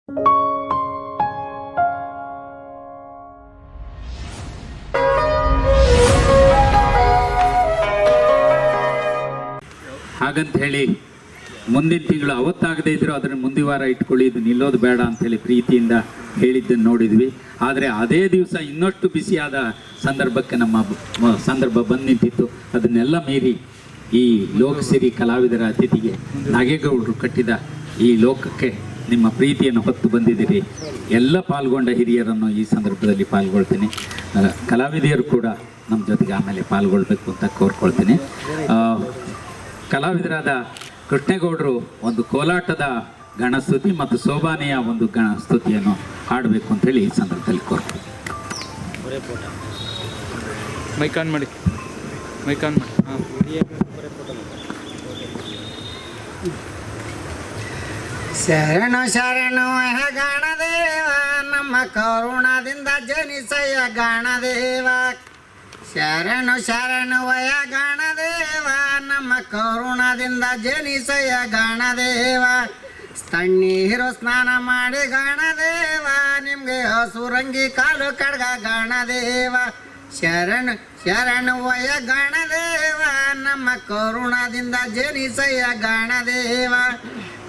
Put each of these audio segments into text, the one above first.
ಹಾಗಂತ ಹೇಳಿ ಮುಂದಿನ ತಿಂಗಳು ಅವತ್ತಾಗದೇ ಇದ್ದರೂ ಅದನ್ನು ಮುಂದಿನ ವಾರ ಇಟ್ಕೊಳ್ಳಿ, ಇದು ನಿಲ್ಲೋದು ಬೇಡ ಅಂಥೇಳಿ ಪ್ರೀತಿಯಿಂದ ಹೇಳಿದ್ದನ್ನು ನೋಡಿದ್ವಿ. ಆದರೆ ಅದೇ ದಿವಸ ಇನ್ನಷ್ಟು ಬಿಸಿಯಾದ ಸಂದರ್ಭಕ್ಕೆ ನಮ್ಮ ಸಂದರ್ಭ ಬಂದು ನಿಂತಿತ್ತು. ಅದನ್ನೆಲ್ಲ ಮೀರಿ ಈ ಲೋಕಸಿರಿ ಕಲಾವಿದರ ಅತಿಥಿಗೆ ನಾಗೇಗೌಡರು ಕಟ್ಟಿದ ಈ ಲೋಕಕ್ಕೆ ನಿಮ್ಮ ಪ್ರೀತಿಯನ್ನು ಹೊತ್ತು ಬಂದಿದ್ದೀರಿ. ಎಲ್ಲ ಪಾಲ್ಗೊಂಡ ಹಿರಿಯರನ್ನು ಈ ಸಂದರ್ಭದಲ್ಲಿ ಪಾಲ್ಗೊಳ್ತೀನಿ. ಕಲಾವಿದೆಯರು ಕೂಡ ನಮ್ಮ ಜೊತೆಗೆ ಆಮೇಲೆ ಪಾಲ್ಗೊಳ್ಬೇಕು ಅಂತ ಕೋರ್ಕೊಳ್ತೀನಿ. ಕಲಾವಿದರಾದ ಕೃಷ್ಣೇಗೌಡರು ಒಂದು ಕೋಲಾಟದ ಗಣಸ್ತುತಿ ಮತ್ತು ಸೋಬಾನೆಯ ಒಂದು ಗಣಸ್ತುತಿಯನ್ನು ಹಾಡಬೇಕು ಅಂತೇಳಿ ಈ ಸಂದರ್ಭದಲ್ಲಿ ಕೋರ್ಕೊಳ್ತೀನಿ. ಮೈಕ್ ಆನ್ ಮಾಡಿ. ಶರಣು ಶರಣು ಗಣದೇವ, ನಮ್ಮ ಕರುಣದಿಂದ ಜನಿಸಯ ಗಣದೇವ. ಶರಣು ಶರಣು ವಯ ಗಣದೇವ, ನಮ್ಮ ಕರುಣದಿಂದ ಜನಿಸಯ ಗಣದೇವ. ತಣ್ಣೀರು ಸ್ನಾನ ಮಾಡಿ ಗಣದೇವ, ನಿಮಗೆ ಹಸುರಂಗಿ ಕಾಲು ಕಡ್ಗ ಗಣದೇವ. ಶರಣು ಶರಣು ವಯ ಗಣದೇವ, ನಮ್ಮ ಕರುಣದಿಂದ ಜನಿಸಯ ಗಣದೇವ.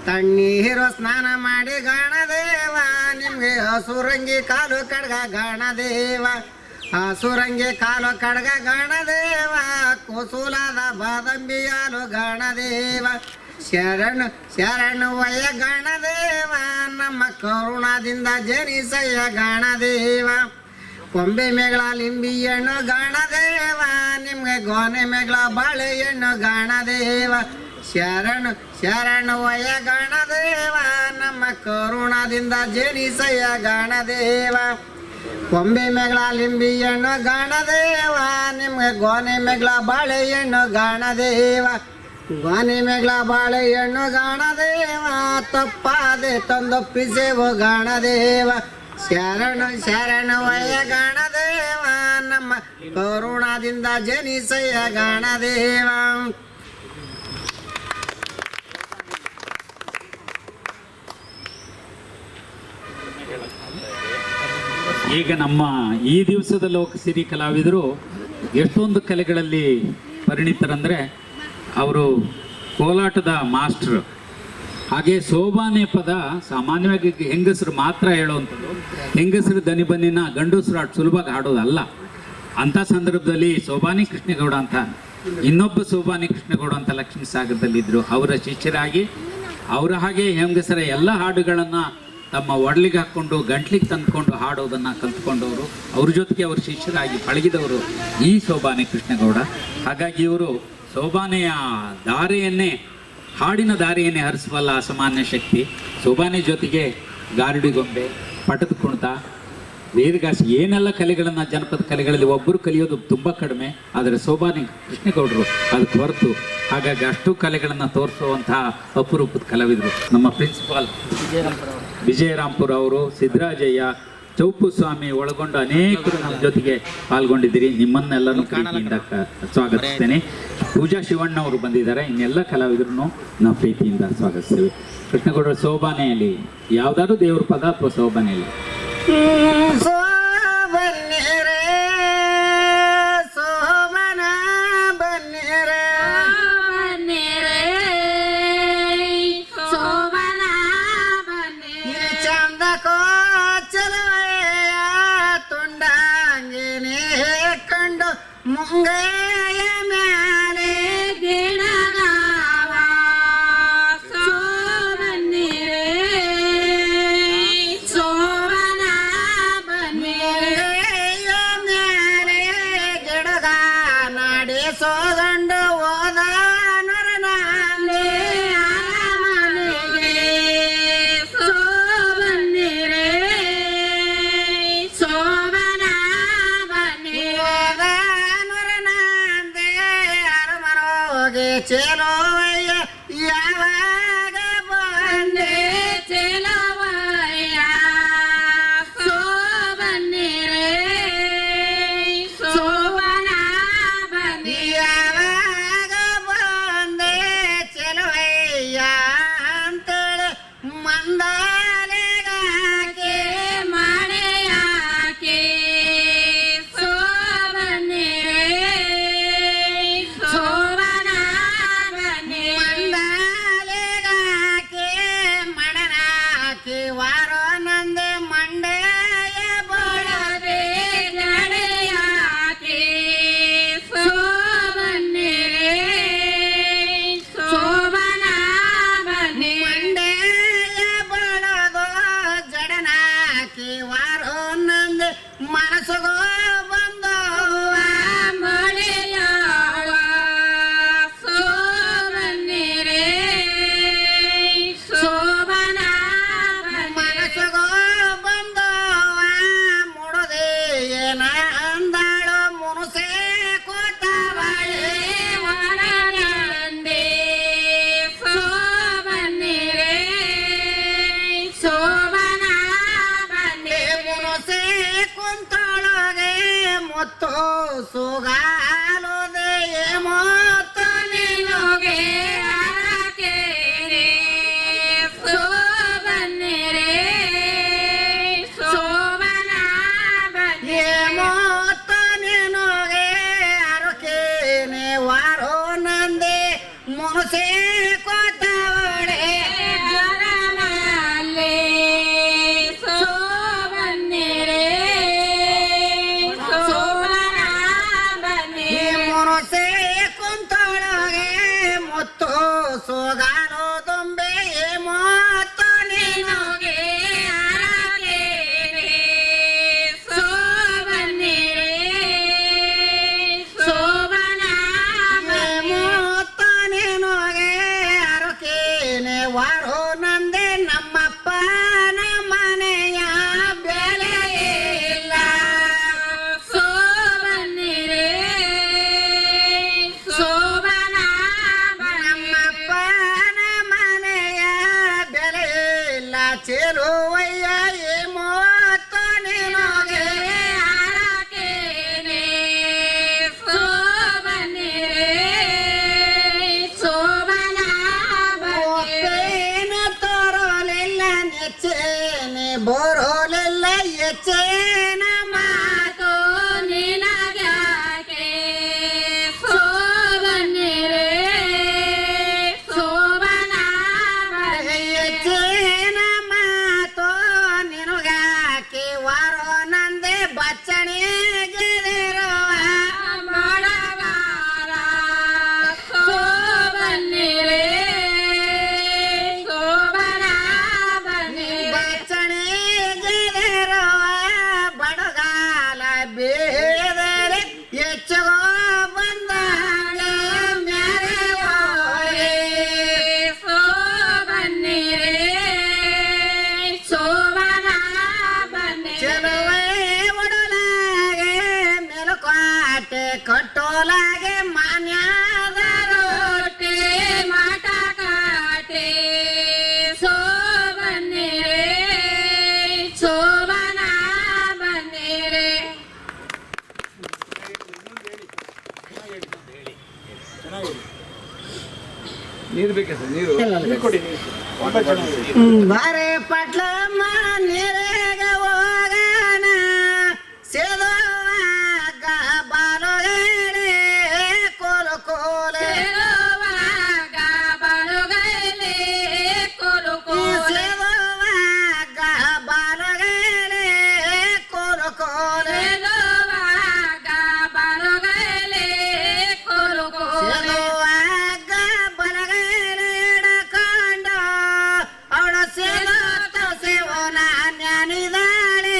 ತಣ್ಣೀರು ಸ್ನಾನ ಮಾಡಿ ಗಣದೇವ, ನಿಮಗೆ ಹಸುರಂಗಿ ಕಾಲು ಕಡ್ಗ ಗಣದೇವ. ಹಸುರಂಗಿ ಕಾಲು ಕಡ್ಗ ಗಣದೇವ, ಕುಸುಲದ ಬಾದಂಬಿಯಾಲು ಗಣದೇವ. ಶರಣು ಶರಣು ವಯ ಗಣದೇವ, ನಮ್ಮ ಕರುಣದಿಂದ ಜನಿಸಯ ಗಣದೇವ. ಕೊಂಬೆ ಮೇಗಳ ಲಿಂಬಿ ಹಣ್ಣು ಗಣದೇವ, ನಿಮಗೆ ಗೋನೆ ಮೇಗಳ ಬಾಳೆಹಣ್ಣು ಗಣದೇವ. ಶರಣು ಶರಣು ವಯ ಗಣದೇವ, ನಮ್ಮ ಕರುಣದಿಂದ ಜನಿಸಯ ಗಣದೇವ. ಕೊಂಬೆ ಮೇಗಳ ಲಿಂಬಿ ಹಣ್ಣು ಗಣದೇವ, ನಿಮಗೆ ಗೋನೆ ಮೇಗಳ ಬಾಳೆಹಣ್ಣು ಗಣದೇವ. ಗೋನೆ ಮೇಗಳ ಬಾಳೆಹಣ್ಣು ಗಣದೇವ, ತಪ್ಪಾದೆ ತಂದೊಪ್ಪಿಸೇವು ಗಣದೇವ. ಶರಣು ಶರಣು ವಯ ಗಣದೇವ, ನಮ್ಮ ಕರುಣದಿಂದ ಜನಿಸಯ ಗಣದೇವ. ಈಗ ನಮ್ಮ ಈ ದಿವಸದ ಲೋಕಸಿರಿ ಕಲಾವಿದರು ಎಷ್ಟೊಂದು ಕಲೆಗಳಲ್ಲಿ ಪರಿಣಿತರಂದರೆ ಅವರು ಕೋಲಾಟದ ಮಾಸ್ಟ್ರು. ಹಾಗೆ ಸೋಬಾನೆ ಪದ ಸಾಮಾನ್ಯವಾಗಿ ಹೆಂಗಸರು ಮಾತ್ರ ಹೇಳುವಂಥದ್ದು. ಹೆಂಗಸರು ದನಿ ಬನ್ನಿನ ಗಂಡಸರು ಅಷ್ಟು ಸುಲಭವಾಗಿ ಹಾಡೋದಲ್ಲ. ಅಂಥ ಸಂದರ್ಭದಲ್ಲಿ ಸೋಬಾನಿ ಕೃಷ್ಣೇಗೌಡ ಅಂತ ಇನ್ನೊಬ್ಬ ಸೋಬಾನಿ ಕೃಷ್ಣೇಗೌಡ ಅಂತ ಲಕ್ಷ್ಮೀ ಸಾಗರದಲ್ಲಿದ್ದರು. ಅವರ ಶಿಷ್ಯರಾಗಿ ಅವರ ಹಾಗೆ ಹೆಂಗಸರ ಎಲ್ಲ ಹಾಡುಗಳನ್ನು ತಮ್ಮ ಒಡಲಿಗೆ ಹಾಕ್ಕೊಂಡು ಗಂಟ್ಲಿಗೆ ತಂದುಕೊಂಡು ಹಾಡೋದನ್ನು ಕಲ್ತ್ಕೊಂಡವರು, ಅವ್ರ ಜೊತೆಗೆ ಅವ್ರ ಶಿಷ್ಯರಾಗಿ ಪಳಗಿದವರು ಈ ಸೋಬಾನೆ ಕೃಷ್ಣೇಗೌಡ. ಹಾಗಾಗಿ ಇವರು ಸೋಬಾನೆಯ ದಾರೆಯನ್ನೇ, ಹಾಡಿನ ದಾರಿಯನ್ನೇ ಹರಿಸುವಲ್ಲ ಅಸಾಮಾನ್ಯ ಶಕ್ತಿ. ಸೋಬಾನೆ ಜೊತೆಗೆ ಗಾರುಡಿಗೊಂಬೆ, ಪಟದ ಕುಣಿತ, ವೇದಗಾಸಿ ಏನೆಲ್ಲ ಕಲೆಗಳನ್ನು ಜನಪದ ಕಲೆಗಳಲ್ಲಿ ಒಬ್ಬರು ಕಲಿಯೋದು ತುಂಬ ಕಡಿಮೆ. ಆದರೆ ಸೋಬಾನೆ ಕೃಷ್ಣೇಗೌಡರು ಅದಕ್ಕೆ ಹೊರತು. ಹಾಗಾಗಿ ಅಷ್ಟು ಕಲೆಗಳನ್ನು ತೋರಿಸುವಂತಹ ಅಪರೂಪದ ಕಲಾವಿದರು. ನಮ್ಮ ಪ್ರಿನ್ಸಿಪಾಲ್ ವಿಜಯರಾಂಪುರ ಅವರು, ಸಿದ್ದರಾಜಯ್ಯ, ಚೌಪು ಸ್ವಾಮಿ ಒಳಗೊಂಡು ಅನೇಕರು ನಮ್ಮ ಜೊತೆಗೆ ಪಾಲ್ಗೊಂಡಿದ್ದೀರಿ. ನಿಮ್ಮನ್ನೆಲ್ಲರೂ ಪ್ರೀತಿಯಿಂದ ಸ್ವಾಗತಿಸ್ತೇನೆ. ಪೂಜಾ ಶಿವಣ್ಣ ಅವರು ಬಂದಿದ್ದಾರೆ. ಇನ್ನೆಲ್ಲ ಕಲಾವಿದರನ್ನು ನಾವು ಪ್ರೀತಿಯಿಂದ ಸ್ವಾಗತಿಸ್ತೇವೆ. ಕೃಷ್ಣೇಗೌಡರ ಸೋಬಾನೆಯಲ್ಲಿ ಯಾವುದಾದ್ರು ದೇವ್ರ ಪದ ಅಥವಾ ಸೋಬಾನೆಯಲ್ಲಿ ಮುಂಗಯ ಮ್ಯಾಲೆ ಗಿಡಗಾವ ಸೋಬನ್ನಿರೆ ಸೋಬನ ಬನ್ನಿರೆಯ ಮ್ಯಾಲೆ ಗಿಡಗ ನಾಡಿ ಸೋಗಂಡು ಹೋದ ನರನಾಲೆ ಮನೆಗೆ ಸೋಬನ್ನಿರೆ ಸೋಬನ ಬನ್ನಿರೆ ಚೆಲುವಯ್ಯ ಯಾವಾಗ ಬಂದೆ ಚೆಲುವಯ್ಯ ಸೋಬನ್ನಿರೆ ಸೋಬನ ಬಂದಿ ಯಾವಾಗ ಬಂದೆ ಚೆಲುವಯ್ಯ ಅಂತೇಳಿ ಮಂದಾಲೆಗ ಕಿವಾರೋ ನಂದೆ ಮಂಡೆಯ ಬಳದೆ ಜಡೆಯಾಕಿ ಶೋಭನ್ನಿರೆ ಶೋಭನ ಬನ್ನಿ ಮಂಡೆಯ ಬಳದೋ ಜಡನ ಕಿವಾರೋ ನಂದೆ ಮನಸ್ಸುಗೋ ಬಂದವ ಮಳೆಯಾಳ ಶೋಭನ್ನಿರೆ ಶೋಭನ ಮನಸ್ಸುಗೋ ಬಂದವ ಮುಡದೆ ಏನ ಅಂದಾಳು ಮುನುಸೆ ಕೊಟ್ಟವಳೆ ವರನಂದೆ ಶೋಭನ್ನಿರೆ ಶೋಭನ ಬನ್ನಿ ಮುನುಸೆ ಕುಂತೊಳಗೆ ಮುತ್ತು ಸುಗಾಲೋದೆ ಮೊತ್ತು ನಿನಗೆ ಅರಕೆರೆ ಶೋಭನ್ನಿರೆ ಶೋಭನ ಬನ್ನಿ ಮೊತ್ತು ನಿನಗೆ ಅರಕೆನೆ ವಾರೋ ನಂದೆ ಮುನುಸೆ ಕೊಟ್ಟವಳೆ ಗರಮಲ್ಲಿ ಶೋಭನ್ನಿರೆ ಶೋಭನ ಬನ್ನಿ ಮುನುಸೆ ಕುಂತೊಳಗೆ ಮುತ್ತು ಸೋಗಾಲೋ ದೊಂಬೆ ಮೊತ್ತು ನಿನಗೆ ಅರಕೆರೆ ಶೋಭನ್ನಿರೆ ಶೋಭನ ಮೊತ್ತ ನಿನಗೆ ಅರಕೆನೆ ವಾರೋ ನಂದೆ ನಮ್ಮಪ್ಪನ ಮನೆಯ ಬೆಲೆ ಇಲ್ಲ ಶೋಭನ್ನಿರೆ ಶೋಭನ ನಮ್ಮಪ್ಪನ ಮನೆಯ ಬೆಲೆ ಇಲ್ಲ ಚೆಲುವಯ್ಯ ಮೊತ್ತು ನಿನಗೆ ಅರಕೆನೆ ಶೋಭನ್ನಿರೆ ಶೋಭನ ಒಪ್ಪೇನ ತೋರೋಲಿಲ್ಲ ನೆಚ್ಚೇನೆ ಬರೋಲಿಲ್ಲ ಎಚ್ಚೇನ ಮಾತು ನಿನಗ್ಯಾಕೆ ಶೋಭನ್ನಿರೆ ಶೋಭನ ಎಚ್ಚೇನ ಮಾತು ನಿನಗಾಕೆ ವಾರೋ ನಂದೆ ಬಚ್ಚಣಿಗೆದಿರುವ ಮಾಡಗಾರ ಶೋಭನ್ನಿರೆ ಶೋಭನ ಬನ್ನಿ ಬಚ್ಚಣಿಗೆದಿರುವ ಬಡಗಾಲ ಬೇದರೆ ಹೆಚ್ಚುಗೋ ಬಂದಾಗ ಮ್ಯಾರೆ ಶೋಭನ್ನಿರೆ ಶೋಭನ ಬನ್ನಿ ಚೆಲುವೆ ಒಡಲಾಗೆ ಮೆಲುಕಾಟೆ ಕಟ್ಟೋಲಾಗೆ ಮಾನ್ಯಾದ ರೋಟೆ ಮಾಟ ಕಾಟೆ ಶೋಭನ್ನಿರೆ ಶೋಭನ ಬನ್ನಿರೆ ನೀರು ಬೇಕಾ ಸರ್ ನೀರು ಕೊಡಿ ಬಾರೆ ಪಟ್ಲಮ್ಮ ನೀರೇಗ ಹೋಗಣ ಸೇದುವಾಗ ಬಾಲುಗೈಲೆ ಕೋಲು ಕೋಲೆ ಸೇದುವಾಗ ಬಾಲುಗೈಲೆ ಕೋಲು ಕೋಲೆ ಸೇದುವಾಗ ಬಾಲುಗೈಲೆ ಕೋಲು ಕೋಲೆ ಸೇದುವಾಗ ಬಾಲುಗೈಲೆ ಕೋಲು ಕೋಲೆ ಸೇದುವಾಗ ಬಲಗೈಲೆ ಹಿಡಕೊಂಡ ಅವಳ ಸೇಲೋತ ಸೇವನ ಜ್ಞಾನಿದಾಳೆ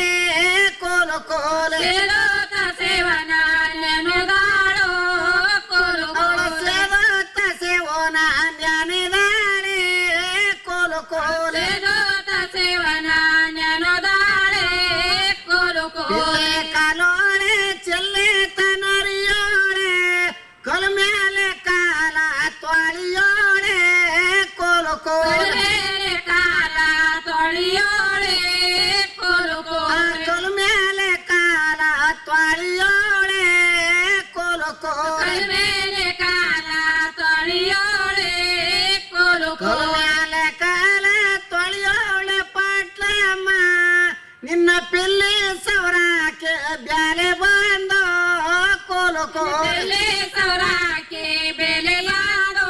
ಕೋಲು ಕೋಲೆ ಸೇಲೋತ ಸೇವನ ಜ್ಞಾನಿದಾಳು ಕೋಲು ಅವಳ ಸೇಲೋತ ಸೇವನ ಜ್ಞಾನಿದಾಳೆ ಕೋಲು ಕೋಲೆ ಸೇಲೋತ ಸೇವನ ಜ್ಞಾನದಾಳೆ ಕೋಲು ಕೋಲೆ ಕಾಲೋಳೆ ಚೆಲ್ಲೆ ತನರಿಯೋಳೆ ಕಲ್ ಮೇಲೆ ಕಾಲ ತ್ವಾಳಿಯೋಳೆ ಕೋಲು ಕೋಲೆ ಕಾಲ ತ್ವಾಳಿಯೋಳೆ ಕೋಲು ಕೋಲೆ ಕಲ್ ಮೇಲೆ ಕಾಲ ತ್ವಾಳಿಯೋಳೆ ಕೋಲು ಕೋಲೆ ಮೇಲೆ ಕಾಲ ತ್ವಾಳಿಯೋಳೆ ಕೋಲು ಕೋಲೆ ಕಾಲ ತ್ವಾಳಿಯೋಳೆ ಪಟ್ಲಮ್ಮ ನಿನ್ನ ಪಿಲ್ಲಿ ಸವರಾಕೆ ಬ್ಯಾಲೆ ಬಂದೋ ಕೋಲು ಕೋಲೆ ಸವರಾಕೆ ಬೆಲೆ ಯಾದೋ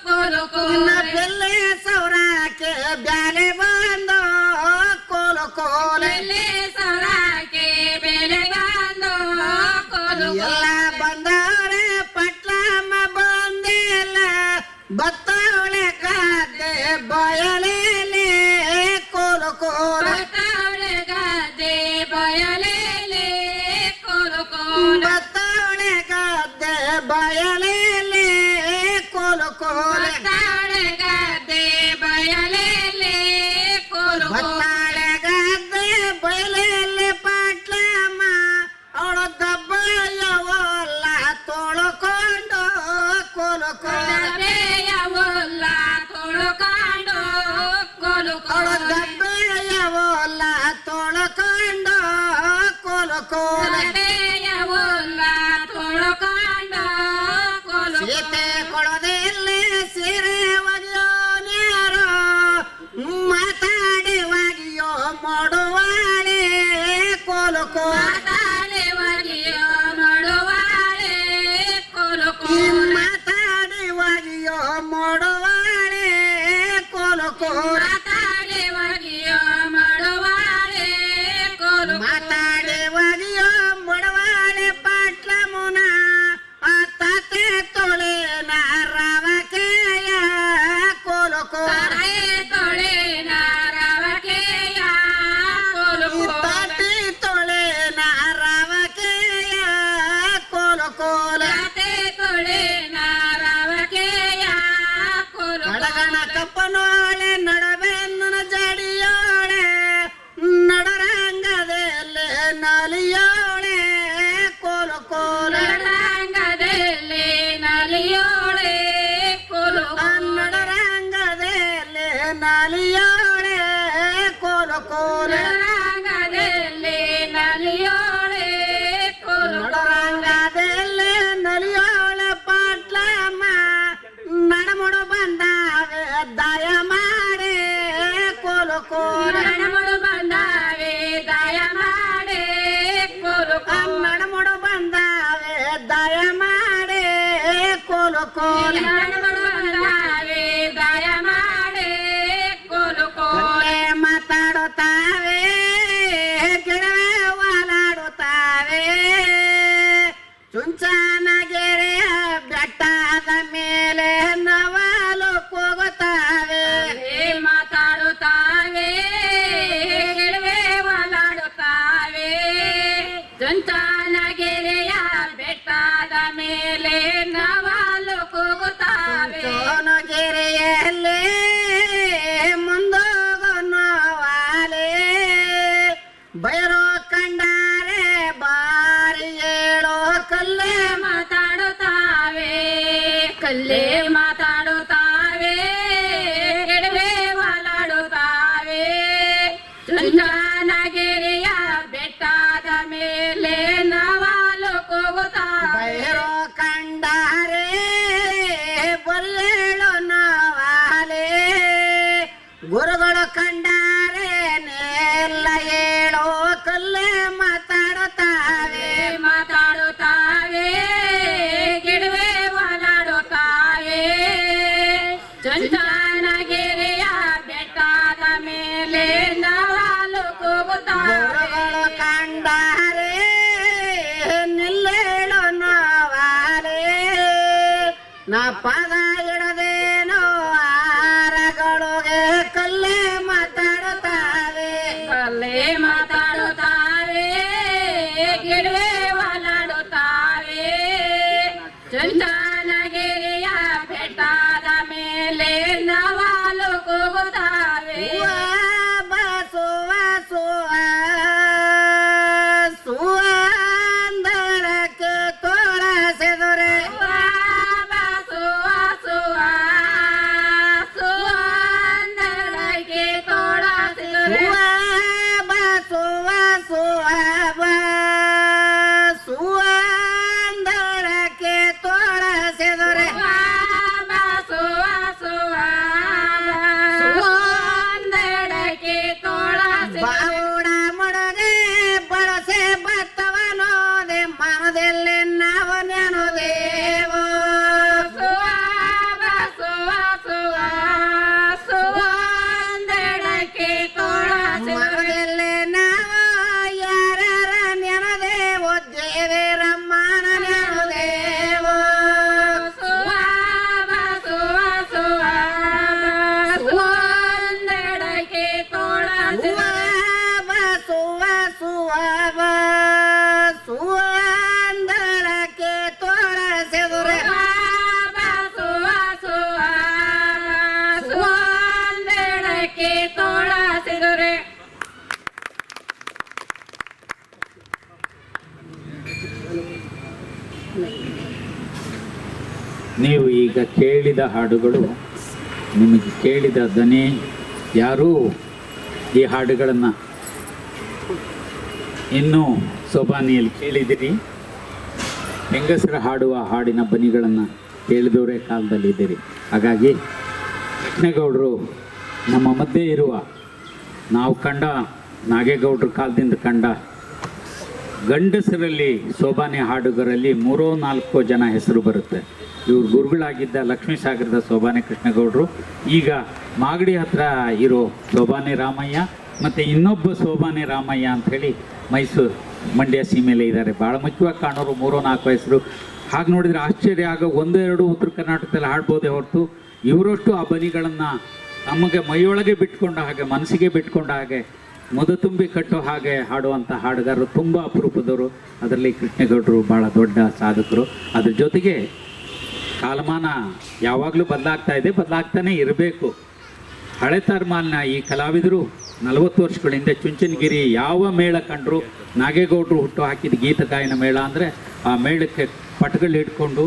ಕೋಲು ಕೋಲೆ ನಿನ್ನ ಪಿಲ್ಲಿ ಸವರಾಕೆ ಬ್ಯಾಲೆ ಬಂದೋ ಬೆಲೆ ಸೊರಕೆ ಬೆಲೆಗಾಂದು ಕೋಲು ಎಲ್ಲ ಬಂದವರೆ ಪಟ್ಲಮ್ಮ ಬಂದಿಲ್ಲ ಬತ್ತವಳೆ ಗದ್ದೆ ಬಯಲೇಲೆ ಕೋಲು ಕೋಲ ಬತ್ತವಳೆ ಗದ್ದೆ ಬಯಲೇಲೆ ಕೋಲು ಕೋಲ ಬತ್ತವಳೆ ಗದ್ದೆ ಬಯಲೇಲೆ ಕೋಲು ಕೋಲ ಬತ್ತವಳೆ ಗದ್ದೆ ಬಯಲೇಲೆ ಕೋಲು ಬತ್ತಾಳೆ ಗದ್ದೆ ಬಯಲೇಲೆ ಪಟ್ಲಮ್ಮ ಅವಳ ದಬ್ಬಯ್ಯವಲ್ಲ ತೊಳ್ಕೊಂಡು ಕೋಲು ಕೋಲ ತೊಳ್ಕೊಂಡು ಕೋಲು ಕೋಲ ದಬ್ಬಯ್ಯವಲ್ಲ ತೊಳ್ಕೊಂಡು ಕೋಲು ಕೋಲ ತೊಳ್ಕೊಂಡು ಕೋಲು ಸೀತೆ ಕೊಡೋದಿಲ್ಲಿ ಸೀರೆ ಒಗೆಯೋನ್ಯಾರೋ ಮಾತಾಡಿ ಒಗೆಯೋ ಮಾಡುವಾಳೆ ಕೋಲು ಕೋಲ ಮಾತಾಡಿ ಒಗೆಯೋ ಮಾಡುವಾಳೆ ಕೋಲು ಕೋಲ ಮಾತಾಡಿ ಒಗೆಯೋ ಮಾಡುವಾಳೆ ಕೋಲು ಕೋಲ ಮಾತಾಡಿ ಒಗೆಯೋ ಮಾಡುವಾಳೆ ಕೋಲು ಮಾತಾಡಿ ಒಗೆಯೋ ಮಾಡುವಾಳೆ ಪಟ್ಲಮ್ಮನ ಅತ್ತೆ ತೊಳೆನ ರವಕೆಯ ಕೋಲು ಕೋಲ ತೊಳೆನ ರವಕೆಯ ಕೋಲು ತಟ್ಟಿ ತೊಳೆನ ರವಕೆಯ ಕೋಲು ಕೋಲ ತೊಳೆನ ರವಕೆಯ ಕೋಲು ಕಡಗಣ ಕಪ್ಪನೋಳೆ ನಡಬೆನ್ನನ ಜಡಿಯೋಳೆ ನಡರಂಗದಲ್ಲಿ ನಲಿಯೋಳೆ ಕೋಲು ಕೋಲ ನಡರಂಗದಲ್ಲಿ ನಲಿಯೋಳೆ ಕೋಲು ನಡರಂಗದಲ್ಲಿ ನಲಿಯೋಳೆ ಕೋಲು ಕೋಲ ನಡರಂಗದಲ್ಲಿ ನಲಿಯೋಳೆ ಕೋಲು ನಡರಂಗದಲ್ಲಿ ನಲಿಯೋಳೆ ಪಟ್ಲಮ್ಮ ನಡಮುಡು ಬಂದಾವೆ ದಯ ಮಾಡೆ ಕೋಲು ಕೋಲ ನಡಮುಡು ಬಂದಾವೆ ದಯ ಮಾಡೆ ಕೋಲು ನಡಮುಡು ಬಂದಾವೆ ದಯ ಮಾಡೆ ಕೋಲು ಕೋಲ ನಡಮುಡು ಬಂದಾವೆ ದಯ ಮಾಡೆ ಕೋಲು ಕೋಲ ಮಾತಾಡುತ್ತಾವೆ ಗಿಡವೇ ವಾಲಾಡುತ್ತಾವೆ ಚುಂಚನಗೆರೆಯ ಬೆಟ್ಟದ ಮೇಲೆ ನವಲು ಕೂಗುತ್ತಾವೆ ಮಾತಾಡುತ್ತಾವೆ ಗಿಡವೇ ವಾಲಾಡುತ್ತಾವೆ ಚುಂಚನಗೆರೆಯ ಬೆಟ್ಟದ ಮೇಲೆ ನವಲು ಕೂಗುತ್ತಾವೆ ಚುಂಚನಗೆರೆಯಲ್ಲಿ ಮುಂದೋಗೋ ನೋವಾಲೆ ಬಯರೋ ಕಂಡಾರೆ ಬಾರಿ ಹೇಳೋ ಕಲ್ಲೇ ಮಾತಾಡುತ್ತಾವೆ ಕಲ್ಲೇ ಮಾತಾಡುತ್ತಾವೆ ಗಿಡವೇ ವಾಲಾಡುತ್ತಾವೆ ಚುಂಚನಗಿರಿಯ ಬೆಟ್ಟದ ಮೇಲೆ ನವಾಲು ಕೂಗುತ್ತಾವೆ ಬಯರೋ ಕಂಡಾರೆ ಬಲ್ಲೇಳೋ ನೋವಾಲೆ ಗುರುಗಳು ಕಂಡಾರೆ ನೆಲ್ಲ ಹೇಳೋ ಕಲ್ಲೇ ಮಾತಾಡುತ್ತಾವೆ ಮಾತಾಡುತ್ತಾವೆ ಗಿಡವೇ ವಾಲಾಡುತ್ತಾವೆ ಚುಂಚನಗಿರಿಯ ಬೆಟ್ಟದ ಮೇಲೆ ನವಾಲು ಕೂಗುತ್ತಾವೆ ಗುರುಗಳು ಕಂಡಾರೆ ನಿಲ್ಲೇಳೋ ನೋವಾಲೆ ನಾ ಪದ ಇಡದೇನೋ ಆರಗಳಿಗೆ ಕಲ್ಲೇ ಮಾತಾಡುತ್ತಾವೆ ಕಲ್ಲೇ ಮಾತಾಡುತ್ತಾವೆ ಗಿಡವೇ ವಾಲಾಡುತ್ತಾವೆ ಚುಂಚನಗಿರಿಯ ಬೆಟ್ಟದ ಮೇಲೆ ನವಾಲು ಕೂಗುತ್ತಾವೆ ಬಸುವ ಸುವ ಸುವಂದರಕ್ಕೆ ತೋಳಸೆದುರೆ ಬಸುವ ಸುವ ಸುವಂದರಕ್ಕೆ ತೋಳಸೆದುರೆ ಬಸುವ ಸುವ ಸುವಂದರಕ್ಕೆ ತೋಳಸೆದುರೆ ಬಸುವ ಸುವ ಸುವಂದರಕ್ಕೆ ತೋಳಸೆದುರೆ ಬಾವುಡ ಮುಡದೆ ಬಳಸೆ ಬತ್ತವನೋದೆ ಮನದಲ್ಲಿ ನಾವು ನೆನದೇವೋ ಸುವ ಸುವ ಸುವ ಸುವಂದರಕ್ಕೆ ತೋಳಸೆದುರೆ ಮನದಲ್ಲಿ ನಾವು ನೀವು ಈಗ ಕೇಳಿದ ಹಾಡುಗಳು, ನಿಮಗೆ ಕೇಳಿದ ದನಿ, ಯಾರೂ ಈ ಹಾಡುಗಳನ್ನು ಇನ್ನೂ ಸೋಬಾನಿಯಲ್ಲಿ ಕೇಳಿದಿರಿ. ಹೆಂಗಸರು ಹಾಡುವ ಹಾಡಿನ ಬನಿಗಳನ್ನು ಕೇಳಿದವರೇ ಕಾಲದಲ್ಲಿದ್ದೀರಿ. ಹಾಗಾಗಿ ಕೃಷ್ಣೇಗೌಡರು ನಮ್ಮ ಮಧ್ಯೆ ಇರುವ, ನಾವು ಕಂಡ ನಾಗೇಗೌಡರ ಕಾಲದಿಂದ ಕಂಡ ಗಂಡಸರಲ್ಲಿ ಸೋಬಾನೆ ಹಾಡುಗರಲ್ಲಿ 3-4 ಜನ ಹೆಸರು ಬರುತ್ತೆ. ಇವರು ಗುರುಗಳಾಗಿದ್ದ ಲಕ್ಷ್ಮೀಸಾಗರದ ಸೋಬಾನೆ ಕೃಷ್ಣೇಗೌಡರು, ಈಗ ಮಾಗಡಿ ಹತ್ರ ಇರೋ ಸೋಬಾನೆ ರಾಮಯ್ಯ, ಮತ್ತು ಇನ್ನೊಬ್ಬ ಸೋಬಾನೆ ರಾಮಯ್ಯ ಅಂಥೇಳಿ ಮೈಸೂರು ಮಂಡ್ಯ ಸೀಮೆಯಲ್ಲೇ ಇದ್ದಾರೆ. ಭಾಳ ಮುಖ್ಯವಾಗಿ ಕಾಣೋರು 3-4 ಹೆಸರು. ಹಾಗೆ ನೋಡಿದರೆ ಆಶ್ಚರ್ಯ ಆಗ 1-2 ಉತ್ತರ ಕರ್ನಾಟಕದಲ್ಲಿ ಹಾಡ್ಬೋದೇ ಹೊರತು ಇವರಷ್ಟು ಆ ಬನಿಗಳನ್ನು ನಮಗೆ ಮೈಯೊಳಗೆ ಬಿಟ್ಕೊಂಡ ಹಾಗೆ, ಮನಸ್ಸಿಗೆ ಬಿಟ್ಕೊಂಡ ಹಾಗೆ, ಮುದ ತುಂಬಿ ಕಟ್ಟೋ ಹಾಗೆ ಹಾಡುವಂಥ ಹಾಡುಗಾರರು ತುಂಬ ಅಪರೂಪದವರು. ಅದರಲ್ಲಿ ಕೃಷ್ಣೇಗೌಡರು ಭಾಳ ದೊಡ್ಡ ಸಾಧಕರು. ಅದ್ರ ಜೊತೆಗೆ ಕಾಲಮಾನ ಯಾವಾಗಲೂ ಬದಲಾಗ್ತಾ ಇದೆ, ಬದಲಾಗ್ತಾನೆ ಇರಬೇಕು. ಹಳೆ ತಲೆಮಾರಿನ ಈ ಕಲಾವಿದರು 40 ವರ್ಷಗಳಿಂದ ಚುಂಚನಗಿರಿ ಯಾವ ಮೇಳ ಕಂಡರು, ನಾಗೇಗೌಡರು ಹುಟ್ಟು ಹಾಕಿದ ಗೀತ ಗಾಯನ ಮೇಳ ಅಂದರೆ ಆ ಮೇಳಕ್ಕೆ ಪಟಗಳು ಹಿಡ್ಕೊಂಡು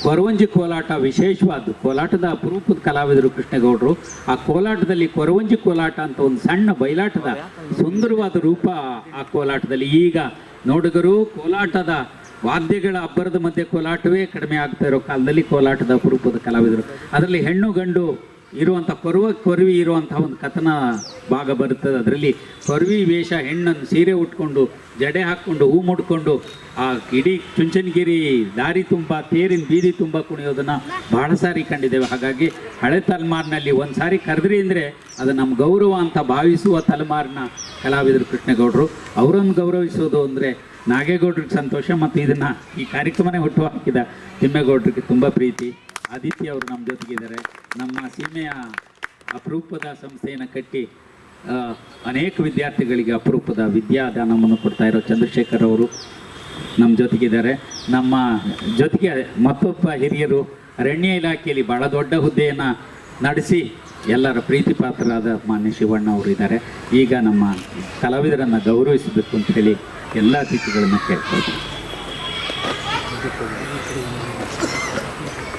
ಕೊರವಂಜಿ ಕೋಲಾಟ ವಿಶೇಷವಾದ್ದು. ಕೋಲಾಟದ ಅಪರೂಪದ ಕಲಾವಿದರು ಕೃಷ್ಣೇಗೌಡರು. ಆ ಕೋಲಾಟದಲ್ಲಿ ಕೊರವಂಜಿ ಕೋಲಾಟ ಅಂತ ಒಂದು ಸಣ್ಣ ಬಯಲಾಟದ ಸುಂದರವಾದ ರೂಪ ಆ ಕೋಲಾಟದಲ್ಲಿ. ಈಗ ನೋಡುಗರು ಕೋಲಾಟದ ವಾದ್ಯಗಳ ಅಬ್ಬರದ ಮಧ್ಯೆ ಕೋಲಾಟವೇ ಕಡಿಮೆ ಆಗ್ತಾ ಇರೋ ಕಾಲದಲ್ಲಿ ಕೋಲಾಟದ ಅಪರೂಪದ ಕಲಾವಿದರು. ಅದರಲ್ಲಿ ಹೆಣ್ಣು ಗಂಡು ಇರುವಂಥ ಕೊರವಿ ಇರುವಂಥ ಒಂದು ಕಥನ ಭಾಗ ಬರುತ್ತದೆ. ಅದರಲ್ಲಿ ಕೊರವಿ ವೇಷ, ಹೆಣ್ಣನ್ನು ಸೀರೆ ಉಟ್ಕೊಂಡು ಜಡೆ ಹಾಕ್ಕೊಂಡು ಹೂ ಮುಡ್ಕೊಂಡು ಆ ಇಡೀ ಚುಂಚನಗಿರಿ ದಾರಿ ತುಂಬ, ತೇರಿನ ಬೀದಿ ತುಂಬ ಕುಣಿಯೋದನ್ನು ಬಹಳ ಸಾರಿ ಕಂಡಿದ್ದೇವೆ. ಹಾಗಾಗಿ ಹಳೆ ತಲೆಮಾರಿನಲ್ಲಿ ಒಂದು ಸಾರಿ ಕರೆದ್ರಿ ಅಂದರೆ ಅದು ನಮ್ಮ ಗೌರವ ಅಂತ ಭಾವಿಸುವ ತಲೆಮಾರಿನ ಕಲಾವಿದರು ಕೃಷ್ಣೇಗೌಡರು. ಅವರನ್ನು ಗೌರವಿಸೋದು ಅಂದರೆ ನಾಗೇಗೌಡರಿಗೆ ಸಂತೋಷ, ಮತ್ತು ಇದನ್ನು ಈ ಕಾರ್ಯಕ್ರಮನೇ ಹುಟ್ಟು ಹಾಕಿದ ತಿಮ್ಮೇಗೌಡರಿಗೆ ತುಂಬ ಪ್ರೀತಿ. ಆದಿತ್ಯ ಅವರು ನಮ್ಮ ಜೊತೆಗಿದ್ದಾರೆ. ನಮ್ಮ ಸೀಮೆಯ ಅಪರೂಪದ ಸಂಸ್ಥೆಯನ್ನು ಕಟ್ಟಿ ಅನೇಕ ವಿದ್ಯಾರ್ಥಿಗಳಿಗೆ ಅಪರೂಪದ ವಿದ್ಯಾದಾನವನ್ನು ಕೊಡ್ತಾ ಇರೋ ಚಂದ್ರಶೇಖರ್ ಅವರು ನಮ್ಮ ಜೊತೆಗಿದ್ದಾರೆ. ನಮ್ಮ ಜೊತೆಗೆ ಮತ್ತೊಬ್ಬ ಹಿರಿಯರು ಅರಣ್ಯ ಇಲಾಖೆಯಲ್ಲಿ ಭಾಳ ದೊಡ್ಡ ಹುದ್ದೆಯನ್ನು ನಡೆಸಿ ಎಲ್ಲರ ಪ್ರೀತಿ ಪಾತ್ರರಾದ ಮಾನ್ಯ ಶಿವಣ್ಣ ಅವರು ಇದ್ದಾರೆ. ಈಗ ನಮ್ಮ ಕಲಾವಿದರನ್ನು ಗೌರವಿಸಬೇಕು ಅಂತ ಹೇಳಿ ಎಲ್ಲ ಅತಿಥಿಗಳನ್ನು ಕೇಳ್ಕೊಳ್ತೀವಿ.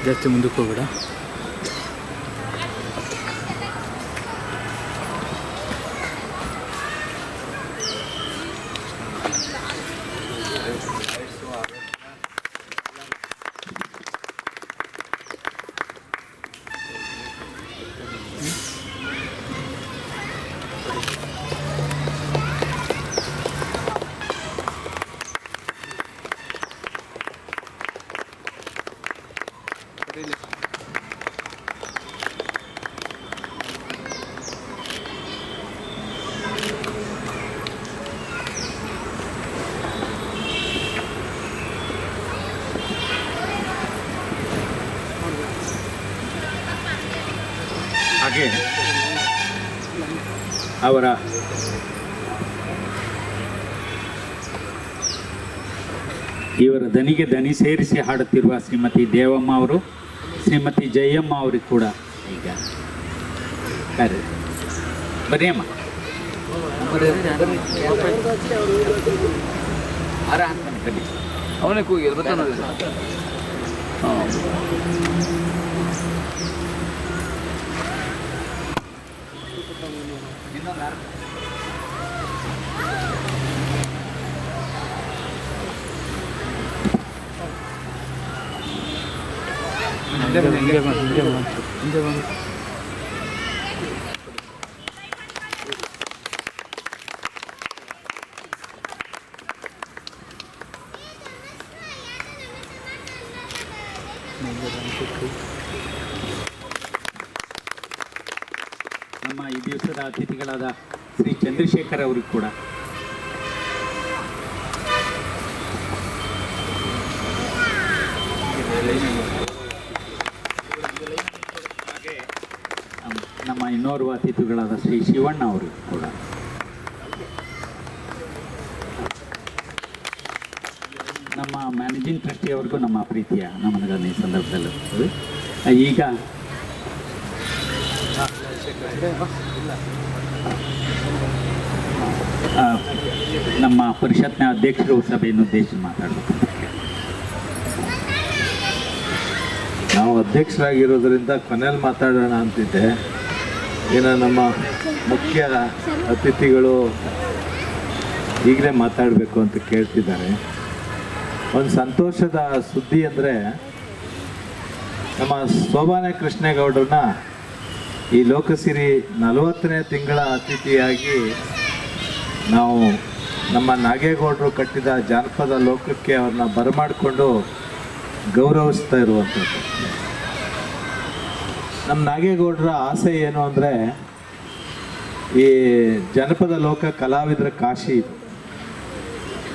ಜಾಸ್ತಿ ಮುಂದಕ್ಕೆ ಹೋಗ್ಬೇಡ. ಹಾಗೆ ಅವರ ಇವರ ದನಿಗೆ ದನಿ ಸೇರಿಸಿ ಹಾಡುತ್ತಿರುವ ಶ್ರೀಮತಿ ದೇವಮ್ಮ ಅವರು, ಶ್ರೀಮತಿ ಜಯಮ್ಮ ಅವರಿಗೆ ಕೂಡ ಈಗ ಕರೆ ಬರೀ ಅಮ್ಮ ಅವನೇ ಕೂಗಿ ಬರ್ತಾನೆ. ಹಾಂ, ನಮ್ಮ ಈ ದಿವಸದ ಅತಿಥಿಗಳಾದ ಶ್ರೀ ಚಂದ್ರಶೇಖರ್ ಅವರಿಗೂ ಕೂಡ ನಮ್ಮ ಇನ್ನೋರ್ವ ಅತಿಥಿಗಳಾದ ಶ್ರೀ ಶಿವಣ್ಣ ಅವರಿಗೂ ಕೂಡ ನಮ್ಮ ಮ್ಯಾನೇಜಿಂಗ್ ಟ್ರಸ್ಟಿ ಅವ್ರಿಗೂ ನಮ್ಮ ಪ್ರೀತಿಯ ನಮನಗಳನ್ನು ಈ ಸಂದರ್ಭದಲ್ಲಿ. ಈಗ ನಮ್ಮ ಪರಿಷತ್ನ ಅಧ್ಯಕ್ಷರು ಸಭೆಯನ್ನು ಉದ್ದೇಶಿಸಿ ಮಾತಾಡಬೇಕು. ನಾವು ಅಧ್ಯಕ್ಷರಾಗಿರೋದ್ರಿಂದ ಕೊನೆಯಲ್ಲಿ ಮಾತಾಡೋಣ ಅಂತಿದ್ದೆ. ಏನೋ ನಮ್ಮ ಮುಖ್ಯ ಅತಿಥಿಗಳು ಈಗಲೇ ಮಾತಾಡಬೇಕು ಅಂತ ಕೇಳ್ತಿದ್ದಾರೆ. ಒಂದು ಸಂತೋಷದ ಸುದ್ದಿ ಅಂದರೆ ನಮ್ಮ ಸೋಬಾನೆ ಕೃಷ್ಣೇಗೌಡರನ್ನ ಈ ಲೋಕಸಿರಿ 40ನೇ ತಿಂಗಳ ಅತಿಥಿಯಾಗಿ ನಾವು ನಮ್ಮ ನಾಗೇಗೌಡರು ಕಟ್ಟಿದ ಜಾನಪದ ಲೋಕಕ್ಕೆ ಅವ್ರನ್ನ ಬರಮಾಡಿಕೊಂಡು ಗೌರವಿಸ್ತಾ ಇರುವಂಥದ್ದು. ನಮ್ಮ ನಾಗೇಗೌಡರ ಆಸೆ ಏನು ಅಂದರೆ ಈ ಜನಪದ ಲೋಕ ಕಲಾವಿದರ ಕಾಶಿ ಇದು.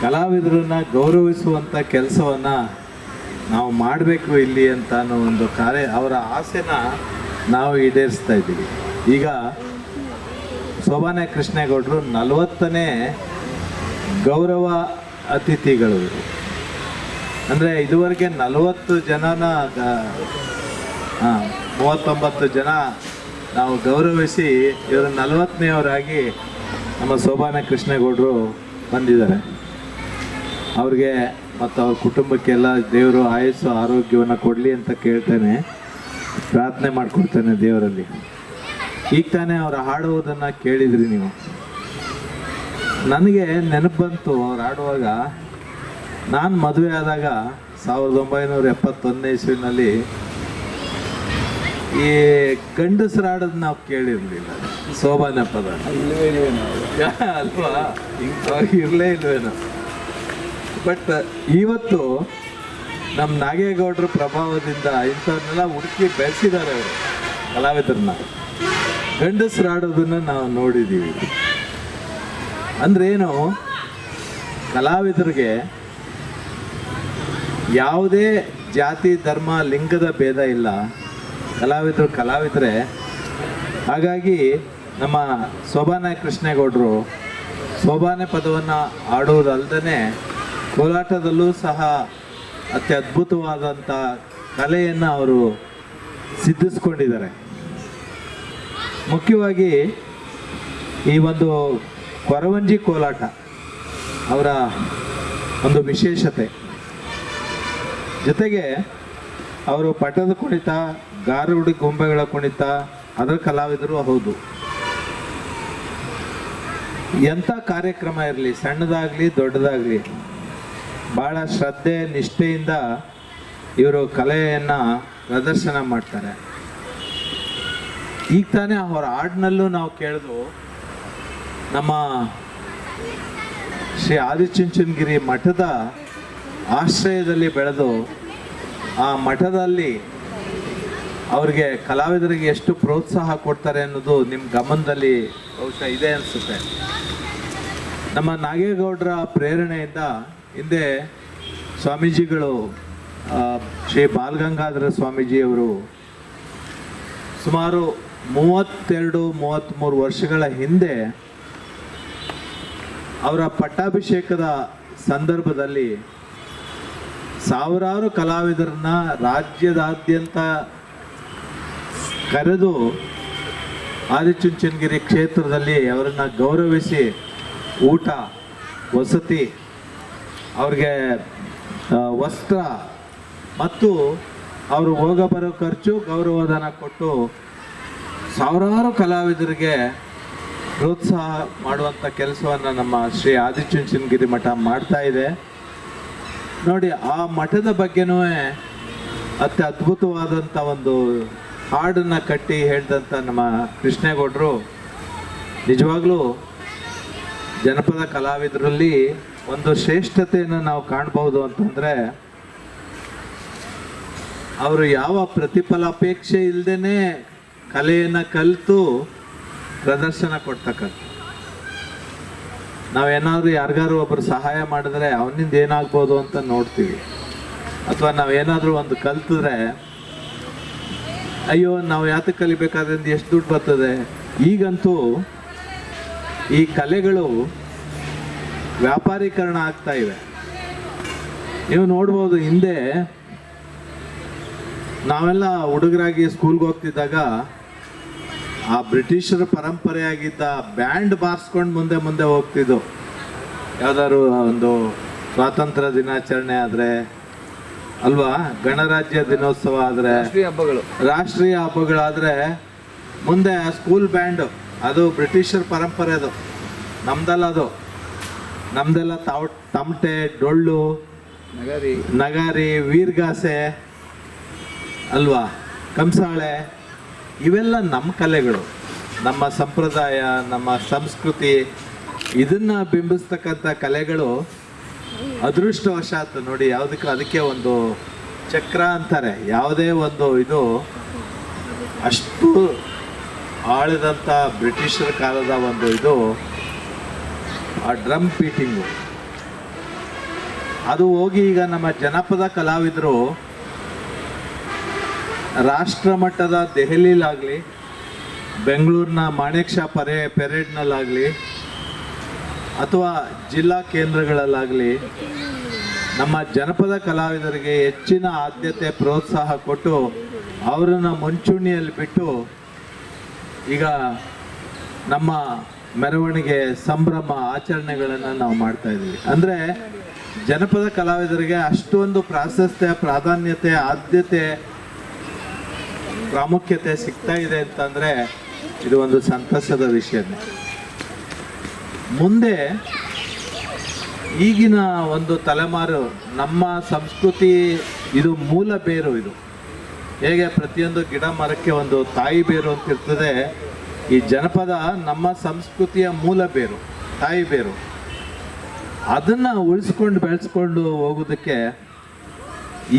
ಕಲಾವಿದರನ್ನ ಗೌರವಿಸುವಂಥ ಕೆಲಸವನ್ನು ನಾವು ಮಾಡಬೇಕು ಇಲ್ಲಿ ಅಂತ ಅನ್ನೋ ಒಂದು ಅವರ ಆಸೆನ ನಾವು ಈಡೇರಿಸ್ತಾ ಇದ್ದೀವಿ. ಈಗ ಸೋಬಾನೆ ಕೃಷ್ಣೇಗೌಡರು 40ನೇ ಗೌರವ ಅತಿಥಿಗಳು. ಅಂದರೆ ಇದುವರೆಗೆ 40 ಜನನ 39 ಜನ ನಾವು ಗೌರವಿಸಿ ಇವರು 40ನೇವರಾಗಿ ನಮ್ಮ ಸೋಬಾನೆ ಕೃಷ್ಣೇಗೌಡರು ಬಂದಿದ್ದಾರೆ. ಅವ್ರಿಗೆ ಮತ್ತು ಅವ್ರ ಕುಟುಂಬಕ್ಕೆಲ್ಲ ದೇವರು ಆಯಸ್ಸು ಆರೋಗ್ಯವನ್ನು ಕೊಡಲಿ ಅಂತ ಕೇಳ್ತೇನೆ, ಪ್ರಾರ್ಥನೆ ಮಾಡ್ಕೊಡ್ತೇನೆ ದೇವರಲ್ಲಿ. ಈಗ ತಾನೇ ಅವ್ರು ಹಾಡುವುದನ್ನು ಕೇಳಿದ್ರಿ ನೀವು. ನನಗೆ ನೆನಪು ಬಂತು ಅವ್ರು ಹಾಡುವಾಗ. ನಾನು ಮದುವೆ ಆದಾಗ 1971ನೇ ಇಸ್ವಿನಲ್ಲಿ ಈ ಗಂಡಸರು ಹಾಡೋದು ನಾವು ಕೇಳಿರಲಿಲ್ಲ. ಸೋಬಾನೆ ಪದ ಅಲ್ವಾ, ಇರಲೇ ಇಲ್ವೇನೋ. ಬಟ್ ಇವತ್ತು ನಮ್ಮ ನಾಗೇಗೌಡರ ಪ್ರಭಾವದಿಂದ ಇಂಥವ್ರನ್ನೆಲ್ಲ ಹುಡುಕಿ ಬೆಳೆಸಿದ್ದಾರೆ ಅವರು ಕಲಾವಿದರನ್ನ. ಗಂಡಸರು ಆಡೋದನ್ನು ನಾವು ನೋಡಿದ್ದೀವಿ. ಅಂದ್ರೇನು, ಕಲಾವಿದರಿಗೆ ಯಾವುದೇ ಜಾತಿ ಧರ್ಮ ಲಿಂಗದ ಭೇದ ಇಲ್ಲ. ಕಲಾವಿದರು ಕಲಾವಿದರೇ. ಹಾಗಾಗಿ ನಮ್ಮ ಸೋಬಾನೆ ಕೃಷ್ಣೇಗೌಡರು ಸೋಬಾನೆ ಪದವನ್ನು ಆಡುವುದಲ್ಲದೆ ಕೋಲಾಟದಲ್ಲೂ ಸಹ ಅತ್ಯದ್ಭುತವಾದಂಥ ಕಲೆಯನ್ನು ಅವರು ಸಿದ್ಧಿಸ್ಕೊಂಡಿದ್ದಾರೆ. ಮುಖ್ಯವಾಗಿ ಈ ಒಂದು ಕೊರವಂಜಿ ಕೋಲಾಟ ಅವರ ಒಂದು ವಿಶೇಷತೆ. ಜೊತೆಗೆ ಅವರು ಪಟ್ಟದ ಕುಣಿತ, ಗಾರುಡಿ ಗೊಂಬೆಗಳ ಕುಣಿತ ಅದರ ಕಲಾವಿದರು ಹೌದು. ಎಂಥ ಕಾರ್ಯಕ್ರಮ ಇರಲಿ, ಸಣ್ಣದಾಗಲಿ ದೊಡ್ಡದಾಗಲಿ, ಭಾಳ ಶ್ರದ್ಧೆ ನಿಷ್ಠೆಯಿಂದ ಇವರು ಕಲೆಯನ್ನು ಪ್ರದರ್ಶನ ಮಾಡ್ತಾರೆ. ಈಗ ತಾನೇ ಅವರ ಹಾಡಿನಲ್ಲೂ ನಾವು ಕೇಳಿದ್ವು, ನಮ್ಮ ಶ್ರೀ ಆದಿಚುಂಚನಗಿರಿ ಮಠದ ಆಶ್ರಯದಲ್ಲಿ ಬೆಳೆದು ಆ ಮಠದಲ್ಲಿ ಅವ್ರಿಗೆ ಕಲಾವಿದರಿಗೆ ಎಷ್ಟು ಪ್ರೋತ್ಸಾಹ ಕೊಡ್ತಾರೆ ಅನ್ನೋದು ನಿಮ್ಮ ಗಮನದಲ್ಲಿ ಬಹುಶಃ ಇದೆ ಅನಿಸುತ್ತೆ. ನಮ್ಮ ನಾಗೇಗೌಡರ ಪ್ರೇರಣೆಯಿಂದ ಹಿಂದೆ ಸ್ವಾಮೀಜಿಗಳು ಶ್ರೀ ಬಾಲಗಂಗಾಧರ ಸ್ವಾಮೀಜಿಯವರು ಸುಮಾರು 32-33 ವರ್ಷಗಳ ಹಿಂದೆ ಅವರ ಪಟ್ಟಾಭಿಷೇಕದ ಸಂದರ್ಭದಲ್ಲಿ ಸಾವಿರಾರು ಕಲಾವಿದರನ್ನ ರಾಜ್ಯದಾದ್ಯಂತ ಕರೆದು ಆದಿಚುಂಚನಗಿರಿ ಕ್ಷೇತ್ರದಲ್ಲಿ ಅವರನ್ನು ಗೌರವಿಸಿ ಊಟ, ವಸತಿ, ಅವ್ರಿಗೆ ವಸ್ತ್ರ ಮತ್ತು ಅವರು ಹೋಗ ಬರೋ ಖರ್ಚು, ಗೌರವಧನ ಕೊಟ್ಟು ಸಾವಿರಾರು ಕಲಾವಿದರಿಗೆ ಪ್ರೋತ್ಸಾಹ ಮಾಡುವಂಥ ಕೆಲಸವನ್ನು ನಮ್ಮ ಶ್ರೀ ಆದಿಚುಂಚನಗಿರಿ ಮಠ ಮಾಡ್ತಾ ಇದೆ. ನೋಡಿ, ಆ ಮಠದ ಬಗ್ಗೆನೂ ಅತ್ಯದ್ಭುತವಾದಂಥ ಒಂದು ಹಾಡನ್ನು ಕಟ್ಟಿ ಹೇಳಿದಂಥ ನಮ್ಮ ಕೃಷ್ಣೇಗೌಡರು ನಿಜವಾಗ್ಲೂ ಜನಪದ ಕಲಾವಿದರಲ್ಲಿ ಒಂದು ಶ್ರೇಷ್ಠತೆಯನ್ನು ನಾವು ಕಾಣ್ಬೋದು. ಅಂತಂದರೆ ಅವರು ಯಾವ ಪ್ರತಿಫಲಾಪೇಕ್ಷೆ ಇಲ್ಲದೇ ಕಲೆಯನ್ನು ಕಲಿತು ಪ್ರದರ್ಶನ ಕೊಡ್ತಕ್ಕಂಥ. ನಾವೇನಾದರೂ ಯಾರಿಗಾರು ಒಬ್ಬರು ಸಹಾಯ ಮಾಡಿದ್ರೆ ಅವನಿಂದ ಏನಾಗ್ಬೋದು ಅಂತ ನೋಡ್ತೀವಿ. ಅಥವಾ ನಾವೇನಾದರೂ ಒಂದು ಕಲ್ತಿದ್ರೆ ಅಯ್ಯೋ ನಾವು ಯಾತಕ್ಕೆ ಕಲಿಬೇಕಾದ್ರಿಂದ ಎಷ್ಟು ದುಡ್ಡು ಬರ್ತದೆ. ಈಗಂತೂ ಈ ಕಲೆಗಳು ವ್ಯಾಪಾರೀಕರಣ ಆಗ್ತಾ ಇವೆ. ನೀವು ನೋಡ್ಬೋದು, ಹಿಂದೆ ನಾವೆಲ್ಲ ಹುಡುಗರಾಗಿ ಸ್ಕೂಲ್ಗೆ ಹೋಗ್ತಿದ್ದಾಗ ಆ ಬ್ರಿಟಿಷರ ಪರಂಪರೆಯಾಗಿದ್ದ ಬ್ಯಾಂಡ್ ಬಾರಿಸ್ಕೊಂಡು ಮುಂದೆ ಮುಂದೆ ಹೋಗ್ತಿದ್ದು. ಯಾವ್ದಾದ್ರು ಒಂದು ಸ್ವಾತಂತ್ರ್ಯ ದಿನಾಚರಣೆ ಆದರೆ ಅಲ್ವಾ? ಗಣರಾಜ್ಯ ದಿನೋತ್ಸವ ಆದರೆ, ರಾಷ್ಟ್ರೀಯ ಹಬ್ಬಗಳು, ರಾಷ್ಟ್ರೀಯ ಹಬ್ಬಗಳಾದರೆ ಮುಂದೆ ಸ್ಕೂಲ್ ಬ್ಯಾಂಡು, ಅದು ಬ್ರಿಟಿಷರ್ ಪರಂಪರೆ, ಅದು ನಮ್ದಲ್ಲ. ಅದು ನಮ್ದೆಲ್ಲ ತಮಟೆ, ಡೊಳ್ಳು, ನಗಾರಿ, ವೀರ್ಗಾಸೆ ಅಲ್ವಾ, ಕಂಸಾಳೆ, ಇವೆಲ್ಲ ನಮ್ಮ ಕಲೆಗಳು, ನಮ್ಮ ಸಂಪ್ರದಾಯ, ನಮ್ಮ ಸಂಸ್ಕೃತಿ, ಇದನ್ನು ಬಿಂಬಿಸ್ತಕ್ಕಂಥ ಕಲೆಗಳು. ಅದೃಷ್ಟವಶಾತ್ ನೋಡಿ, ಅದಕ್ಕೆ ಒಂದು ಚಕ್ರ ಅಂತಾರೆ, ಯಾವುದೇ ಒಂದು ಇದು ಅಷ್ಟು ಆಳಿದಂಥ ಬ್ರಿಟಿಷರ ಕಾಲದ ಒಂದು ಇದು, ಆ ಡ್ರಮ್ ಬೀಟಿಂಗು, ಅದು ಹೋಗಿ ಈಗ ನಮ್ಮ ಜನಪದ ಕಲಾವಿದರು ರಾಷ್ಟ್ರ ಮಟ್ಟದ ದೆಹಲಿಲಾಗಲಿ, ಬೆಂಗಳೂರಿನ ಮಾಣಿಕ್ ಷಾ ಪೆರೇಡ್ನಲ್ಲಾಗಲಿ, ಅಥವಾ ಜಿಲ್ಲಾ ಕೇಂದ್ರಗಳಲ್ಲಾಗಲಿ ನಮ್ಮ ಜನಪದ ಕಲಾವಿದರಿಗೆ ಹೆಚ್ಚಿನ ಆದ್ಯತೆ, ಪ್ರೋತ್ಸಾಹ ಕೊಟ್ಟು ಅವರನ್ನು ಮುಂಚೂಣಿಯಲ್ಲಿ ಬಿಟ್ಟು ಈಗ ನಮ್ಮ ಮೆರವಣಿಗೆ, ಸಂಭ್ರಮ, ಆಚರಣೆಗಳನ್ನು ನಾವು ಮಾಡ್ತಾ ಇದ್ದೀವಿ. ಅಂದರೆ ಜನಪದ ಕಲಾವಿದರಿಗೆ ಅಷ್ಟೊಂದು ಪ್ರಾಶಸ್ತ್ಯ, ಪ್ರಾಧಾನ್ಯತೆ, ಆದ್ಯತೆ, ಪ್ರಾಮುಖ್ಯತೆ ಸಿಗ್ತಾ ಇದೆ ಅಂತಂದರೆ ಇದು ಒಂದು ಸಂತಸದ ವಿಷಯನೇ. ಮುಂದೆ ಈಗಿನ ಒಂದು ತಲೆಮಾರು, ನಮ್ಮ ಸಂಸ್ಕೃತಿ ಇದು ಮೂಲ ಬೇರು. ಇದು ಹೇಗೆ ಪ್ರತಿಯೊಂದು ಗಿಡ ಮರಕ್ಕೆ ಒಂದು ತಾಯಿ ಬೇರು ಅಂತ ಇರ್ತದೆ, ಈ ಜನಪದ ನಮ್ಮ ಸಂಸ್ಕೃತಿಯ ಮೂಲ ಬೇರು, ತಾಯಿ ಬೇರು. ಅದನ್ನು ಉಳಿಸ್ಕೊಂಡು ಬೆಳೆಸ್ಕೊಂಡು ಹೋಗೋದಕ್ಕೆ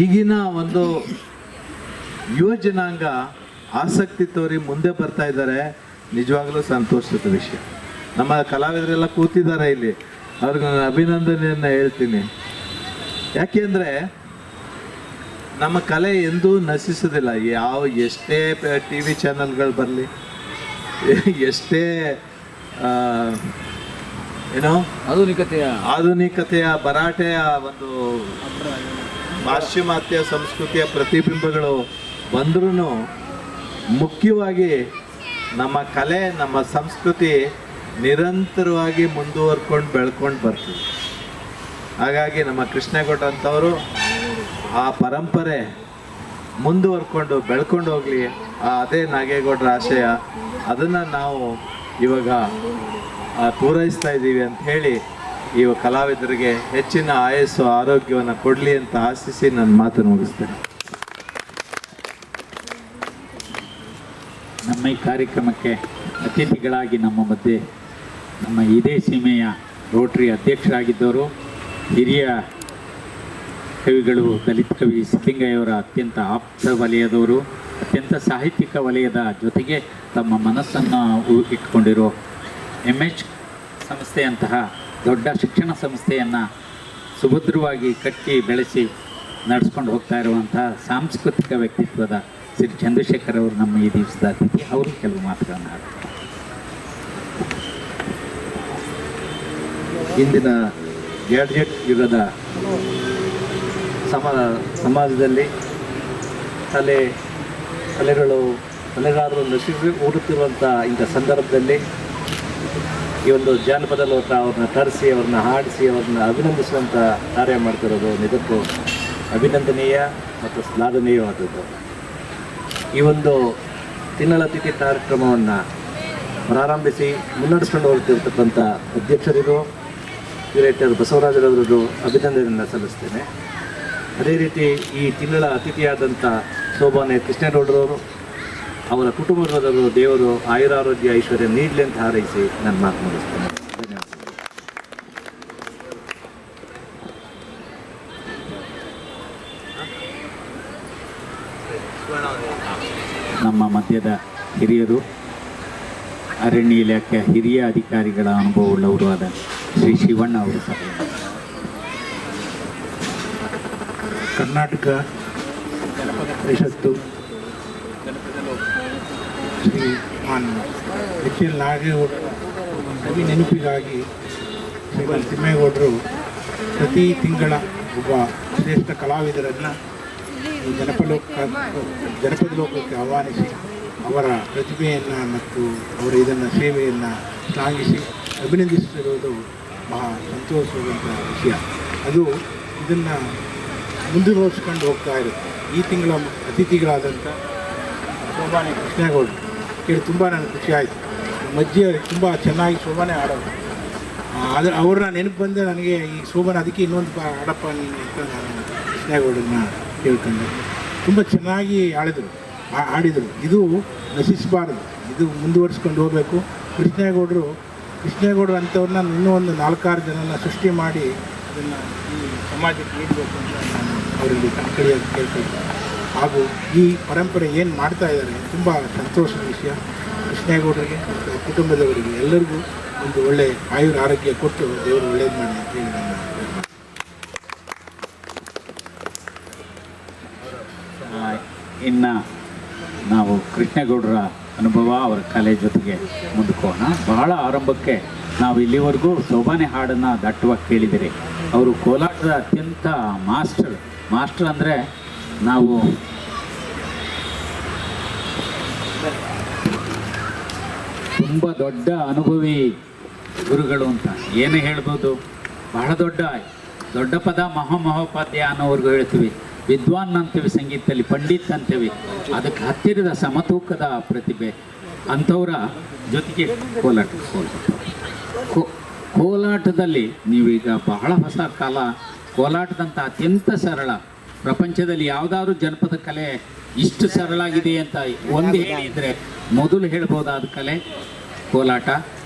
ಈಗಿನ ಒಂದು ಯುವ ಜನಾಂಗ ಆಸಕ್ತಿ ತೋರಿ ಮುಂದೆ ಬರ್ತಾ ಇದ್ದಾರೆ. ನಿಜವಾಗ್ಲೂ ಸಂತೋಷದ ವಿಷಯ. ನಮ್ಮ ಕಲಾವಿದರೆಲ್ಲ ಕೂತಿದ್ದಾರೆ ಇಲ್ಲಿ, ಅವ್ರಿಗೆ ನಾನು ಅಭಿನಂದನೆಯನ್ನು ಹೇಳ್ತೀನಿ. ಯಾಕೆಂದರೆ ನಮ್ಮ ಕಲೆ ಎಂದೂ ನಶಿಸೋದಿಲ್ಲ. ಎಷ್ಟೇ ಟಿ ವಿ ಚಾನಲ್ಗಳು ಬರಲಿ, ಎಷ್ಟೇ ಏನೋ ಆಧುನಿಕತೆಯ ಭರಾಟೆಯ ಒಂದು ಪಾಶ್ಚಿಮಾತ್ಯ ಸಂಸ್ಕೃತಿಯ ಪ್ರತಿಬಿಂಬಗಳು ಬಂದ್ರೂ ಮುಖ್ಯವಾಗಿ ನಮ್ಮ ಕಲೆ, ನಮ್ಮ ಸಂಸ್ಕೃತಿ ನಿರಂತರವಾಗಿ ಮುಂದುವರ್ಕೊಂಡು ಬೆಳ್ಕೊಂಡು ಬರ್ತೀವಿ. ಹಾಗಾಗಿ ನಮ್ಮ ಕೃಷ್ಣೇಗೌಡ ಅಂತವರು ಆ ಪರಂಪರೆ ಮುಂದುವರ್ಕೊಂಡು ಬೆಳ್ಕೊಂಡು ಹೋಗಲಿ, ಅದೇ ನಾಗೇಗೌಡರ ಆಶಯ. ಅದನ್ನು ನಾವು ಇವಾಗ ಪೂರೈಸ್ತಾ ಇದ್ದೀವಿ ಅಂತ ಹೇಳಿ ಈ ಕಲಾವಿದರಿಗೆ ಹೆಚ್ಚಿನ ಆಯಸ್ಸು, ಆರೋಗ್ಯವನ್ನು ಕೊಡಲಿ ಅಂತ ಆಶಿಸಿ ನನ್ನ ಮಾತನ್ನು ಮುಗಿಸ್ತೇನೆ. ನಮ್ಮ ಈ ಕಾರ್ಯಕ್ರಮಕ್ಕೆ ಅತಿಥಿಗಳಾಗಿ ನಮ್ಮ ಮಧ್ಯೆ ನಮ್ಮ ಇದೇ ಸೀಮೆಯ ರೋಟರಿ ಅಧ್ಯಕ್ಷರಾಗಿದ್ದವರು, ಹಿರಿಯ ಕವಿಗಳು, ದಲಿತ ಕವಿ ಸಿದ್ದಲಿಂಗಯ್ಯವರ ಅತ್ಯಂತ ಆಪ್ತ ವಲಯದವರು, ಅತ್ಯಂತ ಸಾಹಿತ್ಯಿಕ ವಲಯದ ಜೊತೆಗೆ ತಮ್ಮ ಮನಸ್ಸನ್ನು ಇಟ್ಕೊಂಡಿರೋ MH ಸಂಸ್ಥೆಯಂತಹ ದೊಡ್ಡ ಶಿಕ್ಷಣ ಸಂಸ್ಥೆಯನ್ನು ಸುಭದ್ರವಾಗಿ ಕಟ್ಟಿ ಬೆಳೆಸಿ ನಡೆಸ್ಕೊಂಡು ಹೋಗ್ತಾ ಇರುವಂತಹ ಸಾಂಸ್ಕೃತಿಕ ವ್ಯಕ್ತಿತ್ವದ ಶ್ರೀ ಚಂದ್ರಶೇಖರ್ ಅವರು ನಮ್ಮ ಈ ದಿವಸದ ಅತಿಥಿ. ಅವರು ಕೆಲವು ಮಾತುಗಳನ್ನು ಆಡ್ತಾರೆ. ಇಂದಿನ ಗ್ಯಾಡ್ಜೆಟ್ ಯುಗದ ಸಮಾಜದಲ್ಲಿ ಕಲೆಗಾರರು ನಶಿಸಿ ಓಡುತ್ತಿರುವಂಥ ಇಂಥ ಸಂದರ್ಭದಲ್ಲಿ ಈ ಒಂದು ಜಾನಪದ ಲೋಕ ಅವ್ರನ್ನ ತರಿಸಿ, ಅವ್ರನ್ನ ಹಾಡಿಸಿ, ಅವ್ರನ್ನ ಅಭಿನಂದಿಸುವಂಥ ಕಾರ್ಯ ಮಾಡ್ತಿರೋದು ನಿಜಕ್ಕೂ ಅಭಿನಂದನೀಯ ಮತ್ತು ಶ್ಲಾಘನೀಯವಾದದ್ದು. ಈ ಒಂದು ತಿಂಗಳ ತಿಥಿ ಕಾರ್ಯಕ್ರಮವನ್ನು ಪ್ರಾರಂಭಿಸಿ ಮುನ್ನಡೆಸ್ಕೊಂಡು ಹೋಗ್ತಿರ್ತಕ್ಕಂಥ ಅಧ್ಯಕ್ಷರಿಗೂ ಕ್ಯೂರೇಟರ್ ಬಸವರಾಜರವರಿಗೂ ಅಭಿನಂದನೆಯನ್ನು ಸಲ್ಲಿಸ್ತೇನೆ. ಅದೇ ರೀತಿ ಈ ತಿಂಗಳ ಅತಿಥಿಯಾದಂಥ ಶೋಭಾನೆ ಕೃಷ್ಣೇಗೌಡರವರು, ಅವರ ಕುಟುಂಬದವರು ದೇವರು ಆಯುರಾರೋಗ್ಯ ಐಶ್ವರ್ಯ ನೀಡಲಿ ಅಂತ ಹಾರೈಸಿ ನಾನು ಮಾತು ಮುಗಿಸ್ತೇನೆ. ಧನ್ಯವಾದಗಳು. ನಮ್ಮ ಮಧ್ಯದ ಹಿರಿಯರು, ಅರಣ್ಯ ಇಲಾಖೆಯ ಹಿರಿಯ ಅಧಿಕಾರಿಗಳ ಅನುಭವವುಳ್ಳವರು ಆದ ಶ್ರೀ ಶಿವಣ್ಣ ಅವರು ಸಹ. ಕರ್ನಾಟಕ ಪರಿಷತ್ತು ಶ್ರೀ ಎಚ್ ಎಲ್ ನಾಗೇಗೌಡರ ಕವಿ ನೆನಪಿಗಾಗಿ ಶ್ರೀಮಂತ ತಿಮ್ಮೇಗೌಡರು ಪ್ರತಿ ತಿಂಗಳ ಒಬ್ಬ ಶ್ರೇಷ್ಠ ಕಲಾವಿದರನ್ನು ಈ ಜನಪದ ಲೋಕಕ್ಕೆ ಆಹ್ವಾನಿಸಿ ಅವರ ಪ್ರತಿಭೆಯನ್ನು ಮತ್ತು ಅವರ ಇದನ್ನು ಸೇವೆಯನ್ನು ಶ್ಲಾಘಿಸಿ ಅಭಿನಂದಿಸುತ್ತಿರುವುದು ಬಹಳ ಸಂತೋಷವಾದಂಥ ವಿಷಯ. ಅದು ಇದನ್ನು ಮುಂದುವರಿಸ್ಕೊಂಡು ಹೋಗ್ತಾ ಇರುತ್ತೆ. ಈ ತಿಂಗಳ ಅತಿಥಿಗಳಾದಂಥ ಶೋಭಾನೆ ಕೃಷ್ಣೇಗೌಡರು ಕೇಳಿ ತುಂಬ ನನಗೆ ಖುಷಿ ಆಯಿತು. ನಮ್ಮ ಅಜ್ಜಿ ಅವ್ರಿಗೆ ತುಂಬ ಚೆನ್ನಾಗಿ ಶೋಭಾನೆ ಆಡೋದು. ಆದರೆ ಅವ್ರನ್ನ ನೆನಪು ಬಂದರೆ ನನಗೆ ಈ ಶೋಭಾನೆ ಅದಕ್ಕೆ ಇನ್ನೊಂದು ಆಡಪ್ಪ ನೀನು ಅಂತ ನಾನು ಕೃಷ್ಣೇಗೌಡರನ್ನ ಕೇಳ್ಕೊಂಡೆ. ತುಂಬ ಚೆನ್ನಾಗಿ ಆಡಿದರು. ಇದು ನಶಿಸಬಾರ್ದು, ಇದು ಮುಂದುವರಿಸ್ಕೊಂಡು ಹೋಗಬೇಕು. ಕೃಷ್ಣೇಗೌಡರು ಅಂಥವ್ರನ್ನ ಇನ್ನೂ ಒಂದು 4-6 ಜನನ ಸೃಷ್ಟಿ ಮಾಡಿ ಇದನ್ನು ಈ ಸಮಾಜಕ್ಕೆ ನೀಡಬೇಕು ಅಂತ ನಾನು ಅವರಲ್ಲಿ ಕಳಕಳಿಯಾಗಿ ಕೇಳ್ಕೊಳ್ತೀನಿ. ಹಾಗೂ ಈ ಪರಂಪರೆ ಏನು ಮಾಡ್ತಾ ಇದ್ದಾರೆ ತುಂಬ ಸಂತೋಷದ ವಿಷಯ. ಕೃಷ್ಣೇಗೌಡರಿಗೆ ಮತ್ತು ಕುಟುಂಬದವರಿಗೆ ಎಲ್ಲರಿಗೂ ಒಂದು ಒಳ್ಳೆಯ ಆರೋಗ್ಯ ಕೊಟ್ಟು ದೇವರು ಒಳ್ಳೇದು ಮಾಡಿ ಅಂತ ಹೇಳಿ ನಾನು ಇನ್ನು ನಾವು ಕೃಷ್ಣೇಗೌಡರ ಅನುಭವ ಅವರ ಕಲೆ ಜೊತೆಗೆ ಮುಂದಕ್ಕೋಣ. ಬಹಳ ಆರಂಭಕ್ಕೆ ನಾವು ಇಲ್ಲಿವರೆಗೂ ಶೋಭಾನೆ ಹಾಡನ್ನು ದಟ್ಟವಾಗಿ ಕೇಳಿದಿರಿ. ಅವರು ಕೋಲಾಟದ ಅತ್ಯಂತ ಮಾಸ್ಟರ್ ಅಂದರೆ ನಾವು ತುಂಬ ದೊಡ್ಡ ಅನುಭವಿ ಗುರುಗಳು ಅಂತ ಏನು ಹೇಳ್ಬೋದು. ಬಹಳ ದೊಡ್ಡ ಪದ ಮಹಾಮಹೋಪಾಧ್ಯಾಯ ಅನ್ನೋವರೆಗೂ ಹೇಳ್ತೀವಿ. ವಿದ್ವಾನ್ ಅಂತೀವಿ, ಸಂಗೀತದಲ್ಲಿ ಪಂಡಿತ್ ಅಂತೀವಿ. ಅದಕ್ಕೆ ಹತ್ತಿರದ ಸಮತೂಕದ ಪ್ರತಿಭೆ ಅಂಥವರ ಜೊತೆಗೆ ಕೋಲಾಟದಲ್ಲಿ ನೀವೀಗ ಬಹಳ ಹೊಸ ಕಾಲ. ಕೋಲಾಟದಂಥ ಅತ್ಯಂತ ಸರಳ, ಪ್ರಪಂಚದಲ್ಲಿ ಯಾವುದಾದ್ರೂ ಜನಪದ ಕಲೆ ಇಷ್ಟು ಸರಳಾಗಿದೆ ಅಂತ ಒಂದು ಹೇಳಿದರೆ ಮೊದಲು ಹೇಳ್ಬೋದಾದ ಕಲೆ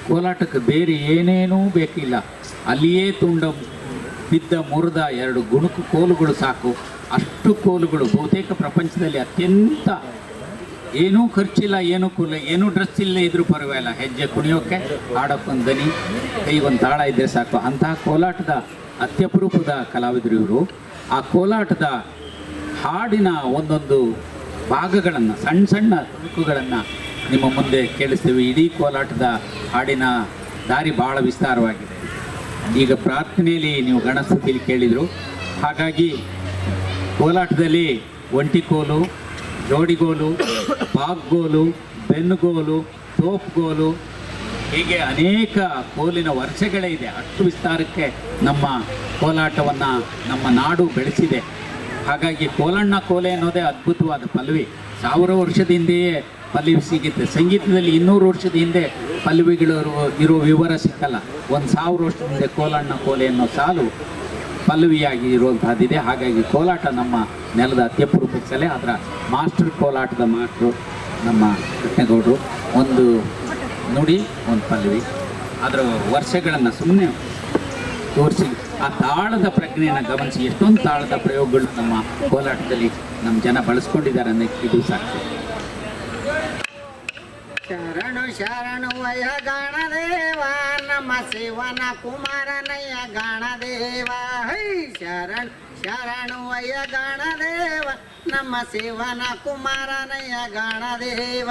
ಕೋಲಾಟಕ್ಕೆ ಬೇರೆ ಏನೇನೂ ಬೇಕಿಲ್ಲ. ಅಲ್ಲಿಯೇ ಬಿದ್ದ ಮುರಿದ 2 ಗುಣುಕು ಕೋಲುಗಳು ಸಾಕು. ಅಷ್ಟು ಕೋಲುಗಳು ಬಹುತೇಕ ಪ್ರಪಂಚದಲ್ಲಿ ಅತ್ಯಂತ ಏನೂ ಖರ್ಚಿಲ್ಲ, ಏನೂ ಡ್ರೆಸ್ ಇಲ್ಲ ಇದ್ರೂ ಪರವಾಗಿಲ್ಲ. ಹೆಜ್ಜೆ ಕುಣಿಯೋಕ್ಕೆ ಹಾಡಕ್ಕೊಂದು ದನಿ, ಕೈ ಒಂದು ತಾಳ ಇದ್ದರೆ ಸಾಕು. ಅಂತಹ ಕೋಲಾಟದ ಅತ್ಯಪರೂಪದ ಕಲಾವಿದರು ಇವರು. ಆ ಕೋಲಾಟದ ಹಾಡಿನ ಒಂದೊಂದು ಭಾಗಗಳನ್ನು, ಸಣ್ಣ ತುಣುಕುಗಳನ್ನು ನಿಮ್ಮ ಮುಂದೆ ಕೇಳಿಸ್ತೀವಿ. ಇಡೀ ಕೋಲಾಟದ ಹಾಡಿನ ದಾರಿ ಭಾಳ ವಿಸ್ತಾರವಾಗಿದೆ. ಈಗ ಪ್ರಾರ್ಥನೆಯಲ್ಲಿ ನೀವು ಗಣಸ್ತುತಿಲಿ ಕೇಳಿದರು. ಹಾಗಾಗಿ ಕೋಲಾಟದಲ್ಲಿ ಒಂಟಿಕೋಲು, ಜೋಡಿಗೋಲು, ಬಾಗ್ಗೋಲು, ಬೆನ್ನುಗೋಲು, ತೋಪುಗೋಲು, ಹೀಗೆ ಅನೇಕ ಕೋಲಿನ ವರ್ಷಗಳೇ ಇದೆ. ಅಷ್ಟು ವಿಸ್ತಾರಕ್ಕೆ ನಮ್ಮ ಕೋಲಾಟವನ್ನು ನಮ್ಮ ನಾಡು ಬೆಳೆಸಿದೆ. ಹಾಗಾಗಿ ಕೋಲಣ್ಣ ಕೋಲೆ ಅನ್ನೋದೇ ಅದ್ಭುತವಾದ ಪಲ್ಲವಿ. 1000 ವರ್ಷದ ಹಿಂದೆಯೇ ಪಲ್ಲವಿ ಸಿಗುತ್ತೆ. ಸಂಗೀತದಲ್ಲಿ 200 ವರ್ಷದ ಹಿಂದೆ ಪಲ್ಲವಿಗಳು ಇರೋ ವಿವರ ಸಿಕ್ಕಲ್ಲ. 1000 ವರ್ಷದ ಹಿಂದೆ ಕೋಲಣ್ಣ ಕೋಲೆ ಅನ್ನೋ ಸಾಲು ಪಲ್ಲವಿಯಾಗಿ ಇರುವಂತಹದ್ದಿದೆ. ಹಾಗಾಗಿ ಕೋಲಾಟ ನಮ್ಮ ನೆಲದ ಅತ್ಯಪರೂಪದ ಕಲೆ. ಅದರ ಕೋಲಾಟದ ಮಾಸ್ಟ್ರು ನಮ್ಮ ಕೃಷ್ಣೇಗೌಡರು. ಒಂದು ನುಡಿ, ಒಂದು ಪಲ್ಲವಿ, ಅದರ ವರ್ಷಗಳನ್ನು ಸುಮ್ಮನೆ ತೋರಿಸಿ ಆ ತಾಳದ ಪ್ರಜ್ಞೆಯನ್ನು ಗಮನಿಸಿ ಎಷ್ಟೊಂದು ತಾಳದ ಪ್ರಯೋಗಗಳು ನಮ್ಮ ಕೋಲಾಟದಲ್ಲಿ ನಮ್ಮ ಜನ ಬಳಸ್ಕೊಂಡಿದ್ದಾರೆ ಅನ್ನೋಕ್ಕೆ ಇದು ಸಾಕ್ಷಿ. ಶರಣು ವಯ ಗಾಣದೇವ ನಮ್ಮ ಶಿವನ ಕುಮಾರನಯ್ಯ ಗಾಣದೇವ. ಹೈ ಶರಣು ವಯ ಗಾಣದೇವ ನಮ್ಮ ಶಿವನ ಕುಮಾರನಯ್ಯ ಗಾಣದೇವ.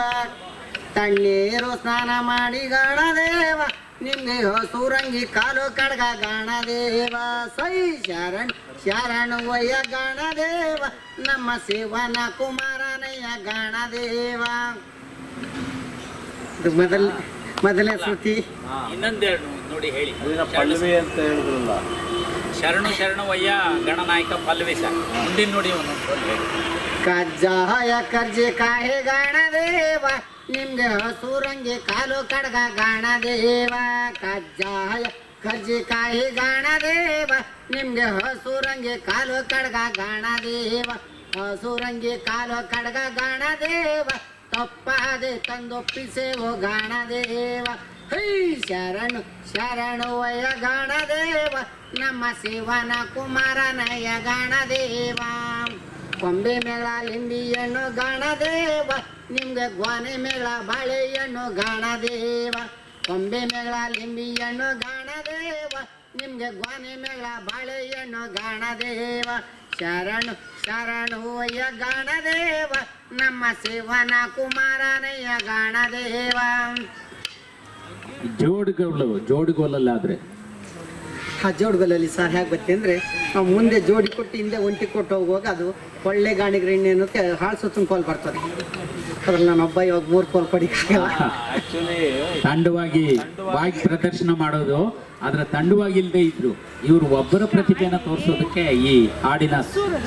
ತಣ್ಣೀರು ಸ್ನಾನ ಮಾಡಿ ಗಾಣದೇವ ನಿಮ್ಗೆ ಹೊಸೂರಂಗಿ ಕಾಲು ಕಡ್ಗ ಗಾಣದೇವ. ಸೈ ಶರಣು ವಯ ಗಾಣದೇವ ನಮ್ಮ ಶಿವನ ಕುಮಾರನಯ್ಯ ಗಾಣದೇವ. ಇದು ಮೊದಲನೇ ಶ್ರುತಿ. ಇನ್ನೊಂದೆರಡು ನೋಡಿ ಹೇಳಿ. ಪಲ್ಲವಿ ಅಂತ ಹೇಳಿದ್ರಲ್ಲ, ಶರಣು ವಯ್ಯ ಗಣನಾಯಕ ಪಲ್ಲವಿ ಸರ್. ಮುಂದಿನ ನೋಡಿ ಕಜ್ಜಾಯ ಕರ್ಜಿ ಕಾಯಿ ಗಾಣದೇವ ನಿಮ್ಗೆ ಹಸೂರಂಗಿ ಕಾಲು ಕಡ್ಗ ಗಾಣದೇವ. ಕಜ್ಜಾಯ ಕರ್ಜಿ ಕಾಯಿ ಗಾಣದೇವ ನಿಮ್ಗೆ ಹಸೂರಂಗಿ ಕಾಲು ಕಡ್ಗ ಗಾಣದೇವ. ಹಸೂರಂಗಿ ಕಾಲು ಕಡ್ಗ ಗಾಣದೇವ ತಪ್ಪಾದೆ ತಂದೊಪ್ಪಿಸೇವೋ ಗಾಣದೇವ. ಹೈ ಶರಣು ವಯ ಗಾಣದೇವ ನಮ್ಮ ಶಿವನ ಕುಮಾರನಯ್ಯ ಗಾಣದೇವ. ಕೊಂಬೆ ಮೇಳ ಲಿಂಬಿಯನ್ನು ಗಾಣದೇವ ನಿಮ್ಗೆ ಗ್ವಾನೆ ಮೇಳ ಬಾಳೆಯನ್ನು ಗಾಣದೇವ. ಕೊಂಬೆ ಮೇಳ ಲಿಂಬಿಯನ್ನು ಗಾಣದೇವ ನಿಮ್ಗೆ ಗ್ವಾನೆ ಮೇಳ ಬಾಳೆಯನ್ನು ಗಾಣದೇವ. ಶರಣು ವಯ್ಯ ಗಾಣದೇವ ನಮ್ಮ ಶಿವನ ಕುಮಾರನಯ್ಯ ಗಾಣದೇವ. ಜೋಡಿಗೋಲಲ್ಲಾದ್ರೆ ಆ ಜೋಡಿಗೋಲಲ್ಲಿ ಸರ್ ಹೇಗೆ ಬತ್ತೆ ಅಂದರೆ ನಾವು ಮುಂದೆ ಜೋಡಿ ಕೊಟ್ಟು ಹಿಂದೆ ಒಂಟಿ ಕೊಟ್ಟು ಹೋಗುವಾಗ ಅದು ಒಳ್ಳೆ ಗಾಣಿಗ್ರ ಎಣ್ಣೆ ಅನ್ನೋಕ್ಕೆ ಹಾಳು ಸುತ್ತನ ಕೋಲ್ ಬರ್ತದೆ. ಅದ್ರಲ್ಲಿ ನಾನೊಬ್ಬ ಇವಾಗ 3 ಕೋಲ್ ಪಡಿಕಾಗಲ್ಲ. ತಂಡವಾಗಿ ಪ್ರದರ್ಶನ ಮಾಡೋದು ಅದರ ತಂಡವಾಗಿಲ್ಲದೆ ಇದ್ರು ಇವರು ಒಬ್ಬರ ಪ್ರತಿಭೆಯನ್ನು ತೋರಿಸೋದಕ್ಕೆ ಈ ಹಾಡಿನ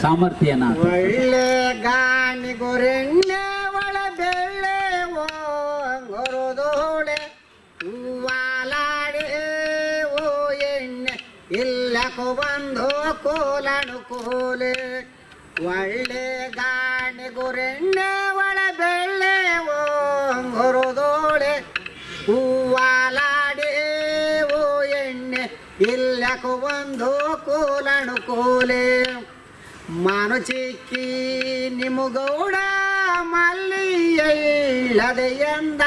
ಸಾಮರ್ಥ್ಯನ ಒಳ್ಳೆ ಗಾಣಿ ಗೊರೆಣ್ಣೆ ಒಳ ಬೆಳ್ಳೆ ಓ ಗೊರುದೋಳೆ ಹೂವಾಲಾಡೆ ಓ ಎಣ್ಣೆ ಇಲ್ಲಕು ಬಂದು ಕೋಲನು ಕೋಲೆ ಒಳ್ಳೆ ಗಾಣಿ ಗೊರೆಣ್ಣೆ ಒಳ ಬೆಳ್ಳೆ ಓ ಗೊರುದೋಳೆ ಹೂವಾಲಾಡೆ ಓ ಎಣ್ಣೆ ಇಲ್ಲಕು ಬಂದು ಕೋಲನು ಕೋಲೆ ಮಾನು ಚಿಕ್ಕಿ ನಿಮಗೌಡ ಮಲ್ಲಿಯಲ್ಲದೆ ಎಂದ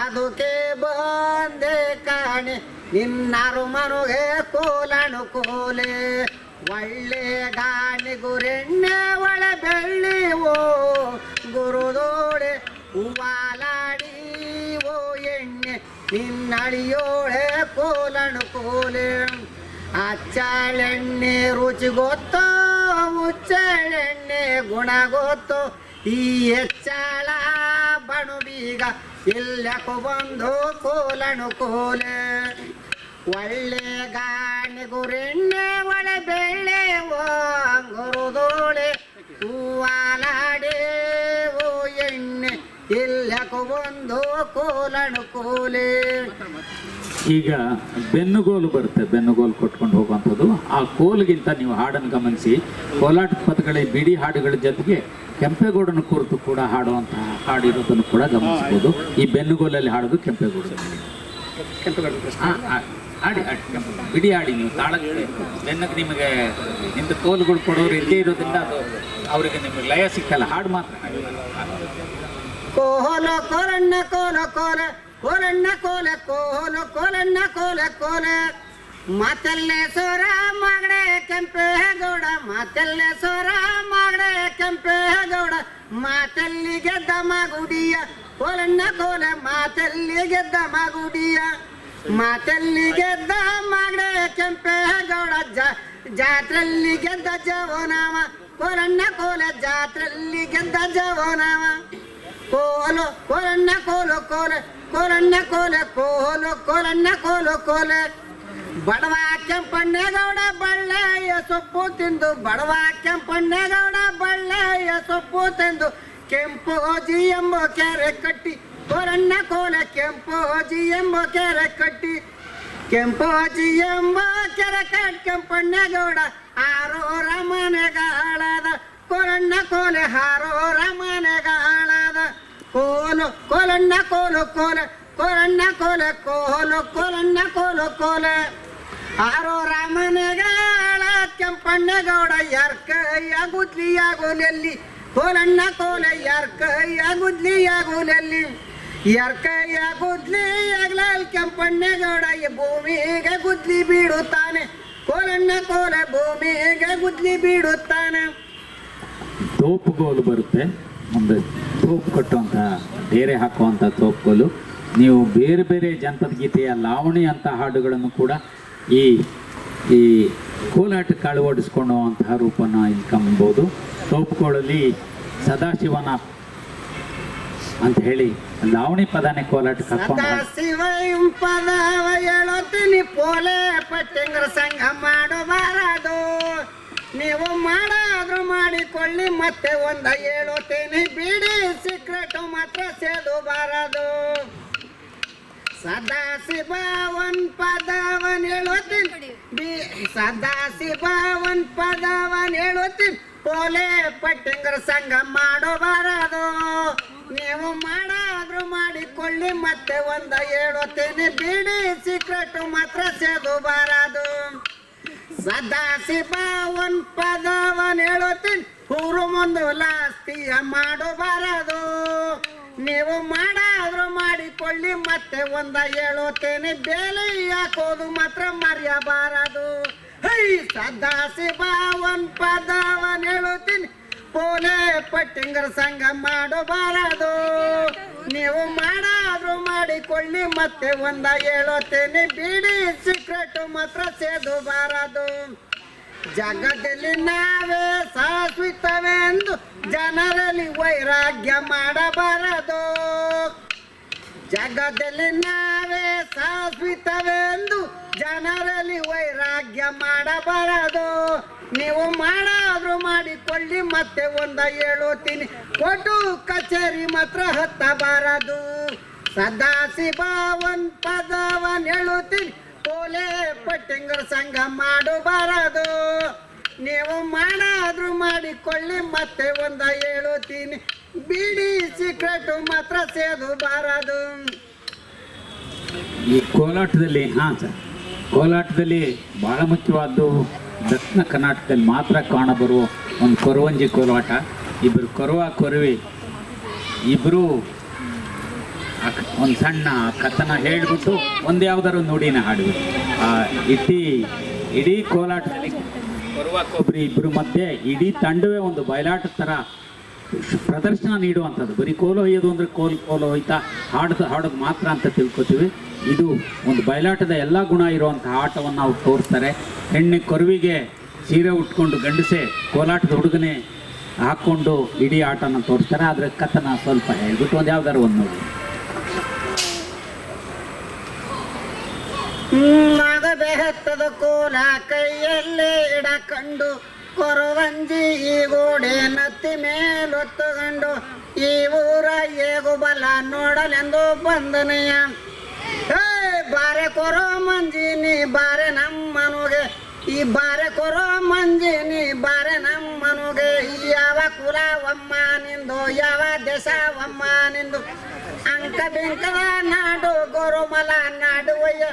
ಅದಕ್ಕೆ ಬಂದೆ ಕಾಣೆ ನಿನ್ನಾರು ಮನುಗೆ ಕೋಲನು ಕೋಲೆ ಒಳ್ಳೆ ಗಾಣಿ ಗುರೆಣ್ಣೆ ಒಳ ಬೆಳ್ಳಿ ಓ ಗುರುದೋಡೆ ಹೂವಾಲಾಡಿ ಓ ಎಣ್ಣೆ ನಿನ್ನಳಿಯೋಳೆ ಕೋಲನು ಕೋಲೆ ಅಚ್ಚಳೆಣ್ಣೆ ರುಚಿ ಗೊತ್ತೋ ಮುಚ್ಚಳೆಣ್ಣೆ ಗುಣ ಗೊತ್ತು ಈ ಹೆಚ್ಚಳ ಬಣು ಬೀಗ ಇಲ್ಲಕು ಬಂದು ಕೋಲನು ಕೋಲೆ ಒಳ್ಳೆ ಗಾಣಿ ಗುರೆಣ್ಣೆ ಒಳ ಬೆಳ್ಳೆ ಓ ಗುರುದೋಳೆ ಹೂವಾಲಾಡೆ ಓ ಎಣ್ಣೆ ಇಲ್ಲಕು ಬಂದು ಕೋಲನು ಕೋಲೆ. ಈಗ ಬೆನ್ನುಗೋಲು ಬರುತ್ತೆ, ಬೆನ್ನುಗೋಲು ಕೊಟ್ಕೊಂಡು ಹೋಗುವಂಥದ್ದು. ಆ ಕೋಲ್ಗಿಂತ ನೀವು ಹಾಡನ್ನು ಗಮನಿಸಿ, ಕೋಲಾಟ ಪದಗಳ ಬಿಡಿ ಹಾಡುಗಳ ಜೊತೆಗೆ ಕೆಂಪೇಗೌಡನ ಕುರಿತು ಕೂಡ ಹಾಡುವಂತಹ ಹಾಡಿರೋದನ್ನು ಕೂಡ ಗಮನಿಸ್ಬೋದು. ಈ ಬೆನ್ನುಗೋಲಲ್ಲಿ ಹಾಡೋದು ಕೆಂಪೇಗೌಡನಲ್ಲಿ. ಹಾಡಿ ಬಿಡಿ ಹಾಡಿ ನೀವು ತಾಳಕ್ಕೆ ಬೆನ್ನಕ್ಕೆ ನಿಮಗೆ ಇಂಥ ಕೋಲುಗಳು ಕೊಡೋರು ಇಲ್ಲದೇ ಇರೋದ್ರಿಂದ ಅದು ಅವರಿಗೆ ನಿಮಗೆ ಲಯ ಸಿಕ್ಕಲ್ಲ. ಹಾಡು ಮಾತ್ರ ಕೋಲ ಕೋಲಣ್ಣ ಕೋಲ ಕೋಲ ಕೋಲಣ್ಣ ಕೋಲ ಕೋಲ ಕೋಲಣ್ಣ ಕೋಲ ಕೋಲ ಮಾತಲ್ಲೇ ಸೋರ ಮಾಗಡೆ ಕೆಂಪೇಗೌಡ ಮಾತಲ್ಲೇ ಸೋರ ಮಾಗಡೆ ಕೆಂಪೇಗೌಡ ಮಾತಲ್ಲಿ ಗೆದ್ದ ಮಗುಡಿಯ ಕೋಲಣ್ಣ ಕೋಲ ಮಾತಲ್ಲಿ ಗೆದ್ದ ಮಗುಡಿಯ ಮಾತಲ್ಲಿ ಗೆದ್ದ ಮಾಗಡೆ ಕೆಂಪೇಗೌಡ ಜಾತ್ರೆಯಲ್ಲಿ ಗೆದ್ದ ಜವನಾವ ಕೋಲಣ್ಣ ಕೋಲ ಜಾತ್ರೆಯಲ್ಲಿ ಗೆದ್ದ ಜವನಾವ ಕೋಲು ಕೋಲಣ್ಣ ಕೋಲು ಕೋಲ ಕೋಲಣ್ಣ ಕೋಲ ಕೋಲು ಕೋಲಣ್ಣ ಕೋಲು ಕೋಲ ಬಡವ ಕೆಂಪಣ್ಣೇಗೌಡ ಬಳ್ಳೆಯ ಸೊಪ್ಪು ತಿಂದು ಬಡವ ಕೆಂಪಣ್ಣೇಗೌಡ ಬಳ್ಳೆಯ ಸೊಪ್ಪು ತಿಂದು ಕೆಂಪೋಜಿ ಎಂಬ ಕೆರೆ ಕಟ್ಟಿ ಕೋಲಣ್ಣ ಕೋಲ ಕೆಂಪೋಜಿ ಎಂಬ ಕೆರೆ ಕಟ್ಟಿ ಕೆಂಪೋಜಿ ಎಂಬ ಕೆರೆ ಕಟ್ಟಿ ಕೆಂಪಣ್ಣೇಗೌಡ ಆರೋರ ಮನೆಗಾಳದ ಕೋಲಣ್ಣ ಕೋಲೆ ಹಾರೋರ ಮನೆಗಾಳದ ಕೋಲು ಕೋಲಣ್ಣ ಕೋಲು ಕೋಲ ಕೋಲಣ್ಣ ಕೋಲ ಕೋಲು ಕೋಲಣ್ಣ ಕೋಲು ಕೋಲ ಆರೋ ರಾಮನೆಗಾಳ ಕೆಂಪಣ್ಣಗೌಡ ಯಾರ ಕೈಯ ಗುದ್ಲಿಯಾಗೋಲೆಲ್ಲಿ ಕೋಲಣ್ಣ ಕೋಲ ಯಾರ ಕೈಯ ಗುದ್ಲಿಯಾಗೋಲೆಲ್ಲಿ ಯಾರ ಕೈಯ ಗುದ್ಲಿಯಾಗ್ಲಲ್ಲಿ ಕೆಂಪಣ್ಣಗೌಡ ಭೂಮಿಗೆ ಗುದ್ಲಿ ಬೀಡುತ್ತಾನೆ ಕೋಲಣ್ಣ ಕೋಲ ಭೂಮಿಗೆ ಗುದ್ಲಿ ಬೀಡುತ್ತಾನೆ. ತೋಪುಗೋಲು ಬರುತ್ತೆ, ಮುಂದೆ ತೋಪು ಕಟ್ಟುವಂಥ ಬೇರೆ ಹಾಕುವಂಥ ತೋಪುಗೋಲು. ನೀವು ಬೇರೆ ಬೇರೆ ಜನಪದ ಗೀತೆಯ ಲಾವಣಿ ಅಂತ ಹಾಡುಗಳನ್ನು ಕೂಡ ಈ ಈ ಕೋಲಾಟಕ್ಕೆ ಅಳವಡಿಸ್ಕೊಳ್ಳುವಂತಹ ರೂಪನ್ನು ಇಲ್ಲಿ ಕಾಣ್ಬೋದು. ತೋಪುಗೋಳಲ್ಲಿ ಸದಾಶಿವನ ಅಂತ ಹೇಳಿ ಲಾವಣಿ ಪದಾನೆ ಕೋಲಾಟಕ್ಕೆ ಹಾಕೊಂಡು ಸದಾಶಿವ ಪದವ ಹೇಳುತ್ತೀನಿ ಪೋಲೆ ಪಟ್ಟಂಗ್ರ ಸಂಘ ಮಾಡಬಾರದು ನೀವು ಮಾಡಾದ್ರೂ ಮಾಡಿಕೊಳ್ಳಿ ಮತ್ತೆ ಒಂದ ಹೇಳುತ್ತೇನೆ ಬಿಡಿ ಸೀಕ್ರೆಟ್ ಮಾತ್ರ ಸೇದಬಾರದು. ಸದಾಶಿವ ಒಂದ್ ಪದವನ್ ಹೇಳುತ್ತೀನಿ ಸದಾಶಿವ ಒಂದ್ ಪದವನ್ ಹೇಳುತ್ತೀನಿ ಪೋಲೆ ಪಟ್ಟಂಗ್ರ ಸಂಘ ಮಾಡಬಾರದು ನೀವು ಮಾಡಾದ್ರೂ ಮಾಡಿಕೊಳ್ಳಿ ಮತ್ತೆ ಒಂದ ಹೇಳುತ್ತೇನೆ ಬಿಡಿ ಸೀಕ್ರೆಟ್ ಮಾತ್ರ ಸೇದಬಾರದು. ಸದಾಶಿವ ಒಂದ್ ಪದವನ್ ಹೇಳುತ್ತೀನಿ ಊರು ಮುಂದೆ ಲಾಸ್ತಿಯ ಮಾಡಬಾರದು ನೀವು ಮಾಡಾದ್ರೂ ಮಾಡಿಕೊಳ್ಳಿ ಮತ್ತೆ ಒಂದ ಹೇಳುತ್ತೇನೆ ಬೇಲೆ ಹಾಕೋದು ಮಾತ್ರ ಮರೆಯಬಾರದು. ಹೈ ಸದಾಶಿವ ಒಂದ್ ಪದವನ್ ಹೇಳುತ್ತೀನಿ ಪೋಲೆ ಪಟ್ಟಂಗರ ಸಂಘ ಮಾಡಬಾರದು ನೀವು ಮಾಡಾದ್ರೂ ಮಾಡಿಕೊಳ್ಳಿ ಮತ್ತೆ ಒಂದ ಹೇಳುತ್ತೇನೆ ಬಿಡಿ ಸೀಕ್ರೆಟ್ ಮಾತ್ರ ಸೇದಬಾರದು. ಜಗದಲ್ಲಿ ನಾವೇ ಶಾಶ್ವತವೇ ಎಂದು ಜನರಲ್ಲಿ ವೈರಾಗ್ಯ ಮಾಡಬಾರದು. ಜಗದಲ್ಲಿ ನಾವೇ ಶಾಶ್ವತವೆಂದು ಜನರಲ್ಲಿ ವೈರಾಗ್ಯ ಮಾಡಬಾರದು. ನೀವು ಮಾಡಾದ್ರೂ ಮಾಡಿಕೊಳ್ಳಿ, ಮತ್ತೆ ಹೇಳುತ್ತೀನಿ, ಕೊಟ್ಟು ಕಚೇರಿ ಮಾತ್ರ ಹತ್ತಬಾರದು. ಸದಾಶಿವನ್ ಪದವನ್ ಹೇಳುತ್ತೀನಿ, ಪೋಲೆ ಪಟ್ಟಿಂಗರ ಸಂಘ ಮಾಡಬಾರದು. ನೀವು ಮಾಡಾದ್ರೂ ಮಾಡಿಕೊಳ್ಳಿ, ಮತ್ತೆ ಹೇಳುತ್ತೀನಿ, ಬಿಡಿ ಸಿಕ್ರೆಟು ಮಾತ್ರ ಸೇದಬಾರದು. ಈ ಕೋಲಾಟದಲ್ಲಿ ಸರ್, ಕೋಲಾಟದಲ್ಲಿ ಬಹಳ ಮುಖ್ಯವಾದ್ದು ದಕ್ಷಿಣ ಕರ್ನಾಟಕದಲ್ಲಿ ಮಾತ್ರ ಕಾಣಬರುವ ಒಂದು ಕೊರವಂಜಿ ಕೋಲಾಟ. ಇಬ್ಬರು ಕೊರವಿ ಇಬ್ಬರು ಒಂದು ಸಣ್ಣ ಕಥನ ಹೇಳಿಬಿಟ್ಟು ಒಂದು ಯಾವ್ದಾರು ನುಡಿನ ಹಾಡಬೇಕು. ಇಡೀ ಕೋಲಾಟದಲ್ಲಿ ಕೊರವಿ ಇಬ್ಬರು ಮಧ್ಯೆ ಇಡೀ ತಂಡವೇ ಒಂದು ಬಯಲಾಟದ ಥರ ಪ್ರದರ್ಶನ ನೀಡುವಂಥದ್ದು. ಬರೀ ಕೋಲು ಹೊಯ್ಯೋದು ಅಂದರೆ ಕೋಲು ಹೊಯ್ತಾ ಹಾಡೋದು ಮಾತ್ರ ಅಂತ ತಿಳ್ಕೊತೀವಿ. ಇದು ಒಂದು ಬಯಲಾಟದ ಎಲ್ಲ ಗುಣ ಇರುವಂಥ ಆಟವನ್ನು ನಾವು ತೋರಿಸ್ತಾರೆ. ಹೆಣ್ಣು ಕೊರವಿಗೆ ಸೀರೆ ಉಟ್ಕೊಂಡು ಗಂಡಸೆ ಕೋಲಾಟದ ಹುಡುಗನೇ ಹಾಕ್ಕೊಂಡು ಇಡೀ ಆಟನ ತೋರಿಸ್ತಾರೆ. ಆದರೆ ಕಥನ ಸ್ವಲ್ಪ ಹೇಳ್ಬಿಟ್ಟು ಒಂದು ಯಾವ್ದಾರು ಒಂದು ನೋಡಿ. ನಾಗಬೇಹತ್ತದ ಕೋಲ ಕೈಯಲ್ಲೇ ಇಡಕಂಡು ಕೊರವಂಜಿ ಈ ಗೋಡೆ ನತ್ತಿ ಮೇಲೊತ್ತುಗಂಡು ಈ ಊರ ಏಗು ಬಲ ನೋಡಲೆಂದು ಬಂದನೆಯ. ಹೇ ಬಾರೆ ಕೊರೋ ಮಂಜಿನಿ ಬಾರೆ ನಮ್ಮನುಗೆ, ಈ ಬಾರೆ ಕೊರೋ ಮಂಜಿನಿ ಬಾರೆ ನಮ್ಮನುಗೆ. ಯಾವ ಕುಲವಮ್ಮ ನಿಂದು, ಯಾವ ದೇಶವಮ್ಮ ನಿಂದು, ಅಂಕ ಬಿಂಕದ ನಾಡು ಗೋರುಮಲ ನಾಡುವಯ್ಯ,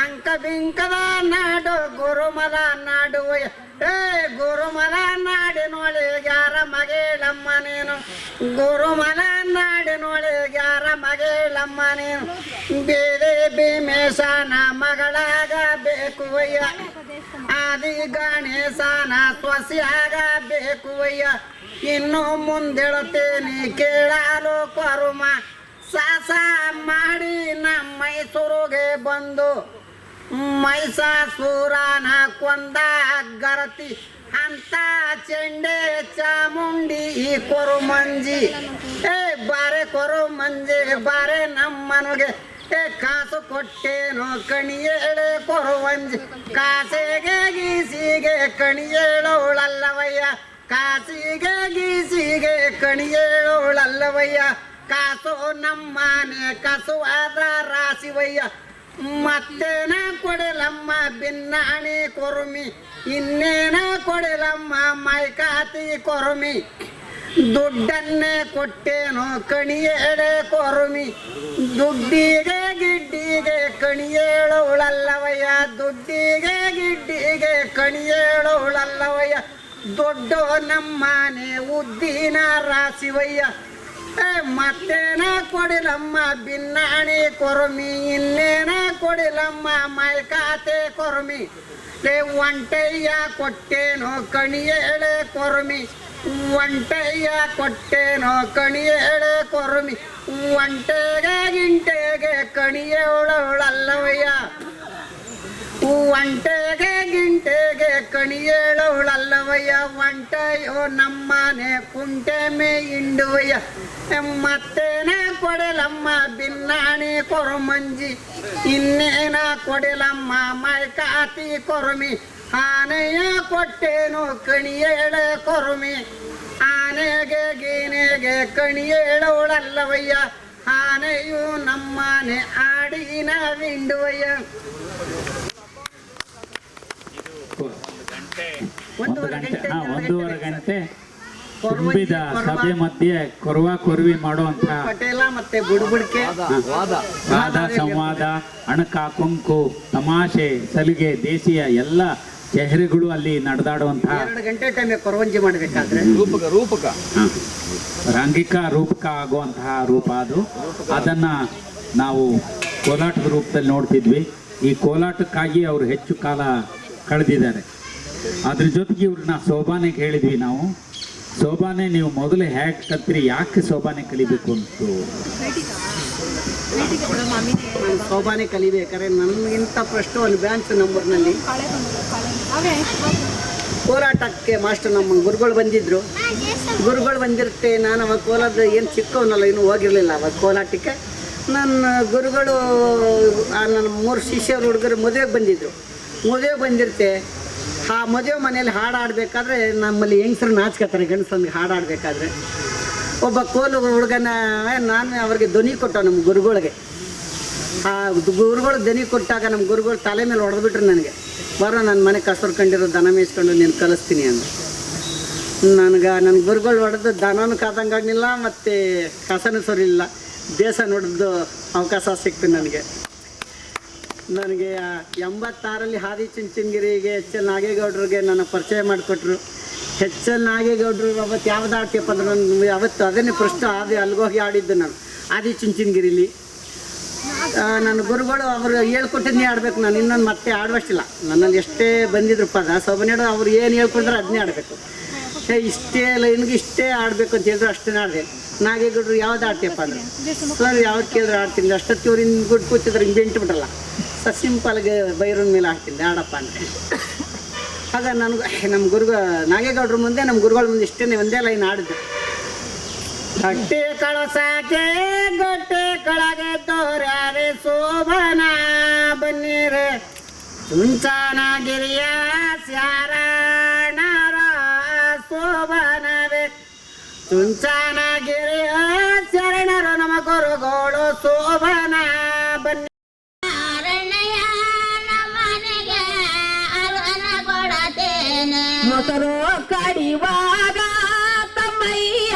ಅಂಕ ಬಿಂಕದ ನಾಡು ಗೋರುಮಲ ನಾಡುವಯ್ಯ. ಏ ಗೋರುಮಲ ನಾಡಿನೊಳೆ ಯಾರ ಮಗಳಮ್ಮ ನೀನು, ಗೋರುಮಲ ನಾಡಿನೊಳೆ ಯಾರ ಮಗಳಮ್ಮ ನೀನು. ಬೇರೆ ಭೀಮೇಶನ ಮಗಳಾಗಬೇಕು ಅಯ್ಯ, ಆದಿ ಗಣೇಶನ ಸೊಸೆಯಾಗಬೇಕು ಅಯ್ಯ. ಇನ್ನು ಮುಂದೇಳುತ್ತೇನೆ ಕೇಳಲು ಕೊರುಮ, ಸಾಸ ಮಾಡಿ ನಮ್ಮ ಮೈಸೂರಿಗೆ ಬಂದು ಮೈಸಾಸುರನ ಕೊಂದ ಗರತಿ ಅಂತ ಚೆಂಡೆ ಚಾಮುಂಡಿ ಈ ಕೊರುಮಂಜಿ. ಏ ಬಾರೆ ಕೊರುಮಂಜಿ ಬಾರೆ ನಮ್ಮನುಗೆ, ಏ ಕಾಸು ಕೊಟ್ಟೇನೋ ಕಣಿಯೇಳೆ ಕೊರುವಂಜಿ. ಕಾಸಿಗೆ ಗೀಸಿಗೆ ಕಣಿಯೇಳೋಳಲ್ಲವಯ್ಯ, ಕಾಸಿಗೆ ಗೀಸಿಗೆ ಕಣಿಯೇಳೋಳಲ್ಲವಯ್ಯ. ಕಾಸು ನಮ್ಮನೆ ಕಸುವಾದ ರಾಶಿವಯ್ಯ. ಮತ್ತೇನ ಕೊಡಲಮ್ಮ ಬಿನ್ನಾಣಿ ಕೊರುಮಿ, ಇನ್ನೇನ ಕೊಡಲಮ್ಮ ಮೈಕಾತಿ ಕೊರುಮಿ. ದುಡ್ಡನ್ನೇ ಕೊಟ್ಟೇನೋ ಕಣಿಯೇಳೆ ಕೊರುಮಿ, ದುಡ್ಡಿಗೆ ಗಿಡ್ಡಿಗೆ ಕಣಿಯೇಳೋಳಲ್ಲವಯ್ಯ, ದುಡ್ಡಿಗೆ ಗಿಡ್ಡಿಗೆ ಕಣಿಯೇಳೋಳಲ್ಲವಯ್ಯ. ದೊಡ್ಡ ನಮ್ಮನೆ ಉದ್ದಿನ ರಾಶಿವಯ್ಯ. ಮತ್ತೇನ ಕೊಡಿಲಮ್ಮ ಬಿನ್ನಾಣಿ ಕೊರುಮಿ, ಇನ್ನೇನ ಕೊಡಿಲಮ್ಮ ಮೈಕಾತೆ ಕೊರುಮಿ. ಒಂಟಯ್ಯ ಕೊಟ್ಟೇನೋ ಕಣಿಯೇಳೆ ಕೊರುಮಿ, ಒಂಟಯ್ಯ ಕೊಟ್ಟೇನೋ ಕಣಿಯೇಳೆ ಕೊರುಮಿ. ಒಂಟೆಗೆ ಗಿಂಟೆಗೆ ಕಣಿಯೇಳೋಳಲ್ಲವಯ್ಯ, ಒಂಟೆಗೆ ಗಿಂಟೆಗೆ ಕಣಿಯೇಳೋಳಲ್ಲವಯ್ಯ. ಒಂಟೆಯೋ ನಮ್ಮನೆ ಕುಂಟೆ ಮೇ ಇಂಡುವಯ್ಯ. ಮತ್ತೇನ ಕೊಡಲಮ್ಮ ಬಿನ್ನಾಣಿ ಕೊರುಮಂಜಿ, ಇನ್ನೇನ ಕೊಡಲಮ್ಮ ಮೈಕಾತಿ ಕೊರುಮಿ. ಆನೆಯ ಕೊಟ್ಟೇನೋ ಕಣಿಯೇಳೆ ಕೊರುಮಿ, ಆನೆಗೆ ಗೀನೆಗೆ ಕಣಿಯೇಳೋಳಲ್ಲವಯ್ಯ. ಆನೆಯು ನಮ್ಮನೆ ಆಡಿನ ವಿಂಡುವಯ್ಯ. ಒಂದೂವರೆ ಗಂಟೆ ತುಂಬಿದ ಸಭೆ ಮಧ್ಯೆ ಕೊರವಿ ಮಾಡುವಂತ ಪಟೇಲ ಮತ್ತೆ ಬುಡ್ಬುಡ್ಕೆ ವಾದ ಸಂವಾದ, ಅಣಕ ಕೊಂಕು, ತಮಾಷೆ, ಸಲಿಗೆ, ದೇಶೀಯ ಎಲ್ಲ ಚೆಹರೆಗಳು ಅಲ್ಲಿ ನಡೆದಾಡುವಂತಹ 2 ಗಂಟೆ ಟೈಮ್ ಕೊರವಂಜಿ ಮಾಡಬೇಕಾದ್ರೆ ರೂಪಕ ರಂಗಿಕ ರೂಪಕ ಆಗುವಂತಹ ರೂಪ ಅದು. ಅದನ್ನ ನಾವು ಕೋಲಾಟದ ರೂಪದಲ್ಲಿ ನೋಡ್ತಿದ್ವಿ. ಈ ಕೋಲಾಟಕ್ಕಾಗಿ ಅವರು ಹೆಚ್ಚು ಕಾಲ ಕಳೆದಿದ್ದಾರೆ. ಅದ್ರ ಜೊತೆಗೆ ಇವ್ರನ್ನ ಸೋಬಾನೆಗೆ ಹೇಳಿದ್ವಿ ನಾವು. ಸೋಬಾನೆ ನೀವು ಮೊದಲು ಹೇಗೆ ಕಲ್ತ್ರಿ, ಯಾಕೆ ಸೋಬಾನೆ ಕಲಿಬೇಕು ಅಂತು? ಸೋಬಾನೆ ಕಲಿಬೇಕಾದ್ರೆ ನನಗಿಂತ ಫಸ್ಟ್ ಒಂದು ಬ್ರಾಂಚ್ ನಂಬರ್ನಲ್ಲಿ ಕೋಲಾಟಕ್ಕೆ ಮಾಸ್ಟರ್ ನಮ್ಮ ಗುರುಗಳು ಬಂದಿದ್ದರು. ಗುರುಗಳು ಬಂದಿರುತ್ತೆ. ನಾನು ಅವಾಗ ಕೋಲಾರದ ಏನು ಚಿಕ್ಕವನಲ್ಲ, ಇನ್ನೂ ಹೋಗಿರಲಿಲ್ಲ ಅವಾಗ ಕೋಲಾಟಕ್ಕೆ. ನನ್ನ ಗುರುಗಳು ನನ್ನ 3 ಶಿಷ್ಯರು ಹುಡುಗರು ಮದುವೆಗೆ ಬಂದಿದ್ದರು. ಮದುವೆ ಬಂದಿರ್ತೆ ಆ ಮದುವೆ ಮನೇಲಿ ಹಾಡು ಆಡಬೇಕಾದ್ರೆ ನಮ್ಮಲ್ಲಿ ಹೆಂಗಸರು ನಾಚ್ಕೋತಾರೆ ಗಂಡಸಂದಿಗೆ ಹಾಡು ಆಡಬೇಕಾದ್ರೆ. ಒಬ್ಬ ಕೋಲು ಹುಡುಗನ ನಾನು ಅವ್ರಿಗೆ ಧ್ವನಿ ಕೊಟ್ಟವು ನಮ್ಮ ಗುರುಗಳಿಗೆ. ಆ ಗುರುಗಳು ಧ್ವನಿ ಕೊಟ್ಟಾಗ ನಮ್ಮ ಗುರುಗಳು ತಲೆ ಮೇಲೆ ಹೊಡೆದ್ಬಿಟ್ರು ನನಗೆ. ಬರೋ ನನ್ನ ಮನೆ ಕಸರ್ಕೊಂಡಿರೋ ದನ ಮೇಯಿಸ್ಕೊಂಡು ನೀನು ಕಲಿಸ್ತೀನಿ ಅಂದ. ನನ್ನ ಗುರುಗಳು ಹೊಡೆದು ದನನೂ ಕಾದಂಗಾಗಲಿಲ್ಲ ಮತ್ತು ಕಸನೂ ಸರಿಯಿಲ್ಲ. ದೇಶ ನೋಡಿದ್ದು ಅವಕಾಶ ಸಿಕ್ತು ನನಗೆ. 86ರಲ್ಲಿ ಹಾದಿ ಚುಂಚನಗಿರಿಗೆ ಎಚ್ ಎಲ್ ನಾಗೇಗೌಡರಿಗೆ ನನ್ನ ಪರಿಚಯ ಮಾಡಿಕೊಟ್ರು. ಎಚ್ ಎಲ್ ನಾಗೇಗೌಡರು ಅವತ್ತು ಯಾವ್ದು ಆಡ್ತೀಯಪ್ಪ ಅಂದ್ರೆ ನಾನು ಅವತ್ತು ಅದನ್ನೇ ಫಸ್ಟ್ ಅಲ್ಲಿಗೋಗಿ ಆಡಿದ್ದು ನಾನು ಆದಿ ಚುಂಚನಗಿರಿಲಿ. ನನ್ನ ಗುರುಗಳು ಅವರು ಹೇಳ್ಕೊಟ್ಟಿದ್ನೇ ಆಡಬೇಕು. ನಾನು ಇನ್ನೊಂದು ಮತ್ತೆ ಆಡುವಷ್ಟಿಲ್ಲ. ನನ್ನಲ್ಲಿ ಎಷ್ಟೇ ಬಂದಿದ್ರು ಪದ ಸೊಬನೇಡು ಅವ್ರು ಏನು ಹೇಳ್ಕೊಂಡ್ರೆ ಅದನ್ನೇ ಆಡಬೇಕು. ಇಷ್ಟೇ ಲೈನ್ಗೆ ಇಷ್ಟೇ ಆಡಬೇಕು ಅಂತ ಹೇಳಿದ್ರು ಅಷ್ಟೇ ಆಡಿದೆ. ನಾಗೇಗೌಡರು ಯಾವ್ದು ಆಡ್ತೀಯಪ್ಪ ಅಂದ್ರೆ ಸರ್ ಯಾವ್ದು ಕೇಳಿದ್ರೆ ಆಡ್ತೀನಿ. ಅಷ್ಟೊತ್ತು ಇವ್ರು ಹಿಂಗೆ ಗುಡ್ ಕೂತಿದ್ರೆ ಹಿಂಗೆ ಬೆಂಟು ಬಿಟ್ರಲ್ಲ ಸರ್ ಸಿಂಪಲ್ಗೆ ಬೈರನ್ ಮೇಲೆ ಆಡ್ತೀನಿ ಆಡಪ್ಪ ಅಂದರೆ. ಆಗ ನನಗೆ ನಮ್ಮ ನಾಗೇಗೌಡ್ರ ಮುಂದೆ ನಮ್ಮ ಗುರುಗಳ ಮುಂದೆ ಇಷ್ಟೇ ಒಂದೇ ಲೈನ್ ಆಡಿದ್ದು. ಗಟ್ಟೆ ಕಳಸಾಕೆ ಗಟ್ಟೆ ಕಳಗೆ ತೋರ್ಯಾರೆ ಶೋಭನ ಬನ್ನೀರೆ ಚುಂಚನಗಿರಿಯ ಸ್ಯಾರಣರ ಶೋಭನವೇ ಚುಂಚನಗಿರಿಯ ಶರಣರು ನಮ್ಮ ಗುರುಗಳು ಶೋಭನ ಬನ್ನಿ ಮೊಸರು ಕಡಿವಾಗ ತಮ್ಮಯ್ಯ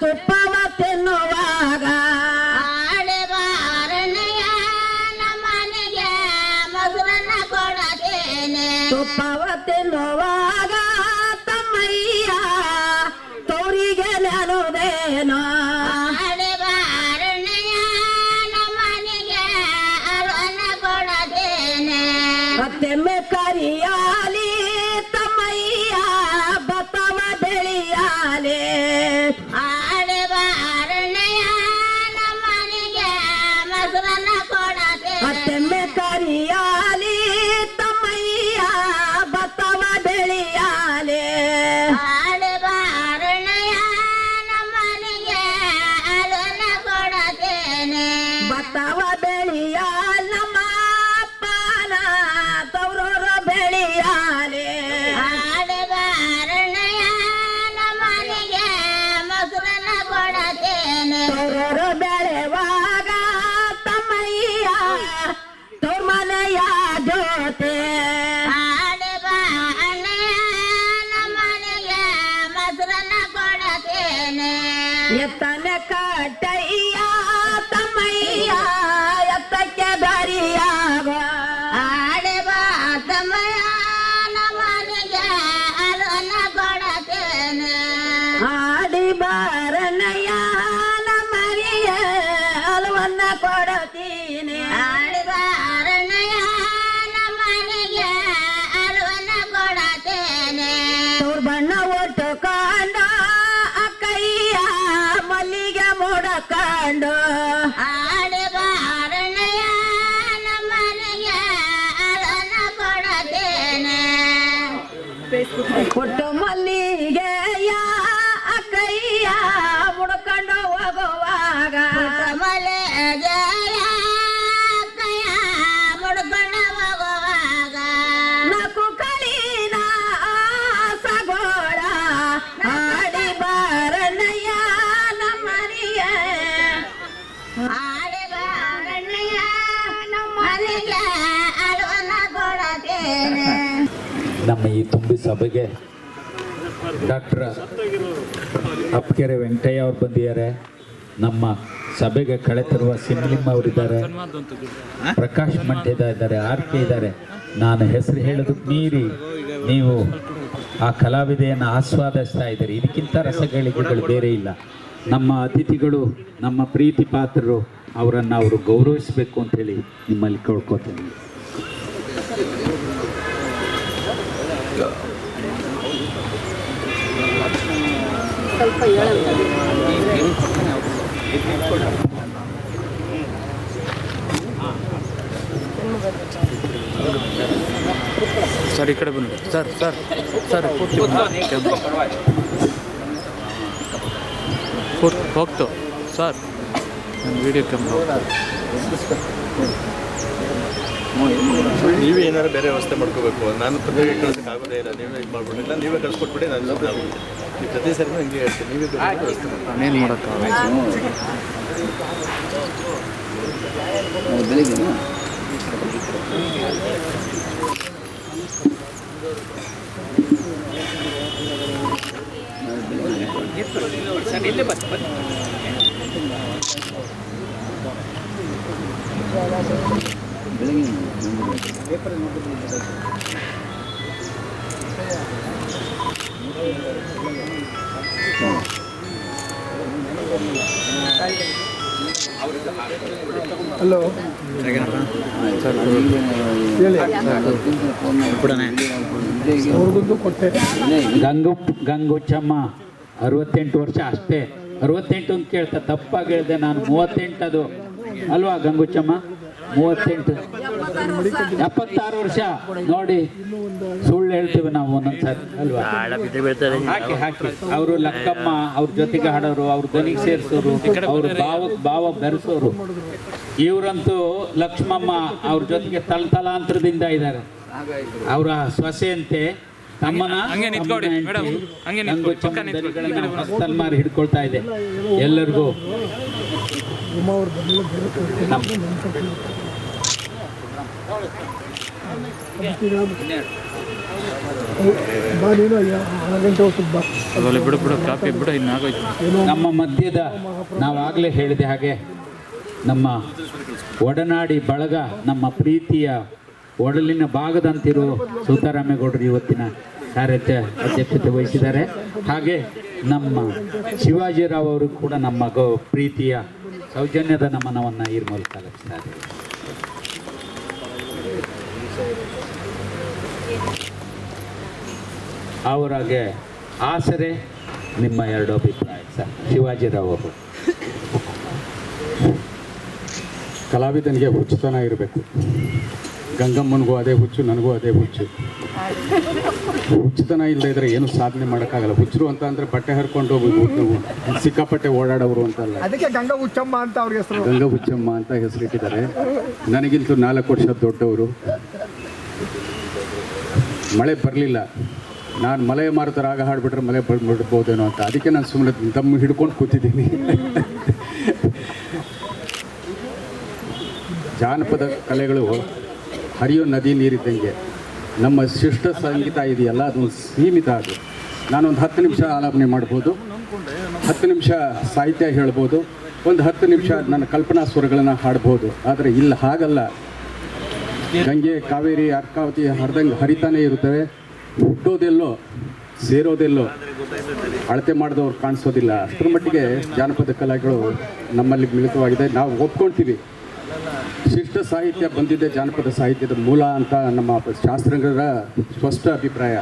ತುಪ್ಪವ ತಿನ್ನುವಾಗ ತುಪ್ಪವ ತಿನ್ನುವಾಗ ತಮ್ಮಯ್ಯ ತೋರಿಗೆ ನೆನುದೇನೋ ಮತ್ತೆಮ್ಮೆ ಕರಿಯಾಲಿ ತಮ್ಮಯ್ಯ ಬತ್ತವ ಬೆಳೆಯಾಲೆ ಮತ್ತೆಮ್ಮೆ ಕರಿಯಾಲಿ ತಮ್ಮಯ್ಯ ಬತ್ತವ ಬೆಳೆಯಾಲೆ ಬತ್ತವ ಬೆಳೆಯಾಲ ನಮ್ಮ ಅಪ್ಪನ ತವರೂರು ಬೆಳೆಯಾಲೆ ತವರೂರು ಬೆಳೆವಾಗ ತಮ್ಮಯ್ಯ ತೋರ್ಮನೆಯ ಜೊತೆ ಎತ್ತನೆ ಕಟ್ಟಯ್ಯ ತಮ್ಮಯ್ಯ ಎತ್ತಕ್ಕೆ ಬರಿಯಾಗ ಆಡಿ ಬಾರನಯ್ಯ ನಮ್ಮನಿಗೆ ಹಲವನ್ನ ಕೊಡತೀನಿ ತೋರ್ ಬಣ್ಣ ಒಟ್ಟುಕೊಂಡು ಅಕ್ಕಯ್ಯ ಮಲ್ಲಿಗೆ ಮುಡಕೊಂಡು ಕೊಟ್ಟು ಮಲ್ಲಿಗೆಯ ಅಕ್ಕಯ್ಯ ಮುಡ್ಕೊಂಡು ಹೋಗುವಾಗ ನಾಲ್ಕು ಕಲಿನ ಸಗೋಳ ಆಡಿ ಬಾರಣ್ಣಯ್ಯ ನಮ್ಮನಿಗೆ ನಮ್ಮ ಈ ತುಂಬಿ ಸಭೆಗೆ ಡಾಕ್ಟರ್ ಅಪ್ಪಕೆರೆ ವೆಂಕಟಯ್ಯ ಅವರು ಬಂದಿದ್ದಾರೆ. ನಮ್ಮ ಸಭೆಗೆ ಕಳೆ ತರುವ ಸಿಂಹಲಿಂಗ ಅವರಿದ್ದಾರೆ, ಪ್ರಕಾಶ್ ಮಂಡ್ಯದ ಇದ್ದಾರೆ, ಆರ್ಕೆ ಇದ್ದಾರೆ. ನಾನು ಹೆಸರು ಹೇಳೋದಕ್ಕೆ ಮೀರಿ ನೀವು ಆ ಕಲಾವಿದೆಯನ್ನು ಆಸ್ವಾದಿಸ್ತಾ ಇದ್ದೀರಿ. ಇದಕ್ಕಿಂತ ರಸಗಳಿಕೆಗಳು ಬೇರೆ ಇಲ್ಲ. ನಮ್ಮ ಅತಿಥಿಗಳು ನಮ್ಮ ಪ್ರೀತಿ ಪಾತ್ರರು, ಅವರನ್ನು ಅವರು ಗೌರವಿಸಬೇಕು ಅಂತೇಳಿ ನಿಮ್ಮಲ್ಲಿ ಕೇಳ್ಕೊತೀನಿ. ಸರ್ ಈ ಕಡೆ ಬನ್ನಿ ಸರ್ ಸರ್ ಸರ್ ಹೋಗ್ತು ಸರ್ ವಿಡಿಯೋ ಕ್ಯಾಮ್ರಾ. ನೀವೇ ಏನಾದ್ರು ಬೇರೆ ವ್ಯವಸ್ಥೆ ಮಾಡ್ಕೋಬೇಕು. ನಾನು ತೊಂದರೆ ಕಳ್ಸೋಕೆ ಆಗೋದೇ ಇಲ್ಲ. ನೀವೇ ಇದು ಮಾಡ್ಬಿಟ್ಟಿಲ್ಲ, ನೀವೇ ಕಳ್ಸ್ಕೊಟ್ಬಿಡಿ. ನಾನು ಈ ಪ್ರತಿ ಸರಿ ಹಂಗೆ ಹೇಳ್ತೀನಿ, ನೀವೇ ಬೇರೆ ವ್ಯವಸ್ಥೆ ಮಾಡಿ. ನಾನೇನು ಮಾಡೋಕ್ಕಾಗಲ್ಲ. ಹಲೋ ಹೇಳಿ, ಅವ್ರಿಗೊಂದು ಕೊಟ್ಟೆ. ಗಂಗುಚಮ್ಮ 68 ವರ್ಷ ಅಷ್ಟೇ. 68 ಅಂತ ಕೇಳ್ತಾ ತಪ್ಪಾಗಿ ಹೇಳಿದೆ ನಾನು. 38 ಅದು ಅಲ್ವಾ ಗಂಗುಚಮ್ಮ? 38 76 ವರ್ಷ ನೋಡಿ. ಸುಳ್ಳು ಹೇಳ್ತೀವಿ ನಾವು ಒಂದೊಂದ್ಸರಿ ಅಲ್ವಾ? ಹಾಕಿ ಅವರು ಲಕ್ಕಮ್ಮ ಅವ್ರ ಜೊತೆಗೆ ಹಾಡೋರು, ಅವ್ರ ಧ್ವನಿಗೆ ಸೇರಿಸೋರು, ಅವ್ರ ಭಾವ ಬೆರೆಸೋರು. ಇವರಂತೂ ಲಕ್ಷ್ಮಮ್ಮ ಅವ್ರ ಜೊತೆಗೆ ತಲಾಂತರದಿಂದ ಇದ್ದಾರೆ. ಅವರ ಸೊಸೆಯಂತೆ ತಮ್ಮನ ತಲ್ಮಾರಿ ಹಿಡ್ಕೊಳ್ತಾ ಇದೆ. ಎಲ್ಲರಿಗೂ ನಮ್ಮ ಮಧ್ಯದ ನಾವಾಗಲೇ ಹೇಳಿದೆ ಹಾಗೆ ನಮ್ಮ ಒಡನಾಡಿ ಬಳಗ, ನಮ್ಮ ಪ್ರೀತಿಯ ಒಡಲಿನ ಭಾಗದಂತಿರೋ ಸೀತಾರಾಮೇಗೌಡರು ಇವತ್ತಿನ ಅಧ್ಯಕ್ಷತೆ ವಹಿಸಿದ್ದಾರೆ. ಹಾಗೆ ನಮ್ಮ ಶಿವಾಜಿರಾವ್ ಅವರು ಕೂಡ ನಮ್ಮ ಪ್ರೀತಿಯ ಸೌಜನ್ಯದ ನಮನವನ್ನು ಈ ಮೂಲಕ ಲಭಿಸ್ತಾರೆ. ಅವರಾಗೆ ಆಸರೆ ನಿಮ್ಮ ಎರಡು ಅಭಿಪ್ರಾಯ ಸರ್. ಶಿವಾಜಿರಾವ್ ಅವರು ಕಲಾವಿದನಿಗೆ ಹುಚ್ಚುತನ ಇರಬೇಕು. ಗಂಗಮ್ಮನಿಗೂ ಅದೇ ಹುಚ್ಚು, ನನಗೂ ಅದೇ ಹುಚ್ಚು. ಹುಚ್ಚುತನ ಇಲ್ಲದೆ ಇದ್ರೆ ಏನು ಸಾಧನೆ ಮಾಡೋಕ್ಕಾಗಲ್ಲ. ಹುಚ್ಚರು ಅಂತ ಅಂದರೆ ಬಟ್ಟೆ ಹರ್ಕೊಂಡು ಸಿಕ್ಕಾಪಟ್ಟೆ ಓಡಾಡೋರು ಅಂತಲ್ಲ, ಅದಕ್ಕೆ ಗಂಗಾ ಹುಚ್ಚಮ್ಮ ಅಂತ ಅವ್ರಿಗೆ ಹೆಸರು. ಗಂಗಾ ಹುಚ್ಚಮ್ಮ ಅಂತ ಹೆಸರಿಟ್ಟಿದ್ದಾರೆ. ನನಗಿಂತೂ 4 ವರ್ಷ ದೊಡ್ಡವರು. ಮಳೆ ಬರಲಿಲ್ಲ, ನಾನು ಮಲೆ ಮಾರುತ ರಾಗ ಹಾಡ್ಬಿಟ್ರೆ ಮಳೆ ಬಿಡ್ಬೋದೇನೋ ಅಂತ, ಅದಕ್ಕೆ ನಾನು ಸುಮ್ಮನೆ ದಮ್ಮು ಹಿಡ್ಕೊಂಡು ಕೂತಿದ್ದೀನಿ. ಜಾನಪದ ಕಲೆಗಳು ಹರಿಯೋ ನದಿ ನೀರಿದ್ದಂಗೆ. ನಮ್ಮ ಶಿಷ್ಟ ಸಂಗೀತ ಇದೆಯಲ್ಲ, ಅದೊಂದು ಸೀಮಿತ. ಅದು ನಾನೊಂದು 10 ನಿಮಿಷ ಆಲಾಪನೆ ಮಾಡ್ಬೋದು, 10 ನಿಮಿಷ ಸಾಹಿತ್ಯ ಹೇಳ್ಬೋದು, ಒಂದು 10 ನಿಮಿಷ ನನ್ನ ಕಲ್ಪನಾ ಸ್ವರಗಳನ್ನು ಹಾಡ್ಬೋದು. ಆದರೆ ಇಲ್ಲ, ಹಾಗಲ್ಲ. ಗಂಗೆ, ಕಾವೇರಿ, ಅರ್ಕಾವತಿ ಹರಿದಂಗೆ ಹರಿತಾನೇ ಇರುತ್ತವೆ. ಹುಟ್ಟೋದೆಲ್ಲೋ ಸೇರೋದೆಲ್ಲೋ ಅಳತೆ ಮಾಡಿದವ್ರು ಕಾಣಿಸೋದಿಲ್ಲ. ಅಷ್ಟರ ಮಟ್ಟಿಗೆ ಜಾನಪದ ಕಲೆಗಳು ನಮ್ಮಲ್ಲಿ ಮಿಳಿತವಾಗಿದೆ. ನಾವು ಒಪ್ಕೊಳ್ತೀವಿ, ಶಿಷ್ಟ ಸಾಹಿತ್ಯ ಬಂದಿದ್ದೆ ಜಾನಪದ ಸಾಹಿತ್ಯದ ಮೂಲ ಅಂತ ನಮ್ಮ ಶಾಸ್ತ್ರಜ್ಞರ ಸ್ಪಷ್ಟ ಅಭಿಪ್ರಾಯ.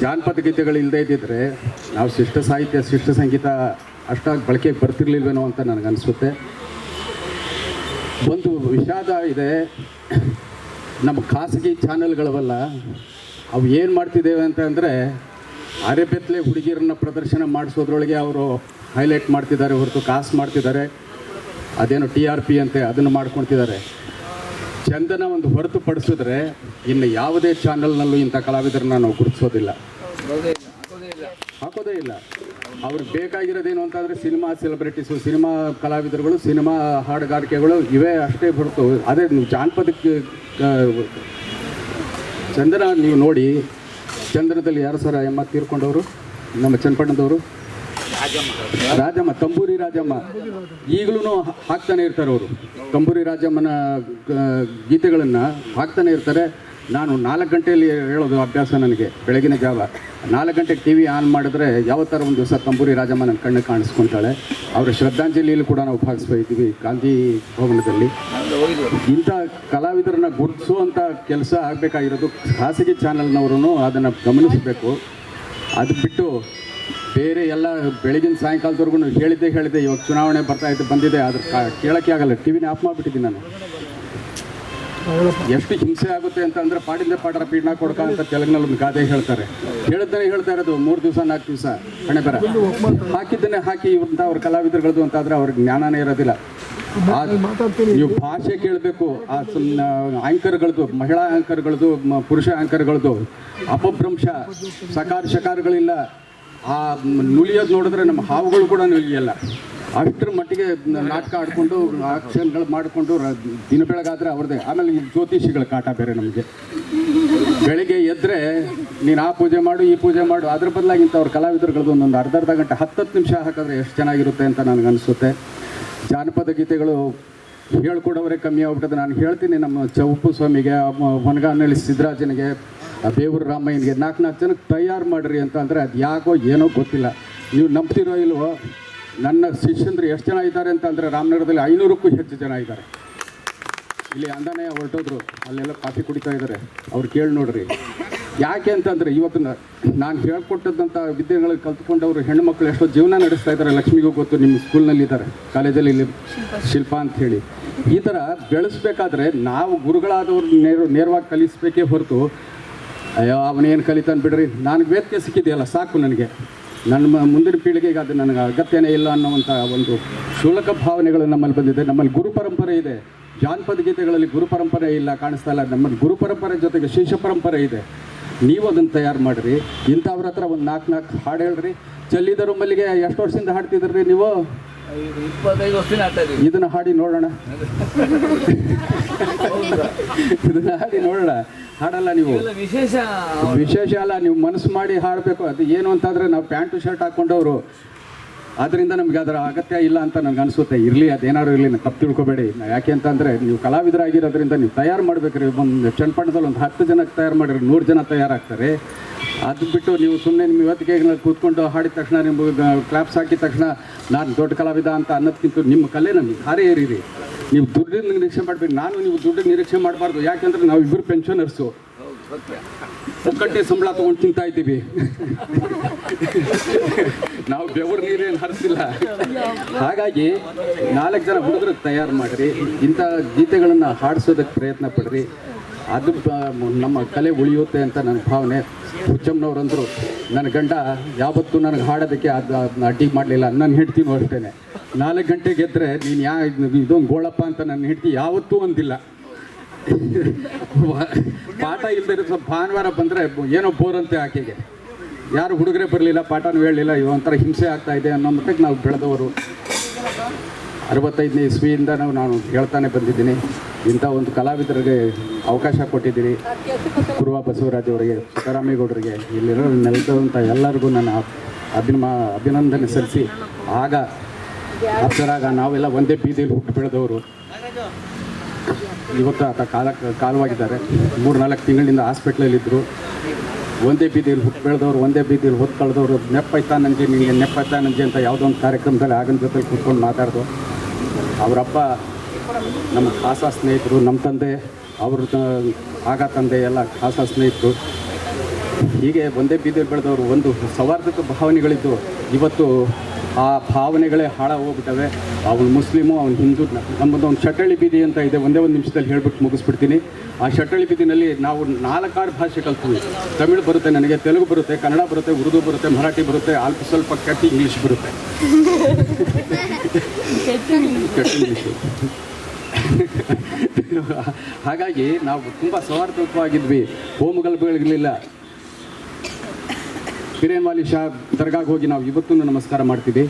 ಜಾನಪದ ಗೀತೆಗಳು ಇಲ್ಲದೇ ಇದ್ದಿದ್ರೆ ನಾವು ಶಿಷ್ಟ ಸಾಹಿತ್ಯ, ಶಿಷ್ಟ ಸಂಗೀತ ಅಷ್ಟಾಗಿ ಬಳಕೆಗೆ ಬರ್ತಿರ್ಲಿಲ್ವೇನೋ ಅಂತ ನನಗನ್ನಿಸುತ್ತೆ. ಒಂದು ವಿಷಾದ ಇದೆ, ನಮ್ಮ ಖಾಸಗಿ ಚಾನೆಲ್ಗಳವಲ್ಲ ಅವು ಏನು ಮಾಡ್ತಿದ್ದೇವೆ ಅಂತ ಅಂದರೆ, ಅರೆಬೆತ್ತಲೆ ಹುಡುಗಿಯರನ್ನ ಪ್ರದರ್ಶನ ಮಾಡಿಸೋದ್ರೊಳಗೆ ಅವರು ಹೈಲೈಟ್ ಮಾಡ್ತಿದ್ದಾರೆ ಹೊರತು ಕಾಸು ಮಾಡ್ತಿದ್ದಾರೆ. ಅದೇನೋ TRP ಅಂತೆ ಅದನ್ನು ಮಾಡ್ಕೊಳ್ತಿದ್ದಾರೆ. ಚಂದನ ಒಂದು ಹೊರತುಪಡಿಸಿದ್ರೆ ಇನ್ನು ಯಾವುದೇ ಚಾನಲ್ನಲ್ಲೂ ಇಂಥ ಕಲಾವಿದರನ್ನ ನಾವು ಗುರುತಿಸೋದಿಲ್ಲ, ಹಾಕೋದೇ ಇಲ್ಲ. ಅವ್ರಿಗೆ ಬೇಕಾಗಿರೋದೇನು ಅಂತಂದರೆ ಸಿನಿಮಾ ಸೆಲೆಬ್ರಿಟೀಸು, ಸಿನಿಮಾ ಕಲಾವಿದರುಗಳು, ಸಿನಿಮಾ ಹಾಡುಗಾರಿಕೆಗಳು ಇವೇ ಅಷ್ಟೇ ಹೊರತು. ಅದೇ ನೀವು ಜಾನಪದಕ್ಕೆ ಚಂದನ ನೀವು ನೋಡಿ, ಚಂದನದಲ್ಲಿ ಯಾರು ಸರ ಎಮ್ಮ ತೀರ್ಕೊಂಡವರು ನಮ್ಮ ಚನ್ನಪಟ್ಟಣದವರು, ರಾಜಮ್ಮ, ತಂಬೂರಿ ರಾಜಮ್ಮ ಈಗಲೂ ಹಾಕ್ತಾನೆ ಇರ್ತಾರೆ. ಅವರು ತಂಬೂರಿ ರಾಜಮ್ಮನ ಗೀತೆಗಳನ್ನು ಹಾಕ್ತಾನೆ ಇರ್ತಾರೆ. ನಾನು 4 ಗಂಟೆಯಲ್ಲಿ ಹೇಳೋದು ಅಭ್ಯಾಸ ನನಗೆ. ಬೆಳಗಿನ ಜಾವ 4 ಗಂಟೆಗೆ TV ಆನ್ ಮಾಡಿದ್ರೆ ಯಾವ ಥರ ಒಂದು ದಿವಸ ತಂಬೂರಿ ರಾಜಮ್ಮ ನನ್ನ ಕಣ್ಣು ಕಾಣಿಸ್ಕೊತಾಳೆ. ಅವರ ಶ್ರದ್ಧಾಂಜಲಿಯಲ್ಲಿ ಕೂಡ ನಾವು ಭಾಗಿಸ್ತಾ ಗಾಂಧಿ ಭವನದಲ್ಲಿ. ಇಂಥ ಕಲಾವಿದರನ್ನ ಗುರುತಿಸುವಂಥ ಕೆಲಸ ಆಗಬೇಕಾಗಿರೋದು ಖಾಸಗಿ ಚಾನಲ್ನವರು ಅದನ್ನು ಗಮನಿಸಬೇಕು. ಅದು ಬಿಟ್ಟು ಬೇರೆ ಎಲ್ಲ ಬೆಳಗಿನ ಸಾಯಂಕಾಲದವರೆಗೂ ಹೇಳಿದ್ದೆ ಇವಾಗ ಚುನಾವಣೆ ಬಂದಿದೆ, ಅದ್ರ ಕೇಳೋಕ್ಕೆ ಆಗಲ್ಲ. TVನೇ ಆಫ್ ಮಾಡಿಬಿಟ್ಟಿದ್ದೀನಿ ನಾನು. ಎಷ್ಟು ಹಿಂಸೆ ಆಗುತ್ತೆ ಅಂತ ಅಂದರೆ ಪಾಡಿಂದ ಪಾಡರ ಪೀಡ್ನ ಕೊಡ್ಕ ಅಂತ ತೆಲುಗಿನಲ್ಲಿ ಒಂದು ಗಾದೆ ಹೇಳ್ತಾರೆ. ಹೇಳ್ತಾ ಇರೋದು 3 ದಿವಸ 4 ದಿವಸ ಹಣೆ ಬರ ಹಾಕಿದ್ದನ್ನೇ ಹಾಕಿ ಇವಂತ ಅವ್ರ ಕಲಾವಿದರುಗಳದು ಅಂತಾದರೆ ಅವ್ರಿಗೆ ಜ್ಞಾನನೇ ಇರೋದಿಲ್ಲ. ನೀವು ಭಾಷೆ ಕೇಳಬೇಕು. ಆ ಆ್ಯಂಕರ್ಗಳದ್ದು, ಮಹಿಳಾ ಆ್ಯಂಕರ್ಗಳದ್ದು, ಪುರುಷ ಆ್ಯಂಕರ್ಗಳದ್ದು ಅಪಭ್ರಂಶ, ಸಕಾರ ಶಕಾರಗಳಿಲ್ಲ. ಆ ನುಲಿಯೋದು ನೋಡಿದ್ರೆ ನಮ್ಮ ಹಾವುಗಳು ಕೂಡ ನುಲಿಯಲ್ಲ. ಅಷ್ಟರ ಮಟ್ಟಿಗೆ ನಾಟಕ ಆಡಿಕೊಂಡು ಆಕ್ಷನ್ಗಳು ಮಾಡಿಕೊಂಡು ದಿನ ಬೆಳಗಾದರೆ ಅವ್ರದ್ದೇ. ಆಮೇಲೆ ಈ ಜ್ಯೋತಿಷಿಗಳ ಕಾಟ ಬೇರೆ ನಮಗೆ. ಬೆಳಿಗ್ಗೆ ಎದ್ದರೆ ನೀನು ಆ ಪೂಜೆ ಮಾಡು, ಈ ಪೂಜೆ ಮಾಡು, ಅದ್ರ ಬದಲಾಗಿಂತ ಅವ್ರ ಕಲಾವಿದರುಗಳದ್ದು ಒಂದೊಂದು ಅರ್ಧ ಗಂಟೆ 10 ನಿಮಿಷ ಹಾಕಿದ್ರೆ ಎಷ್ಟು ಚೆನ್ನಾಗಿರುತ್ತೆ ಅಂತ ನನಗನ್ನಿಸುತ್ತೆ. ಜಾನಪದ ಗೀತೆಗಳು ಹೇಳ್ಕೊಡೋವರೇ ಕಮ್ಮಿ ಆಗ್ಬಿಟ್ಟದೆ. ನಾನು ಹೇಳ್ತೀನಿ ನಮ್ಮ ಚೌಪು ಸ್ವಾಮಿಗೆ, ಹೊನಗಾನಹಳ್ಳಿ ಸಿದ್ದರಾಜನಿಗೆ, ಬೇವೂರು ರಾಮಯ್ಯನಿಗೆ 4 ಜನಕ್ಕೆ ತಯಾರು ಮಾಡಿರಿ ಅಂತ ಅಂದರೆ ಅದು ಯಾಕೋ ಏನೋ ಗೊತ್ತಿಲ್ಲ. ನೀವು ನಂಬ್ತಿರೋ ಇಲ್ವೋ, ನನ್ನ ಶಿಷ್ಯಂದ್ರು ಎಷ್ಟು ಜನ ಇದ್ದಾರೆ ಅಂತ ಅಂದರೆ ರಾಮನಗರದಲ್ಲಿ 500ಕ್ಕೂ ಹೆಚ್ಚು ಜನ ಇದ್ದಾರೆ. ಇಲ್ಲಿ ಅಂದಾನೆ ಹೊರಟೋದ್ರು, ಅಲ್ಲೆಲ್ಲ ಕಾಫಿ ಕುಡಿತಾ ಇದ್ದಾರೆ. ಅವ್ರು ಕೇಳಿ ನೋಡ್ರಿ. ಯಾಕೆ ಅಂತಂದರೆ ಇವತ್ತು ನಾನು ಹೇಳ್ಕೊಟ್ಟದಂಥ ವಿದ್ಯೆಗಳಿಗೆ ಕಲ್ತ್ಕೊಂಡವರು ಹೆಣ್ಣುಮಕ್ಳು ಎಷ್ಟೋ ಜೀವನ ನಡೆಸ್ತಾ ಇದ್ದಾರೆ. ಲಕ್ಷ್ಮಿಗೂ ಗೊತ್ತು, ನಿಮ್ಮ ಸ್ಕೂಲ್ನಲ್ಲಿದ್ದಾರೆ, ಕಾಲೇಜಲ್ಲಿ ಇಲ್ಲಿ ಶಿಲ್ಪ ಅಂಥೇಳಿ. ಈ ಥರ ಬೆಳೆಸ್ಬೇಕಾದ್ರೆ ನಾವು ಗುರುಗಳಾದವ್ರು ನೇರವಾಗಿ ಕಲಿಸ್ಬೇಕೇ ಹೊರತು ಅಯ್ಯೋ ಅವನೇನು ಕಲಿತಾನೆ ಬಿಡ್ರಿ, ನನಗೆ ವೇದಿಕೆ ಸಿಕ್ಕಿದೆಯಲ್ಲ ಸಾಕು, ನನಗೆ ನನ್ನ ಮುಂದಿನ ಪೀಳಿಗೆಗೆ ಅದು ನನಗೆ ಅಗತ್ಯನೇ ಇಲ್ಲ ಅನ್ನೋವಂಥ ಒಂದು ಕ್ಷುಲ್ಲಕ ಭಾವನೆಗಳು ನಮ್ಮಲ್ಲಿ ಬಂದಿದೆ. ನಮ್ಮಲ್ಲಿ ಗುರು ಪರಂಪರೆ ಇದೆ. ಜಾನಪದ ಗೀತೆಗಳಲ್ಲಿ ಗುರು ಪರಂಪರೆ ಇಲ್ಲ, ಕಾಣಿಸ್ತಾ ಇಲ್ಲ. ನಮ್ಮಲ್ಲಿ ಗುರು ಪರಂಪರೆ ಜೊತೆಗೆ ಶಿಷ್ಯ ಪರಂಪರೆ ಇದೆ. ನೀವು ಅದನ್ನು ತಯಾರು ಮಾಡಿರಿ. ಇಂಥವ್ರ ಹತ್ರ ಒಂದು 4 ಹಾಡು ಹೇಳ್ರಿ. ಚೆಲ್ಲಿದರು ಮಲ್ಲಿಗೆ ಎಷ್ಟು ವರ್ಷದಿಂದ ಹಾಡ್ತಿದ್ರಿ ನೀವು? 25 ವರ್ಷದಿಂದ ಹಾಡ್ತಾ ಇದ್ದೀವಿ. ಇದನ್ನು ಹಾಡಿ ನೋಡೋಣ. ಇದನ್ನು ಹಾಡಿ ನೋಡೋಣ. ಹಾಡಲ್ಲ ನೀವು, ವಿಶೇಷ ಅಲ್ಲ, ನೀವು ಮನಸ್ಸು ಮಾಡಿ ಹಾಡಬೇಕು. ಅದು ಏನು ಅಂತಂದರೆ ನಾವು ಪ್ಯಾಂಟು ಶರ್ಟ್ ಹಾಕ್ಕೊಂಡವರು, ಆದ್ದರಿಂದ ನಮಗೆ ಅದರ ಅಗತ್ಯ ಇಲ್ಲ ಅಂತ ನನಗೆ ಅನಿಸುತ್ತೆ. ಇರಲಿ, ಅದೇನಾದ್ರು ಇರಲಿ, ತಪ್ಪು ತಿಳ್ಕೊಬೇಡಿ. ಯಾಕೆ ಅಂತಂದರೆ ನೀವು ಕಲಾವಿದರಾಗಿರೋದ್ರಿಂದ ನೀವು ತಯಾರು ಮಾಡಬೇಕ್ರಿ. ಒಂದು ಚನ್ನಪಟ್ಟಣದಲ್ಲಿ ಒಂದು 10 ಜನಕ್ಕೆ ತಯಾರು ಮಾಡಿರಿ, 100 ಜನ ತಯಾರಾಗ್ತಾರೆ. ಅದು ಬಿಟ್ಟು ನೀವು ಸುಮ್ಮನೆ ನಿಮ್ಮ ಇವತ್ತಿಗೆ ಕೂತ್ಕೊಂಡು ಹಾಡಿದ ತಕ್ಷಣ ನಿಮ್ಗೆ ಕ್ಲಾಪ್ಸ್ ಹಾಕಿದ ತಕ್ಷಣ ನಾನು ದೊಡ್ಡ ಕಲಾವಿದ ಅಂತ ಅನ್ನೋದಕ್ಕಿಂತ ನಿಮ್ಮ ಕಲೆ ನಮಗೆ ಹಾರೇ ಏರಿರಿ. ನೀವು ದುಡ್ಡಿನ ನಿರೀಕ್ಷೆ ಮಾಡಬೇಕು. ನೀವು ದುಡ್ಡಿನ ನಿರೀಕ್ಷೆ ಮಾಡಬಾರ್ದು. ಯಾಕೆಂದರೆ ನಾವು ಇಬ್ಬರು ಪೆನ್ಷನರ್ಸು, ಒಕ್ಕಟ್ಟೆ ಸಂಬಳ ತೊಗೊಂಡು ತಿಂತಾ ಇದ್ದೀವಿ. ನಾವು ಬೆವರು ನೀರೇನು ಹರಿಸಿಲ್ಲ. ಹಾಗಾಗಿ 4 ಜನ ಹುಡುಗರಿಗೆ ತಯಾರು ಮಾಡಿರಿ. ಇಂಥ ಗೀತೆಗಳನ್ನು ಹಾಡಿಸೋದಕ್ಕೆ ಪ್ರಯತ್ನ ಪಡ್ರಿ. ಅದು ನಮ್ಮ ಕಲೆ ಉಳಿಯುತ್ತೆ ಅಂತ ನನ್ನ ಭಾವನೆ. ಹುಚ್ಚಮ್ಮನವ್ರಂದರು, ನನ್ನ ಗಂಡ ಯಾವತ್ತೂ ನನಗೆ ಹಾಡೋದಕ್ಕೆ ಅದನ್ನ ಅಡ್ಡಿ ಮಾಡಲಿಲ್ಲ. ನನ್ನ ಹೆಂಡ್ತಿನೂ ಅಷ್ಟೇ. 4 ಗಂಟೆಗೆ ಎದ್ದರೆ ನೀನು ಇದೊಂದು ಗೋಳಪ್ಪ ಅಂತ ನನ್ನ ಹೆಂಡ್ತಿ ಯಾವತ್ತೂ ಅಂದಿಲ್ಲ. ಪಾಠ ಇಲ್ಲದೆ ಸ್ವಲ್ಪ ಭಾನುವಾರ ಬಂದರೆ ಏನೋ ಬೋರಂತೆ ಆಕೆಗೆ. ಯಾರು ಹುಡುಗರೇ ಬರಲಿಲ್ಲ, ಪಾಠನೂ ಹೇಳಲಿಲ್ಲ. ಒಂಥರ ಹಿಂಸೆ ಆಗ್ತಾಯಿದೆ ಅನ್ನೋ ಮಟ್ಟಿಗೆ ನಾವು ಬೆಳೆದವರು. 65ನೇ ಇಸ್ವಿಯಿಂದ ನಾನು ಹೇಳ್ತಾನೆ ಬಂದಿದ್ದೀನಿ. ಇಂಥ ಒಂದು ಕಲಾವಿದರಿಗೆ ಅವಕಾಶ ಕೊಟ್ಟಿದ್ದೀರಿ. ಕುರುವ ಬಸವರಾಜ್ ಅವರಿಗೆ, ಸಿದ್ದರಾಮೇಗೌಡರಿಗೆ, ಇಲ್ಲಿರೋ ನೆಲೆದಂಥ ಎಲ್ಲರಿಗೂ ನನ್ನ ಅಭಿನಂದನೆ ಸಲ್ಲಿಸಿ, ಆಗ ಅಪ್ಸರಾಗ ನಾವೆಲ್ಲ ಒಂದೇ ಬೀದಿಯಲ್ಲಿ ಹುಟ್ಟು ಬೆಳೆದವರು. ಇವತ್ತು ಆತ ಕಾಲವಾಗಿದ್ದಾರೆ. 3-4 ತಿಂಗಳಿಂದ ಹಾಸ್ಪಿಟ್ಲಲ್ಲಿದ್ದರು. ಒಂದೇ ಬೀದಿಯಲ್ಲಿ ಹುಟ್ಟು ಬೆಳೆದವರು, ಒಂದೇ ಬೀದಿಯಲ್ಲಿ ಹೊತ್ತು ಕಳೆದವರು. ನೆಪ್ಪಾಯ್ತಾ ನನಗೆ, ನಿಮಗೆ ನೆಪ್ಪಾಯ್ತಾ ನನಗೆ ಅಂತ ಯಾವುದೋ ಒಂದು ಕಾರ್ಯಕ್ರಮದಲ್ಲಿ ಆಗನ ಜೊತೆಲಿ ಕೂತ್ಕೊಂಡು ಮಾತಾಡ್ದು. ಅವರಪ್ಪ ನಮ್ಮ ಖಾಸ ಸ್ನೇಹಿತರು, ನಮ್ಮ ತಂದೆ ಅವ್ರ ಆಗ ತಂದೆ ಎಲ್ಲ ಖಾಸ ಸ್ನೇಹಿತರು. ಹೀಗೆ ಒಂದೇ ಬೀದಿಯಲ್ಲಿ ಬೆಳೆದವರು. ಒಂದು ಸೌಹಾರ್ದಕ ಭಾವನೆಗಳಿದ್ದು ಇವತ್ತು ಆ ಭಾವನೆಗಳೇ ಹೋಗ್ಬಿಟ್ಟವೆ. ಅವನು ಮುಸ್ಲಿಮು, ಅವನು ಹಿಂದೂ. ನಮ್ಮದು ಒಂದು ಶಟಳಿ ಬೀದಿ ಅಂತ ಇದೆ. ಒಂದೇ ಒಂದು ನಿಮಿಷದಲ್ಲಿ ಹೇಳ್ಬಿಟ್ಟು ಮುಗಿಸ್ಬಿಡ್ತೀನಿ. ಆ ಶಟಳಿ ಬೀದಿನಲ್ಲಿ ನಾವು 4-6 ಭಾಷೆ ಕಲ್ತೀವಿ. ತಮಿಳು ಬರುತ್ತೆ ನನಗೆ, ತೆಲುಗು ಬರುತ್ತೆ, ಕನ್ನಡ ಬರುತ್ತೆ, ಉರ್ದು ಬರುತ್ತೆ, ಮರಾಠಿ ಬರುತ್ತೆ, ಸ್ವಲ್ಪ ಕೆಟ್ಟ ಇಂಗ್ಲೀಷ್ ಬರುತ್ತೆ. ಕೆಟ್ಟ ಇಂಗ್ಲೀಷು. ಹಾಗಾಗಿ ನಾವು ತುಂಬ ಸೌಹಾರ್ದವಾಗಿದ್ವಿ. ಹೋಮಗಲ್ಬಗಳಿರಲಿಲ್ಲ. ಹಿರೇನ್ವಾಲಿ ಶಾ ದರ್ಗಾಗೆ ಹೋಗಿ ನಾವು ಇವತ್ತೂ ನಮಸ್ಕಾರ ಮಾಡ್ತೀವಿ.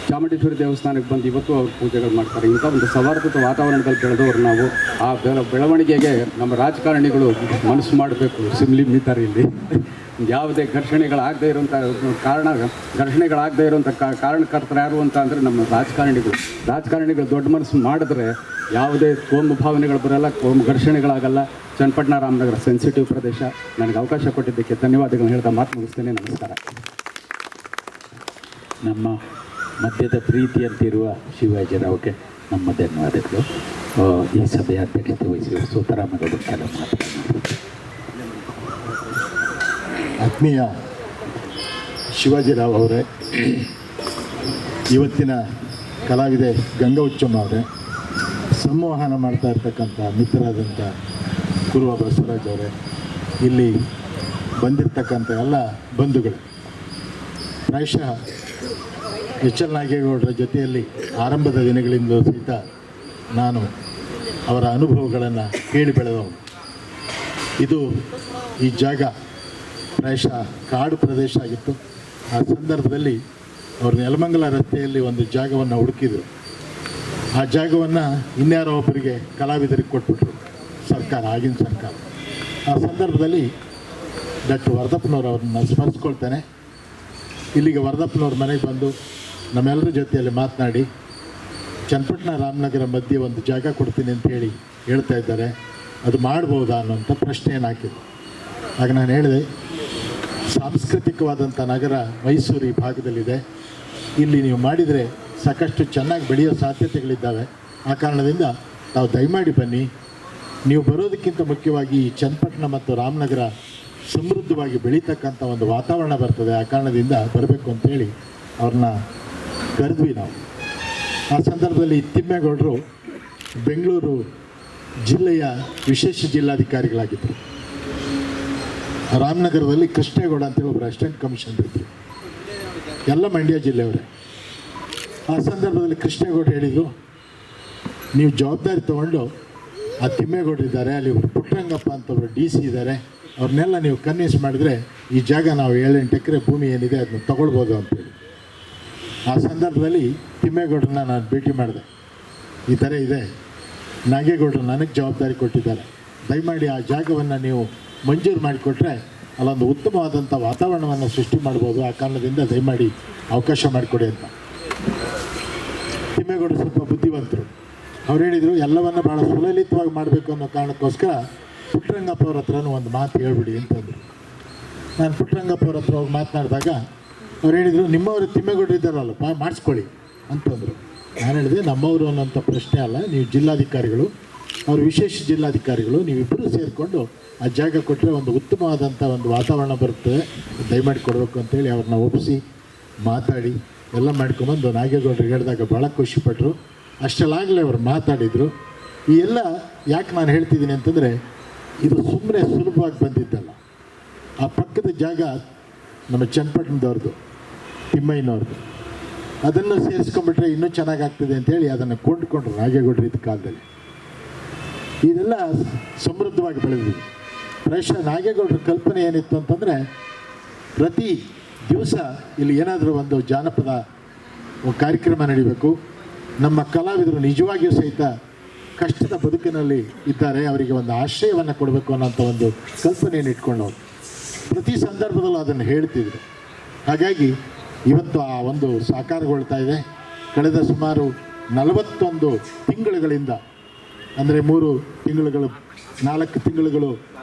ಚಾಮುಂಡೇಶ್ವರಿ ದೇವಸ್ಥಾನಕ್ಕೆ ಬಂದು ಇವತ್ತು ಅವ್ರು ಪೂಜೆಗಳು ಮಾಡ್ತಾರೆ. ಇಂಥ ಒಂದು ಸೌಹಾರ್ದತೆ ವಾತಾವರಣದಲ್ಲಿ ಬೆಳೆದವರು ನಾವು. ಆ ಬೆಳವಣಿಗೆಗೆ ನಮ್ಮ ರಾಜಕಾರಣಿಗಳು ಮನಸ್ಸು ಮಾಡಬೇಕು. ಸಿಮ್ಲಿಮಿತಾರೆ ಇಲ್ಲಿ ಯಾವುದೇ ಘರ್ಷಣೆಗಳಾಗದೇ ಇರೋಂಥ ಘರ್ಷಣೆಗಳಾಗದೇ ಇರೋಂಥ ಕಾರಣಕರ್ತರು ಯಾರು ಅಂತ ಅಂದರೆ ನಮ್ಮ ರಾಜಕಾರಣಿಗಳು ದೊಡ್ಡ ಮನಸ್ಸು ಮಾಡಿದ್ರೆ ಯಾವುದೇ ಕೋಮು ಭಾವನೆಗಳು ಬರೋಲ್ಲ, ಕೋಮು ಘರ್ಷಣೆಗಳಾಗಲ್ಲ. ಚನ್ನಪಟ್ಟಣ ರಾಮನಗರ ಸೆನ್ಸಿಟಿವ್ ಪ್ರದೇಶ. ನನಗೆ ಅವಕಾಶ ಕೊಟ್ಟಿದ್ದಕ್ಕೆ ಧನ್ಯವಾದಗಳನ್ನು ಹೇಳ್ತಾ ಮಾತು ಮುಗಿಸ್ತೇನೆ. ನಮಸ್ಕಾರ. ನಮ್ಮ ಮಧ್ಯದ ಪ್ರೀತಿಯಂತಿರುವ ಶಿವಾಜಿರಾವ್ಗೆ ನಮ್ಮ ಧನ್ಯವಾದಗಳು. ಈ ಸಭೆಯ ಅಧ್ಯಕ್ಷತೆ ವಹಿಸಿರುವ ಸೀತಾರಾಮಗೌಡರು ಕೆಲವು ಮಾತುಗಳನ್ನು. ಆತ್ಮೀಯ ಶಿವಾಜಿರಾವ್ ಅವರೇ, ಇವತ್ತಿನ ಕಲಾವಿದೆ ಗಂಗಾ ಹುಚ್ಚಮ್ಮ ಅವರೇ, ಸಂವಹನ ಮಾಡ್ತಾ ಇರ್ತಕ್ಕಂಥ ಮಿತ್ರರಾದಂಥ ಕುರುವ ಬಸವರಾಜ್ ಅವರೇ, ಇಲ್ಲಿ ಬಂದಿರತಕ್ಕಂಥ ಎಲ್ಲ ಬಂಧುಗಳು, ಪ್ರಾಯಶಃ ಎಚ್ ಎಲ್ ನಾಗೇಗೌಡರ ಜೊತೆಯಲ್ಲಿ ಆರಂಭದ ದಿನಗಳಿಂದಲೂ ಸಹಿತ ನಾನು ಅವರ ಅನುಭವಗಳನ್ನು ಕೇಳಿ ಬೆಳೆದವನು. ಇದು ಈ ಜಾಗ ಪ್ರಾಯಶಃ ಕಾಡು ಪ್ರದೇಶ ಆಗಿತ್ತು. ಆ ಸಂದರ್ಭದಲ್ಲಿ ಅವರು ನೆಲಮಂಗಲ ರಸ್ತೆಯಲ್ಲಿ ಒಂದು ಜಾಗವನ್ನು ಹುಡುಕಿದರು. ಆ ಜಾಗವನ್ನು ಇನ್ಯಾರೋ ಒಬ್ಬರಿಗೆ ಕಲಾವಿದರಿಗೆ ಕೊಟ್ಬಿಟ್ರು ಸರ್ಕಾರ, ಆಗಿನ ಸರ್ಕಾರ. ಆ ಸಂದರ್ಭದಲ್ಲಿ ಡಾಕ್ಟರ್ ವರದಪ್ಪನವರು ಅವ್ರನ್ನ ಸ್ಮರಿಸ್ಕೊಳ್ತಾನೆ. ಇಲ್ಲಿಗೆ ವರದಪ್ಪನವ್ರ ಮನೆಗೆ ಬಂದು ನಮ್ಮೆಲ್ಲರ ಜೊತೆಯಲ್ಲಿ ಮಾತನಾಡಿ ಚನ್ನಪಟ್ಟಣ ರಾಮನಗರ ಮಧ್ಯೆ ಒಂದು ಜಾಗ ಕೊಡ್ತೀನಿ ಅಂತ ಹೇಳಿ ಹೇಳ್ತಾ ಇದ್ದಾರೆ, ಅದು ಮಾಡ್ಬೋದಾ ಅನ್ನೋಂಥ ಪ್ರಶ್ನೆಯನ್ನು ಹಾಕಿದ್ರು. ಆಗ ನಾನು ಹೇಳಿದೆ, ಸಾಂಸ್ಕೃತಿಕವಾದಂಥ ನಗರ ಮೈಸೂರು ಈ ಭಾಗದಲ್ಲಿದೆ, ಇಲ್ಲಿ ನೀವು ಮಾಡಿದರೆ ಸಾಕಷ್ಟು ಚೆನ್ನಾಗಿ ಬೆಳೆಯೋ ಸಾಧ್ಯತೆಗಳಿದ್ದಾವೆ. ಆ ಕಾರಣದಿಂದ ತಾವು ದಯಮಾಡಿ ಬನ್ನಿ. ನೀವು ಬರೋದಕ್ಕಿಂತ ಮುಖ್ಯವಾಗಿ ಈ ಚನ್ನಪಟ್ಟಣ ಮತ್ತು ರಾಮನಗರ ಸಮೃದ್ಧವಾಗಿ ಬೆಳೀತಕ್ಕಂಥ ಒಂದು ವಾತಾವರಣ ಬರ್ತದೆ. ಆ ಕಾರಣದಿಂದ ಬರಬೇಕು ಅಂತೇಳಿ ಅವ್ರನ್ನ ಕರೆದ್ವಿ ನಾವು. ಆ ಸಂದರ್ಭದಲ್ಲಿ ತಿಮ್ಮೇಗೌಡರು ಬೆಂಗಳೂರು ಜಿಲ್ಲೆಯ ವಿಶೇಷ ಜಿಲ್ಲಾಧಿಕಾರಿಗಳಾಗಿದ್ದರು. ರಾಮನಗರದಲ್ಲಿ ಕೃಷ್ಣೇಗೌಡ ಅಂತೇಳಿ ಒಬ್ಬರು ಅಸಿಸ್ಟೆಂಟ್ ಕಮಿಷನರ್ ಇದ್ದರು, ಎಲ್ಲ ಮಂಡ್ಯ ಜಿಲ್ಲೆಯವರೇ. ಆ ಸಂದರ್ಭದಲ್ಲಿ ಕೃಷ್ಣೇಗೌಡ ಹೇಳಿದರು, ನೀವು ಜವಾಬ್ದಾರಿ ತೊಗೊಂಡು ಆ ತಿಮ್ಮೇಗೌಡರಿದ್ದಾರೆ, ಅಲ್ಲಿ ಒಬ್ಬರು ಪುಟ್ಟರಂಗಪ್ಪ ಅಂತ ಒಬ್ಬರು DC ಇದ್ದಾರೆ, ಅವ್ರನ್ನೆಲ್ಲ ನೀವು ಕನ್ವಿನ್ಸ್ ಮಾಡಿದರೆ ಈ ಜಾಗ ನಾವು 7-8 ಎಕರೆ ಭೂಮಿ ಏನಿದೆ ಅದನ್ನ ತೊಗೊಳ್ಬೋದು ಅಂತೇಳಿ. ಆ ಸಂದರ್ಭದಲ್ಲಿ ತಿಮ್ಮೇಗೌಡರನ್ನ ನಾನು ಭೇಟಿ ಮಾಡಿದೆ. ಈ ಥರ ಇದೆ, ನಾಗೇಗೌಡರು ನನಗೆ ಜವಾಬ್ದಾರಿ ಕೊಟ್ಟಿದ್ದಾರೆ, ದಯಮಾಡಿ ಆ ಜಾಗವನ್ನು ನೀವು ಮಂಜೂರು ಮಾಡಿಕೊಟ್ರೆ ಅಲ್ಲೊಂದು ಉತ್ತಮವಾದಂಥ ವಾತಾವರಣವನ್ನು ಸೃಷ್ಟಿ ಮಾಡ್ಬೋದು. ಆ ಕಾರಣದಿಂದ ದಯಮಾಡಿ ಅವಕಾಶ ಮಾಡಿಕೊಡಿ ಅಂತ. ತಿಮ್ಮೇಗೌಡರು ಸ್ವಲ್ಪ ಬುದ್ಧಿವಂತರು. ಅವ್ರು ಹೇಳಿದರು, ಎಲ್ಲವನ್ನು ಭಾಳ ಸುಲಲಿತವಾಗಿ ಮಾಡಬೇಕು ಅನ್ನೋ ಕಾರಣಕ್ಕೋಸ್ಕರ ಪುಟ್ಟರಂಗಪ್ಪ ಅವ್ರ ಹತ್ರನೂ ಒಂದು ಮಾತು ಹೇಳ್ಬಿಡಿ ಅಂತಂದರು. ನಾನು ಪುಟ್ಟರಂಗಪ್ಪ ಅವ್ರ ಹತ್ರ ಹೋಗಿ ಮಾತನಾಡಿದಾಗ ಅವ್ರು ಹೇಳಿದರು, ನಿಮ್ಮವರು ತಿಮ್ಮೇಗೌಡರು ಇದ್ದಾರಲ್ಲಪ್ಪ, ಮಾಡಿಸ್ಕೊಳ್ಳಿ ಅಂತಂದರು. ನಾನು ಹೇಳಿದೆ, ನಮ್ಮವರು ಅನ್ನೋಂಥ ಪ್ರಶ್ನೆ ಅಲ್ಲ, ನೀವು ಜಿಲ್ಲಾಧಿಕಾರಿಗಳು, ಅವರು ವಿಶೇಷ ಜಿಲ್ಲಾಧಿಕಾರಿಗಳು, ನೀವಿಬ್ಬರೂ ಸೇರಿಕೊಂಡು ಆ ಜಾಗ ಕೊಟ್ಟರೆ ಒಂದು ಉತ್ತಮವಾದಂಥ ಒಂದು ವಾತಾವರಣ ಬರ್ತದೆ, ದಯಮಾಡಿ ಕೊಡಬೇಕು ಅಂತೇಳಿ ಅವ್ರನ್ನ ಒಪ್ಪಿಸಿ ಮಾತಾಡಿ ಎಲ್ಲ ಮಾಡ್ಕೊಂಬಂದು ನಾಗೇಗೌಡರಿಗೆ ಹೇಳಿದಾಗ ಭಾಳ ಖುಷಿಪಟ್ಟರು. ಅಷ್ಟಲ್ಲಾಗಲೇ ಅವ್ರು ಮಾತಾಡಿದರು. ಈ ಎಲ್ಲ ಯಾಕೆ ನಾನು ಹೇಳ್ತಿದ್ದೀನಿ ಅಂತಂದರೆ, ಇದು ಸುಮ್ಮನೆ ಸುಲಭವಾಗಿ ಬಂದಿದ್ದಲ್ಲ. ಆ ಪಕ್ಕದ ಜಾಗ ನಮ್ಮ ಚನ್ನಪಟ್ಟಣದವ್ರದ್ದು, ತಿಮ್ಮಯ್ಯನವ್ರದ್ದು, ಅದನ್ನು ಸೇರಿಸ್ಕೊಂಡ್ಬಿಟ್ರೆ ಇನ್ನೂ ಚೆನ್ನಾಗಾಗ್ತದೆ ಅಂತೇಳಿ ಅದನ್ನು ಕೊಂಡ್ಕೊಂಡ್ರು ನಾಗೇಗೌಡರು ಇದ್ದ ಕಾಲದಲ್ಲಿ. ಇದೆಲ್ಲ ಸಮೃದ್ಧವಾಗಿ ಬೆಳೆದಿದೆ. ಪ್ರಾಯಶಃ ನಾಗೇಗೌಡರ ಕಲ್ಪನೆ ಏನಿತ್ತು ಅಂತಂದರೆ, ಪ್ರತಿ ದಿವಸ ಇಲ್ಲಿ ಏನಾದರೂ ಒಂದು ಜಾನಪದ ಕಾರ್ಯಕ್ರಮ ನಡೀಬೇಕು, ನಮ್ಮ ಕಲಾವಿದರು ನಿಜವಾಗಿಯೂ ಸಹಿತ ಕಷ್ಟದ ಬದುಕಿನಲ್ಲಿ ಇದ್ದಾರೆ, ಅವರಿಗೆ ಒಂದು ಆಶ್ರಯವನ್ನು ಕೊಡಬೇಕು ಅನ್ನೋಂಥ ಒಂದು ಕಲ್ಪನೆಯನ್ನು ಇಟ್ಕೊಂಡವ್ರು ಪ್ರತಿ ಸಂದರ್ಭದಲ್ಲೂ ಅದನ್ನು ಹೇಳ್ತಿದ್ರು. ಹಾಗಾಗಿ ಇವತ್ತು ಆ ಒಂದು ಸಾಕಾರಗೊಳ್ತಾ ಇದೆ. ಕಳೆದ ಸುಮಾರು 41 ತಿಂಗಳುಗಳಿಂದ, ಅಂದರೆ 3 ತಿಂಗಳುಗಳು 4 ತಿಂಗಳುಗಳು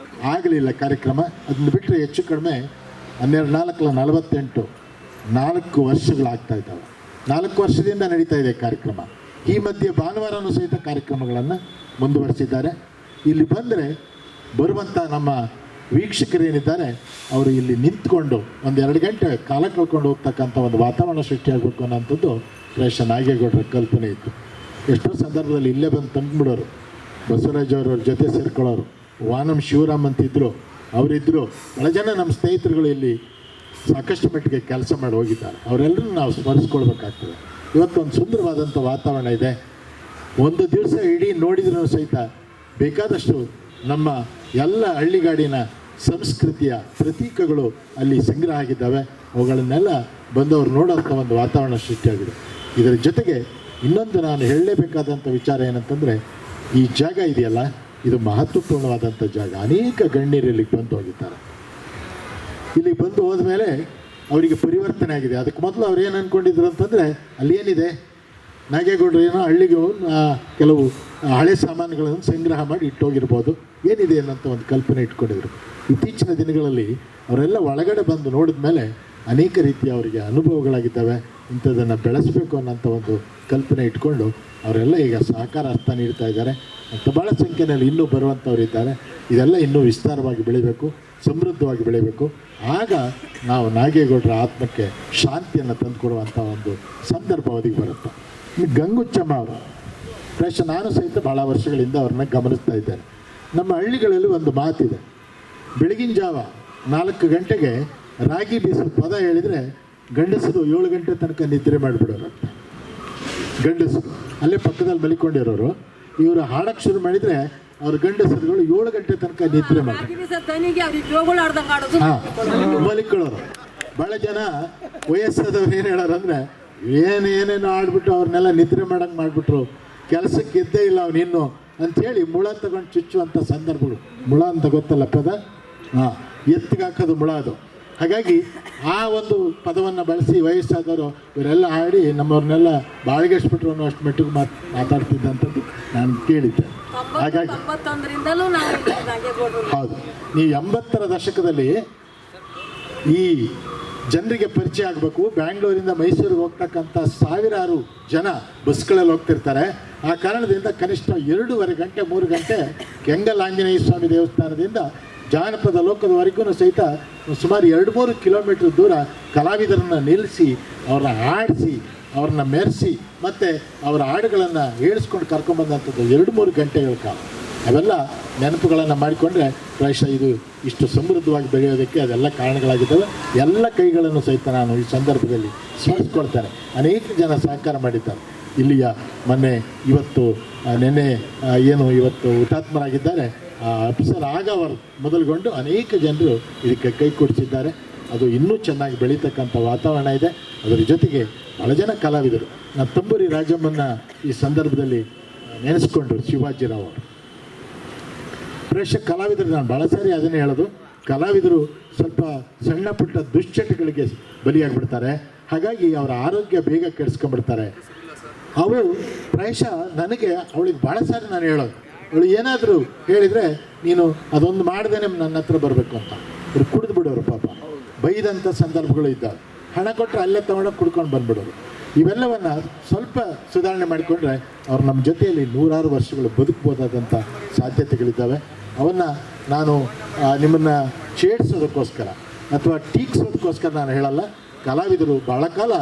ಆಗಲಿಲ್ಲ ಕಾರ್ಯಕ್ರಮ. ಅದನ್ನು ಬಿಟ್ಟರೆ ಹೆಚ್ಚು ಕಡಿಮೆ 12-4 4 ವರ್ಷಗಳಾಗ್ತಾ ಇದ್ದಾವೆ. 4 ವರ್ಷದಿಂದ ನಡೀತಾ ಇದೆ ಕಾರ್ಯಕ್ರಮ. ಈ ಮಧ್ಯೆ ಭಾನುವಾರನೂ ಸಹಿತ ಕಾರ್ಯಕ್ರಮಗಳನ್ನು ಮುಂದುವರಿಸಿದ್ದಾರೆ. ಇಲ್ಲಿ ಬಂದರೆ ಬರುವಂಥ ನಮ್ಮ ವೀಕ್ಷಕರೇನಿದ್ದಾರೆ ಅವರು ಇಲ್ಲಿ ನಿಂತ್ಕೊಂಡು 1-2 ಗಂಟೆ ಕಾಲ ಕಳ್ಕೊಂಡು ಹೋಗ್ತಕ್ಕಂಥ ಒಂದು ವಾತಾವರಣ ಸೃಷ್ಟಿಯಾಗಬೇಕು ಅನ್ನೋಂಥದ್ದು ಪ್ರಾಯಶಃ ನಾಗೇಗೌಡರ ಕಲ್ಪನೆ ಇತ್ತು. ಎಷ್ಟೋ ಸಂದರ್ಭದಲ್ಲಿ ಇಲ್ಲೇ ಬಂದು ತಂದ್ಬಿಡೋರು, ಬಸವರಾಜ್ ಅವ್ರ ಜೊತೆ ಸೇರ್ಕೊಳ್ಳೋರು. ವಾನಂ ಶಿವರಾಮ್ ಅಂತಿದ್ದರು, ಅವರಿದ್ದರು. ಭಾಳ ಜನ ನಮ್ಮ ಸ್ನೇಹಿತರುಗಳು ಇಲ್ಲಿ ಸಾಕಷ್ಟು ಮಟ್ಟಿಗೆ ಕೆಲಸ ಮಾಡಿ ಹೋಗಿದ್ದಾರೆ. ಅವರೆಲ್ಲರೂ ನಾವು ಸ್ಮರಿಸ್ಕೊಳ್ಬೇಕಾಗ್ತದೆ. ಇವತ್ತೊಂದು ಸುಂದರವಾದಂಥ ವಾತಾವರಣ ಇದೆ. ಒಂದು ದಿವಸ ಇಡೀ ನೋಡಿದ್ರೂ ಸಹಿತ ಬೇಕಾದಷ್ಟು ನಮ್ಮ ಎಲ್ಲ ಹಳ್ಳಿಗಾಡಿನ ಸಂಸ್ಕೃತಿಯ ಪ್ರತೀಕಗಳು ಅಲ್ಲಿ ಸಂಗ್ರಹ ಆಗಿದ್ದಾವೆ. ಅವುಗಳನ್ನೆಲ್ಲ ಬಂದವರು ನೋಡೋಂಥ ಒಂದು ವಾತಾವರಣ ಸೃಷ್ಟಿಯಾಗಿದೆ. ಇದರ ಜೊತೆಗೆ ಇನ್ನೊಂದು ನಾನು ಹೇಳಲೇಬೇಕಾದಂಥ ವಿಚಾರ ಏನಂತಂದರೆ, ಈ ಜಾಗ ಇದೆಯಲ್ಲ, ಇದು ಮಹತ್ವಪೂರ್ಣವಾದಂಥ ಜಾಗ. ಅನೇಕ ಗಣ್ಯರು ಇಲ್ಲಿಗೆ ಬಂದು ಹೋಗಿದ್ದಾರೆ. ಇಲ್ಲಿಗೆ ಬಂದು ಹೋದ್ಮೇಲೆ ಅವರಿಗೆ ಪರಿವರ್ತನೆ ಆಗಿದೆ. ಅದಕ್ಕೆ ಮೊದಲು ಅವ್ರು ಏನು ಅಂದ್ಕೊಂಡಿದ್ರು ಅಂತಂದರೆ, ಅಲ್ಲೇನಿದೆ ನಾಗೇಗೌಡರು ಏನೋ ಹಳ್ಳಿಗೆ ಕೆಲವು ಹಳೆ ಸಾಮಾನುಗಳನ್ನು ಸಂಗ್ರಹ ಮಾಡಿ ಇಟ್ಟೋಗಿರ್ಬೋದು, ಏನಿದೆ ಅನ್ನೋಂಥ ಒಂದು ಕಲ್ಪನೆ ಇಟ್ಕೊಂಡಿದ್ರು. ಇತ್ತೀಚಿನ ದಿನಗಳಲ್ಲಿ ಅವರೆಲ್ಲ ಒಳಗಡೆ ಬಂದು ನೋಡಿದ ಮೇಲೆ ಅನೇಕ ರೀತಿಯ ಅವರಿಗೆ ಅನುಭವಗಳಾಗಿದ್ದಾವೆ. ಇಂಥದ್ದನ್ನು ಬೆಳೆಸಬೇಕು ಅನ್ನೋಂಥ ಒಂದು ಕಲ್ಪನೆ ಇಟ್ಕೊಂಡು ಅವರೆಲ್ಲ ಈಗ ಸಹಕಾರ ಹಸ್ತ ನೀಡ್ತಾ ಇದ್ದಾರೆ. ಮತ್ತು ಭಾಳ ಸಂಖ್ಯೆಯಲ್ಲಿ ಇನ್ನೂ ಬರುವಂಥವ್ರು ಇದ್ದಾರೆ. ಇದೆಲ್ಲ ಇನ್ನೂ ವಿಸ್ತಾರವಾಗಿ ಬೆಳಿಬೇಕು, ಸಮೃದ್ಧವಾಗಿ ಬೆಳಿಬೇಕು. ಆಗ ನಾವು ನಾಗೇಗೌಡರ ಆತ್ಮಕ್ಕೆ ಶಾಂತಿಯನ್ನು ತಂದುಕೊಡುವಂಥ ಒಂದು ಸಂದರ್ಭ ಒದಗಿ ಬರುತ್ತೆ. ಗಂಗುಚ್ಚಮ್ಮ ಅವರು ಪ್ರಾಯಶಃ ನಾನು ಸಹಿತ ಭಾಳ ವರ್ಷಗಳಿಂದ ಅವ್ರನ್ನ ಗಮನಿಸ್ತಾ ಇದ್ದೇನೆ. ನಮ್ಮ ಹಳ್ಳಿಗಳಲ್ಲಿ ಒಂದು ಮಾತಿದೆ, ಬೆಳಗಿನ ಜಾವ 4 ಗಂಟೆಗೆ ರಾಗಿ ಬೀಸೋ ಪದ ಹೇಳಿದರೆ ಗಂಡಸರು 7 ಗಂಟೆ ತನಕ ನಿದ್ರೆ ಮಾಡಿಬಿಡೋರು. ಗಂಡಸರು ಅಲ್ಲೇ ಪಕ್ಕದಲ್ಲಿ ಮಲಿಕೊಂಡಿರೋರು ಇವರು ಹಾಡಕ್ಕೆ ಶುರು ಮಾಡಿದರೆ ಅವ್ರ ಗಂಡಸರುಗಳು 7 ಗಂಟೆ ತನಕ ನಿದ್ರೆ ಮಾಡಿ ಮಲಿಕೊಳ್ಳೋರು. ಭಾಳ ಜನ ವಯಸ್ಸಾದವ್ರು ಏನು ಹೇಳೋರು ಅಂದರೆ ಏನೇನೇನೋ ಆಡ್ಬಿಟ್ಟು ಅವ್ರನ್ನೆಲ್ಲ ನಿದ್ರೆ ಮಾಡಂಗೆ ಮಾಡಿಬಿಟ್ರು, ಕೆಲಸಕ್ಕೆ ಎದ್ದೇ ಇಲ್ಲ ಅವನಿನ್ನು ಅಂಥೇಳಿ ಮುಳ ತಗೊಂಡು ಚುಚ್ಚುವಂಥ ಸಂದರ್ಭಗಳು. ಮುಳ ಅಂತ ಗೊತ್ತಲ್ಲ ಪದ? ಹಾಂ, ಎತ್ತಿಗೆ ಹಾಕೋದು ಮುಳ ಅದು. ಹಾಗಾಗಿ ಆ ಒಂದು ಪದವನ್ನು ಬಳಸಿ ವಯಸ್ಸಾದವರು ಇವರೆಲ್ಲ ಆಡಿ ನಮ್ಮವ್ರನ್ನೆಲ್ಲ ಬಾಳಿಗೆಸ್ಬಿಟ್ರು ಅನ್ನೋ ಅಷ್ಟು ಮಟ್ಟಿಗೆ ಮಾತಾಡ್ತಿದ್ದಂಥದ್ದು ನಾನು ಕೇಳಿದ್ದೆ. ಹಾಗಾಗಿ ಹೌದು, ನೀವು 80ರ ದಶಕದಲ್ಲಿ ಈ ಜನರಿಗೆ ಪರಿಚಯ ಆಗಬೇಕು. ಬ್ಯಾಂಗ್ಳೂರಿಂದ ಮೈಸೂರಿಗೆ ಹೋಗ್ತಕ್ಕಂಥ ಸಾವಿರಾರು ಜನ ಬಸ್ಗಳಲ್ಲಿ ಹೋಗ್ತಿರ್ತಾರೆ. ಆ ಕಾರಣದಿಂದ ಕನಿಷ್ಠ 2.5 ಗಂಟೆ 3 ಗಂಟೆ ಕೆಂಗಲ್ ಆಂಜನೇಯ ಸ್ವಾಮಿ ದೇವಸ್ಥಾನದಿಂದ ಜಾನಪದ ಲೋಕದವರೆಗೂ ಸಹಿತ ಸುಮಾರು 2-3 ಕಿಲೋಮೀಟ್ರ್ ದೂರ ಕಲಾವಿದರನ್ನು ನಿಲ್ಲಿಸಿ ಅವ್ರನ್ನ ಆಡಿಸಿ ಅವ್ರನ್ನ ಮೆರೆಸಿ ಮತ್ತು ಅವರ ಹಾಡುಗಳನ್ನು ಹೇಳಿಸ್ಕೊಂಡು ಕರ್ಕೊಂಬಂದಂಥದ್ದು 2-3 ಗಂಟೆಗಳ ಕಾಲ. ಅವೆಲ್ಲ ನೆನಪುಗಳನ್ನು ಮಾಡಿಕೊಂಡ್ರೆ ಪ್ರಾಯಶಃ ಇದು ಇಷ್ಟು ಸಮೃದ್ಧವಾಗಿ ಬೆಳೆಯೋದಕ್ಕೆ ಅದೆಲ್ಲ ಕಾರಣಗಳಾಗಿದ್ದಾವೆ. ಎಲ್ಲ ಕೈಗಳನ್ನು ಸಹಿತ ನಾನು ಈ ಸಂದರ್ಭದಲ್ಲಿ ಸ್ಮರಿಸ್ಕೊಳ್ತೇನೆ. ಅನೇಕ ಜನ ಸಹಕಾರ ಮಾಡಿದ್ದಾರೆ. ಇಲ್ಲಿಯ ಮೊನ್ನೆ ಇವತ್ತು ನೆನ್ನೆ ಏನು ಇವತ್ತು ಹುತಾತ್ಮರಾಗಿದ್ದಾರೆ ಅಫ್ಸರ್ ಆಗವರು ಮೊದಲುಗೊಂಡು ಅನೇಕ ಜನರು ಇದಕ್ಕೆ ಕೈ ಕೊಡಿಸಿದ್ದಾರೆ. ಅದು ಇನ್ನೂ ಚೆನ್ನಾಗಿ ಬೆಳೀತಕ್ಕಂಥ ವಾತಾವರಣ ಇದೆ. ಅದರ ಜೊತೆಗೆ ಭಾಳ ಜನ ಕಲಾವಿದರು, ನಾನು ತಂಬೂರಿ ರಾಜಮ್ಮನ್ನ ಈ ಸಂದರ್ಭದಲ್ಲಿ ನೆನೆಸ್ಕೊಂಡ್ರು. ಶಿವಾಜಿರಾವ್ ಅವರು ಪ್ರೇಕ್ಷಕ ಕಲಾವಿದರು. ನಾನು ಭಾಳ ಸಾರಿ ಅದನ್ನೇ ಹೇಳೋದು, ಕಲಾವಿದರು ಸ್ವಲ್ಪ ಸಣ್ಣ ಪುಟ್ಟ ದುಶ್ಚಟಗಳಿಗೆ ಬಲಿಯಾಗಿಬಿಡ್ತಾರೆ. ಹಾಗಾಗಿ ಅವರ ಆರೋಗ್ಯ ಬೇಗ ಕೆಡಿಸ್ಕೊಂಡ್ಬಿಡ್ತಾರೆ. ಅವು ಪ್ರಾಯಶಃ ನನಗೆ ಅವಳಿಗೆ ಭಾಳ ಸಾರಿ ನಾನು ಹೇಳೋದು, ಅವಳು ಏನಾದರೂ ಹೇಳಿದರೆ ನೀನು ಅದೊಂದು ಮಾಡ್ದೇನೆ ನನ್ನ ಹತ್ರ ಬರಬೇಕು ಅಂತ. ಅವ್ರು ಕುಡಿದು ಬಿಡೋರು ಪಾಪ, ಬೈದಂಥ ಸಂದರ್ಭಗಳು ಇದ್ದಾವೆ. ಹಣ ಕೊಟ್ಟರೆ ಅಲ್ಲೇ ತೊಗೊಂಡೋಗಿ ಕುಡ್ಕೊಂಡು ಬಂದುಬಿಡೋರು. ಇವೆಲ್ಲವನ್ನು ಸ್ವಲ್ಪ ಸುಧಾರಣೆ ಮಾಡಿಕೊಂಡ್ರೆ ಅವ್ರು ನಮ್ಮ ಜೊತೆಯಲ್ಲಿ 100 ವರ್ಷಗಳು ಬದುಕ್ಬೋದಾದಂಥ ಸಾಧ್ಯತೆಗಳಿದ್ದಾವೆ. ಅವನ್ನು ನಾನು ನಿಮ್ಮನ್ನು ಛೇಡಿಸೋದಕ್ಕೋಸ್ಕರ ಅಥವಾ ಟೀಕ್ಸೋದಕ್ಕೋಸ್ಕರ ನಾನು ಹೇಳಲ್ಲ. ಕಲಾವಿದರು ಭಾಳ ಕಾಲ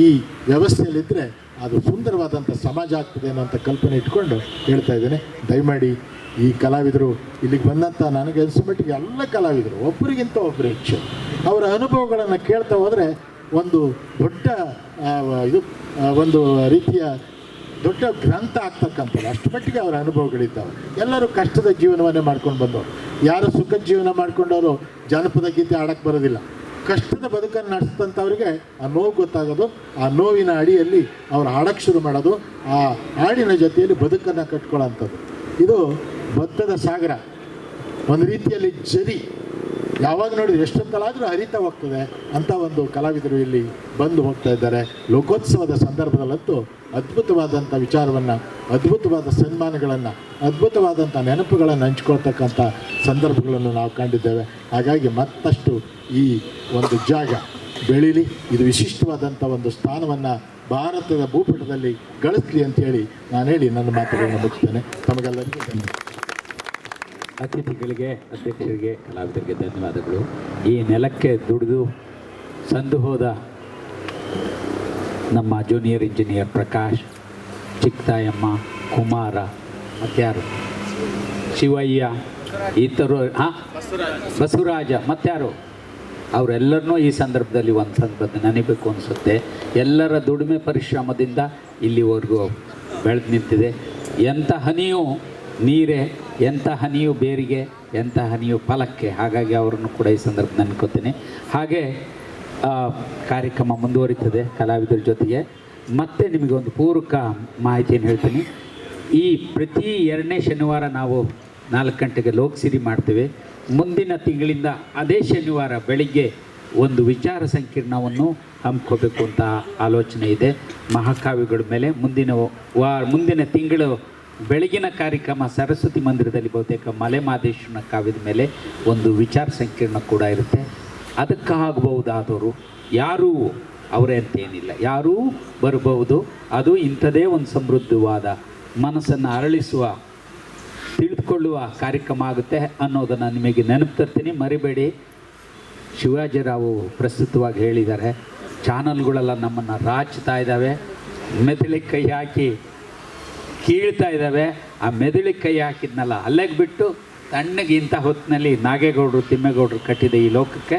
ಈ ವ್ಯವಸ್ಥೆಯಲ್ಲಿದ್ದರೆ ಅದು ಸುಂದರವಾದಂಥ ಸಮಾಜ ಆಗ್ತದೆ ಅನ್ನೋಂಥ ಕಲ್ಪನೆ ಇಟ್ಕೊಂಡು ಹೇಳ್ತಾ ಇದ್ದೇನೆ. ದಯಮಾಡಿ ಈ ಕಲಾವಿದರು ಇಲ್ಲಿಗೆ ಬಂದಂಥ ನನಗೆ ಅನಿಸೋ ಮಟ್ಟಿಗೆ ಎಲ್ಲ ಕಲಾವಿದರು ಒಬ್ಬರಿಗಿಂತ ಒಬ್ಬರು ಹೆಚ್ಚು ಅವರ ಅನುಭವಗಳನ್ನು ಕೇಳ್ತಾ ಹೋದರೆ ಒಂದು ದೊಡ್ಡ ಒಂದು ರೀತಿಯ ದೊಡ್ಡ ಗ್ರಂಥ ಆಗ್ತಕ್ಕಂಥದ್ದು. ಅಷ್ಟು ಮಟ್ಟಿಗೆ ಅವರ ಅನುಭವಗಳಿದ್ದಾವೆ. ಎಲ್ಲರೂ ಕಷ್ಟದ ಜೀವನವನ್ನೇ ಮಾಡ್ಕೊಂಡು ಬಂದವರು, ಯಾರು ಸುಖದ ಜೀವನ ಮಾಡ್ಕೊಂಡವರು ಜಾನಪದ ಗೀತೆ ಆಡೋಕ್ಕೆ ಬರೋದಿಲ್ಲ. ಕಷ್ಟದ ಬದುಕನ್ನು ನಡೆಸಿದಂಥವ್ರಿಗೆ ಆ ನೋವು ಗೊತ್ತಾಗೋದು, ಆ ನೋವಿನ ಅಡಿಯಲ್ಲಿ ಅವ್ರು ಹಾಡಕ್ಕೆ ಶುರು ಮಾಡೋದು, ಆ ಹಾಡಿನ ಜೊತೆಯಲ್ಲಿ ಬದುಕನ್ನು ಕಟ್ಕೊಳ್ಳೋಂಥದ್ದು. ಇದು ಭತ್ತದ ಸಾಗರ, ಒಂದು ರೀತಿಯಲ್ಲಿ ಜರಿ ಯಾವಾಗ ನೋಡಿದ್ರೆ ಎಷ್ಟೊತ್ತಲಾದರೂ ಹರಿತಾ ಹೋಗ್ತದೆ ಅಂತ ಒಂದು ಕಲಾವಿದರು ಇಲ್ಲಿ ಬಂದು ಹೋಗ್ತಾ ಇದ್ದಾರೆ. ಲೋಕೋತ್ಸವದ ಸಂದರ್ಭದಲ್ಲಂತೂ ಅದ್ಭುತವಾದಂಥ ವಿಚಾರವನ್ನು, ಅದ್ಭುತವಾದ ಸನ್ಮಾನಗಳನ್ನು, ಅದ್ಭುತವಾದಂಥ ನೆನಪುಗಳನ್ನು ಹಂಚ್ಕೊಳ್ತಕ್ಕಂಥ ಸಂದರ್ಭಗಳನ್ನು ನಾವು ಕಂಡಿದ್ದೇವೆ. ಹಾಗಾಗಿ ಮತ್ತಷ್ಟು ಈ ಒಂದು ಜಾಗ ಬೆಳೀಲಿ, ಇದು ವಿಶಿಷ್ಟವಾದಂಥ ಒಂದು ಸ್ಥಾನವನ್ನು ಭಾರತದ ಭೂಪಟದಲ್ಲಿ ಗಳಿಸಲಿ ಅಂತೇಳಿ ನಾನು ಹೇಳಿ ನನ್ನ ಮಾತುಗಳನ್ನು ಮುಗಿಸ್ತೇನೆ. ತಮಗೆಲ್ಲರಿಗೂ ಧನ್ಯವಾದ. ಅತಿಥಿಗಳಿಗೆ, ಅಧ್ಯಕ್ಷರಿಗೆ, ಕಲಾವಿದರಿಗೆ ಧನ್ಯವಾದಗಳು. ಈ ನೆಲಕ್ಕೆ ದುಡಿದು ಸಂದು ಹೋದ ನಮ್ಮ ಜೂನಿಯರ್ ಇಂಜಿನಿಯರ್ ಪ್ರಕಾಶ್, ಚಿಕ್ತಾಯಮ್ಮ, ಕುಮಾರ, ಮತ್ಯಾರು ಶಿವಯ್ಯ, ಇತರು ಬಸವರಾಜ ಮತ್ಯಾರು ಅವರೆಲ್ಲರನ್ನೂ ಈ ಸಂದರ್ಭದಲ್ಲಿ ಒಂದು ಸಂದರ್ಭದಲ್ಲಿ ನೆನಬೇಕು ಅನಿಸುತ್ತೆ. ಎಲ್ಲರ ದುಡಿಮೆ ಪರಿಶ್ರಮದಿಂದ ಇಲ್ಲಿವರೆಗೂ ಬೆಳೆದು ನಿಂತಿದೆ. ಎಂಥ ಹನಿಯೂ ನೀರೇ, ಎಂಥ ಹನಿಯು ಬೇರಿಗೆ, ಎಂಥ ಹನಿಯು ಫಲಕ್ಕೆ. ಹಾಗಾಗಿ ಅವರನ್ನು ಕೂಡ ಈ ಸಂದರ್ಭ ನೆನ್ಕೋತೀನಿ. ಹಾಗೆ ಕಾರ್ಯಕ್ರಮ ಮುಂದುವರಿತದೆ ಕಲಾವಿದರ ಜೊತೆಗೆ. ಮತ್ತೆ ನಿಮಗೆ ಒಂದು ಪೂರಕ ಮಾಹಿತಿಯನ್ನು ಹೇಳ್ತೀನಿ. ಈ ಪ್ರತಿ 2ನೇ ಶನಿವಾರ ನಾವು 4 ಗಂಟೆಗೆ ಲೋಕಸಿರಿ ಮಾಡ್ತೇವೆ. ಮುಂದಿನ ತಿಂಗಳಿಂದ ಅದೇ ಶನಿವಾರ ಬೆಳಿಗ್ಗೆ ಒಂದು ವಿಚಾರ ಸಂಕಿರಣವನ್ನು ಹಮ್ಮಿಕೋಬೇಕು ಅಂತ ಆಲೋಚನೆ ಇದೆ ಮಹಾಕಾವ್ಯಗಳ ಮೇಲೆ. ಮುಂದಿನ ತಿಂಗಳು ಬೆಳಗಿನ ಕಾರ್ಯಕ್ರಮ ಸರಸ್ವತಿ ಮಂದಿರದಲ್ಲಿ ಬಹುತೇಕ ಮಲೆ ಮಾದೇಶ್ವರನ ಕಾವ್ಯದ ಮೇಲೆ ಒಂದು ವಿಚಾರ ಸಂಕಿರಣ ಕೂಡ ಇರುತ್ತೆ. ಅದಕ್ಕಾಗಬಹುದಾದವರು ಯಾರೂ ಅವರೇ ಅಂತೇನಿಲ್ಲ, ಯಾರೂ ಬರಬಹುದು. ಅದು ಇಂಥದೇ ಒಂದು ಸಮೃದ್ಧವಾದ ಮನಸ್ಸನ್ನು ಅರಳಿಸುವ, ತಿಳಿದುಕೊಳ್ಳುವ ಕಾರ್ಯಕ್ರಮ ಆಗುತ್ತೆ ಅನ್ನೋದನ್ನು ನಿಮಗೆ ನೆನಪು ತರ್ತೀನಿ. ಮರಿಬೇಡಿ. ಶಿವಾಜಿರಾವು ಪ್ರಸ್ತುತವಾಗಿ ಹೇಳಿದ್ದಾರೆ, ಚಾನಲ್ಗಳೆಲ್ಲ ನಮ್ಮನ್ನು ರಾಚ್ತಾ ಇದ್ದಾವೆ. ಮೆದುಳಿಗೆ ಕೈ ಹಾಕಿ ಕೀಳ್ತಾ ಇದ್ದಾವೆ. ಆ ಮೆದುಳಿಗೆ ಕೈ ಹಾಕಿದ್ನಲ್ಲ ಅಲ್ಲಿಗೆ ಬಿಟ್ಟು ತಣ್ಣಗೆ ಇಂಥ ಹೊತ್ತಿನಲ್ಲಿ ನಾಗೇಗೌಡರು ತಿಮ್ಮೇಗೌಡರು ಕಟ್ಟಿದ ಈ ಲೋಕಕ್ಕೆ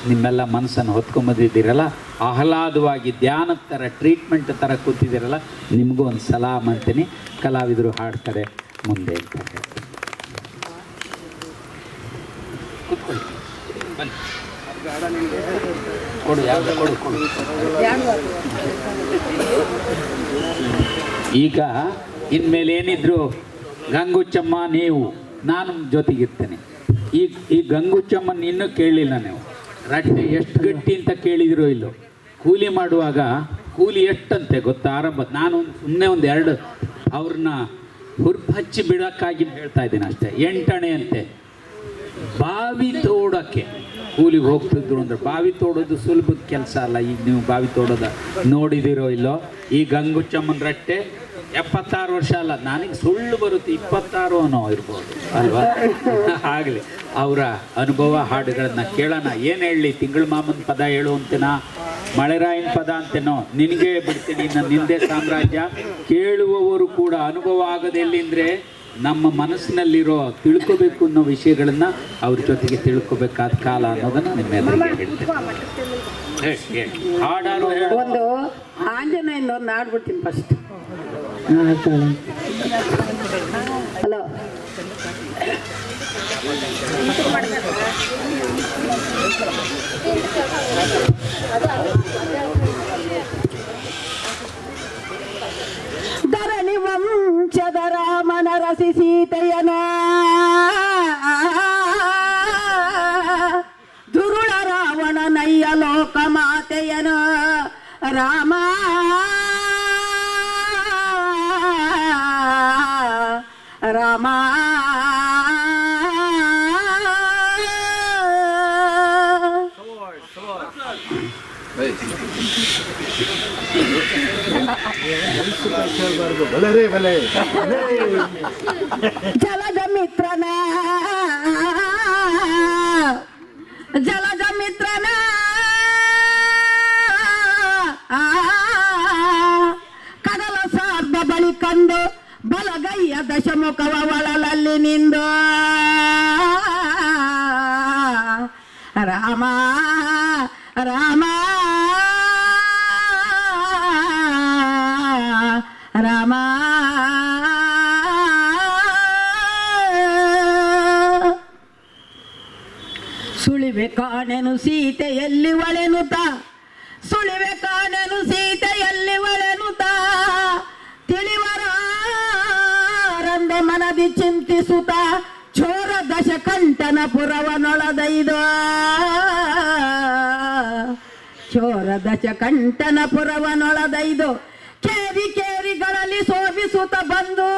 ನಿಮ್ಮೆಲ್ಲ ಮನಸ್ಸನ್ನು ಹೊತ್ಕೊಂಬಂದಿದ್ದೀರಲ್ಲ, ಆಹ್ಲಾದವಾಗಿ ಧ್ಯಾನದ ಥರ ಟ್ರೀಟ್ಮೆಂಟ್ ಥರ ಕೂತಿದ್ದೀರಲ್ಲ, ನಿಮಗೂ ಒಂದು ಸಲಾಮ್ ಅಂತೀನಿ. ಕಲಾವಿದರು ಹಾಡ್ತಾರೆ ಮುಂದೆ ಅಂತ ಹೇಳ್ತೀನಿ. ಕೂತ್ಕೊಳ್ಳಿ, ಬನ್ನಿ, ಕೊಡು, ಯಾವುದು ಕೊಡು ಕೊಡು. ಈಗ ಇನ್ಮೇಲೆ ಏನಿದ್ರು ಗಂಗುಚಮ್ಮ ನೀವು ನಾನು ಜೊತೆಗಿರ್ತೇನೆ. ಈ ಗಂಗುಚಮ್ಮನ ಇನ್ನೂ ಕೇಳಲಿಲ್ಲ ನೀವು. ರಟ್ಟೆ ಎಷ್ಟು ಗಟ್ಟಿ ಅಂತ ಕೇಳಿದಿರೋ ಇಲ್ಲೋ. ಕೂಲಿ ಮಾಡುವಾಗ ಕೂಲಿ ಎಷ್ಟಂತೆ ಗೊತ್ತಾ? ಆರಂಭ ನಾನು ಸುಮ್ಮನೆ ಒಂದು 2 ಅವ್ರನ್ನ ಹುರ್ಪು ಹಚ್ಚಿ ಬಿಡೋಕ್ಕಾಗಿ ಹೇಳ್ತಾ ಇದ್ದೀನಿ ಅಷ್ಟೇ. 8 ಅಣೆ ಅಂತೆ. ಬಾವಿ ತೋಡೋಕ್ಕೆ ಕೂಲಿಗೆ ಹೋಗ್ತಿದ್ರು ಅಂದ್ರೆ, ಬಾವಿ ತೋಡೋದು ಸುಲಭದ ಕೆಲಸ ಅಲ್ಲ. ಈಗ ನೀವು ಬಾವಿ ತೋಡೋದ ನೋಡಿದಿರೋ ಇಲ್ಲೋ. ಈ ಗಂಗುಚಮ್ಮನ ರಟ್ಟೆ 76 ವರ್ಷ ಅಲ್ಲ, ನನಗೆ ಸುಳ್ಳು ಬರುತ್ತೆ, 26 ಅನ್ನೋ ಇರ್ಬೋದು ಅಲ್ವಾ? ಆಗಲಿ, ಅವರ ಅನುಭವ ಹಾಡುಗಳನ್ನ ಕೇಳೋಣ. ಏನು ಹೇಳಲಿ? ತಿಂಗಳ ಮಾಮನ ಪದ ಹೇಳು ಅಂತೇನಾ, ಮಳೆರಾಯನ ಪದ ಅಂತೇನೋ, ನಿನಗೆ ಬಿಡ್ತೀನಿ ನನ್ನ ನಿಂದೆ ಸಾಮ್ರಾಜ್ಯ. ಕೇಳುವವರು ಕೂಡ ಅನುಭವ ಆಗೋದು ಎಲ್ಲಿಂದರೆ ನಮ್ಮ ಮನಸ್ಸಿನಲ್ಲಿರೋ ತಿಳ್ಕೋಬೇಕು ಅನ್ನೋ ವಿಷಯಗಳನ್ನು ಅವ್ರ ಜೊತೆಗೆ ತಿಳ್ಕೊಬೇಕಾದ ಕಾಲ ಅನ್ನೋದನ್ನು ನಿಮ್ಮ ಎದುರಿಗೆ ಹೇಳ್ತೀನಿ. ಹಾಡಾರು ಒಂದು ಆಂಜನೇಯನ ಒಂದು ಹಾಡ್ಬಿಡ್ತೀನಿ ಫಸ್ಟ್. ಹಲೋ, ಧರಣಿ ವಂಶದ ರಾಮನ ರಸಿ ಸೀತೆಯನ ದುರುಳ ರಾವಣ ನಯ್ಯ ಲೋಕ ಮಾತೆಯನ ರಾಮ ರಾಮ ಜಲದ ಮಿತ್ರನ ಕಡಲ ಸಾರ್ದ ಬಳಿ ಕಂಡು ಬಲಗೈಯ ದಶಮುಖವ ಒಳಲಲ್ಲಿ ನಿಂದು ರಾಮ ರಾಮ ರಾಮ ಸುಳಿವೆ ಕಾಣೆನು ಸೀತೆಯಲ್ಲಿ ಒಳೆನುತ, ಸುಳಿವೆ ಕಾಣೆನು ಸೀತೆಯಲ್ಲಿ ಒಳೆನುತ, ತಿಳಿವರಂದೆ ಮನದಿ ಚಿಂತಿಸುತ್ತ ಚೋರ ದಶಕಂಠನ ಪುರವನೊಳದೈದು, ಚೋರ ದಶಕಂಠನ ಪುರವನೊಳದೈದು, ಕೇರಿ ಕೇರಿಗಳಲ್ಲಿ ಶೋಭಿಸುತ್ತ ಬಂದು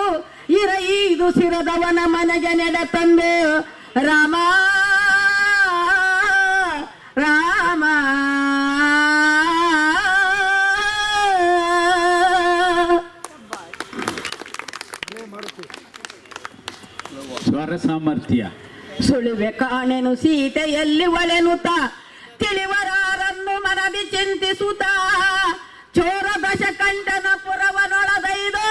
5 ಸಿರದವನ ಮನೆಗೆ ನೆಡೆ ತಂದು ರಾಮ ರಾಮ ಸ್ವರ ಸಾಮರ್ಥ್ಯ. ಸುಳಿವೆ ಕಾಣೆನು ಸೀತೆಯಲ್ಲಿ ಒಳೆನುತ, ತಿಳಿವರಾರನ್ನು ಮನದಿ ಚಿಂತಿಸುತ್ತ ಚೋರ ದಶಕಂಠನ ಪುರವನೊಳದೈದು,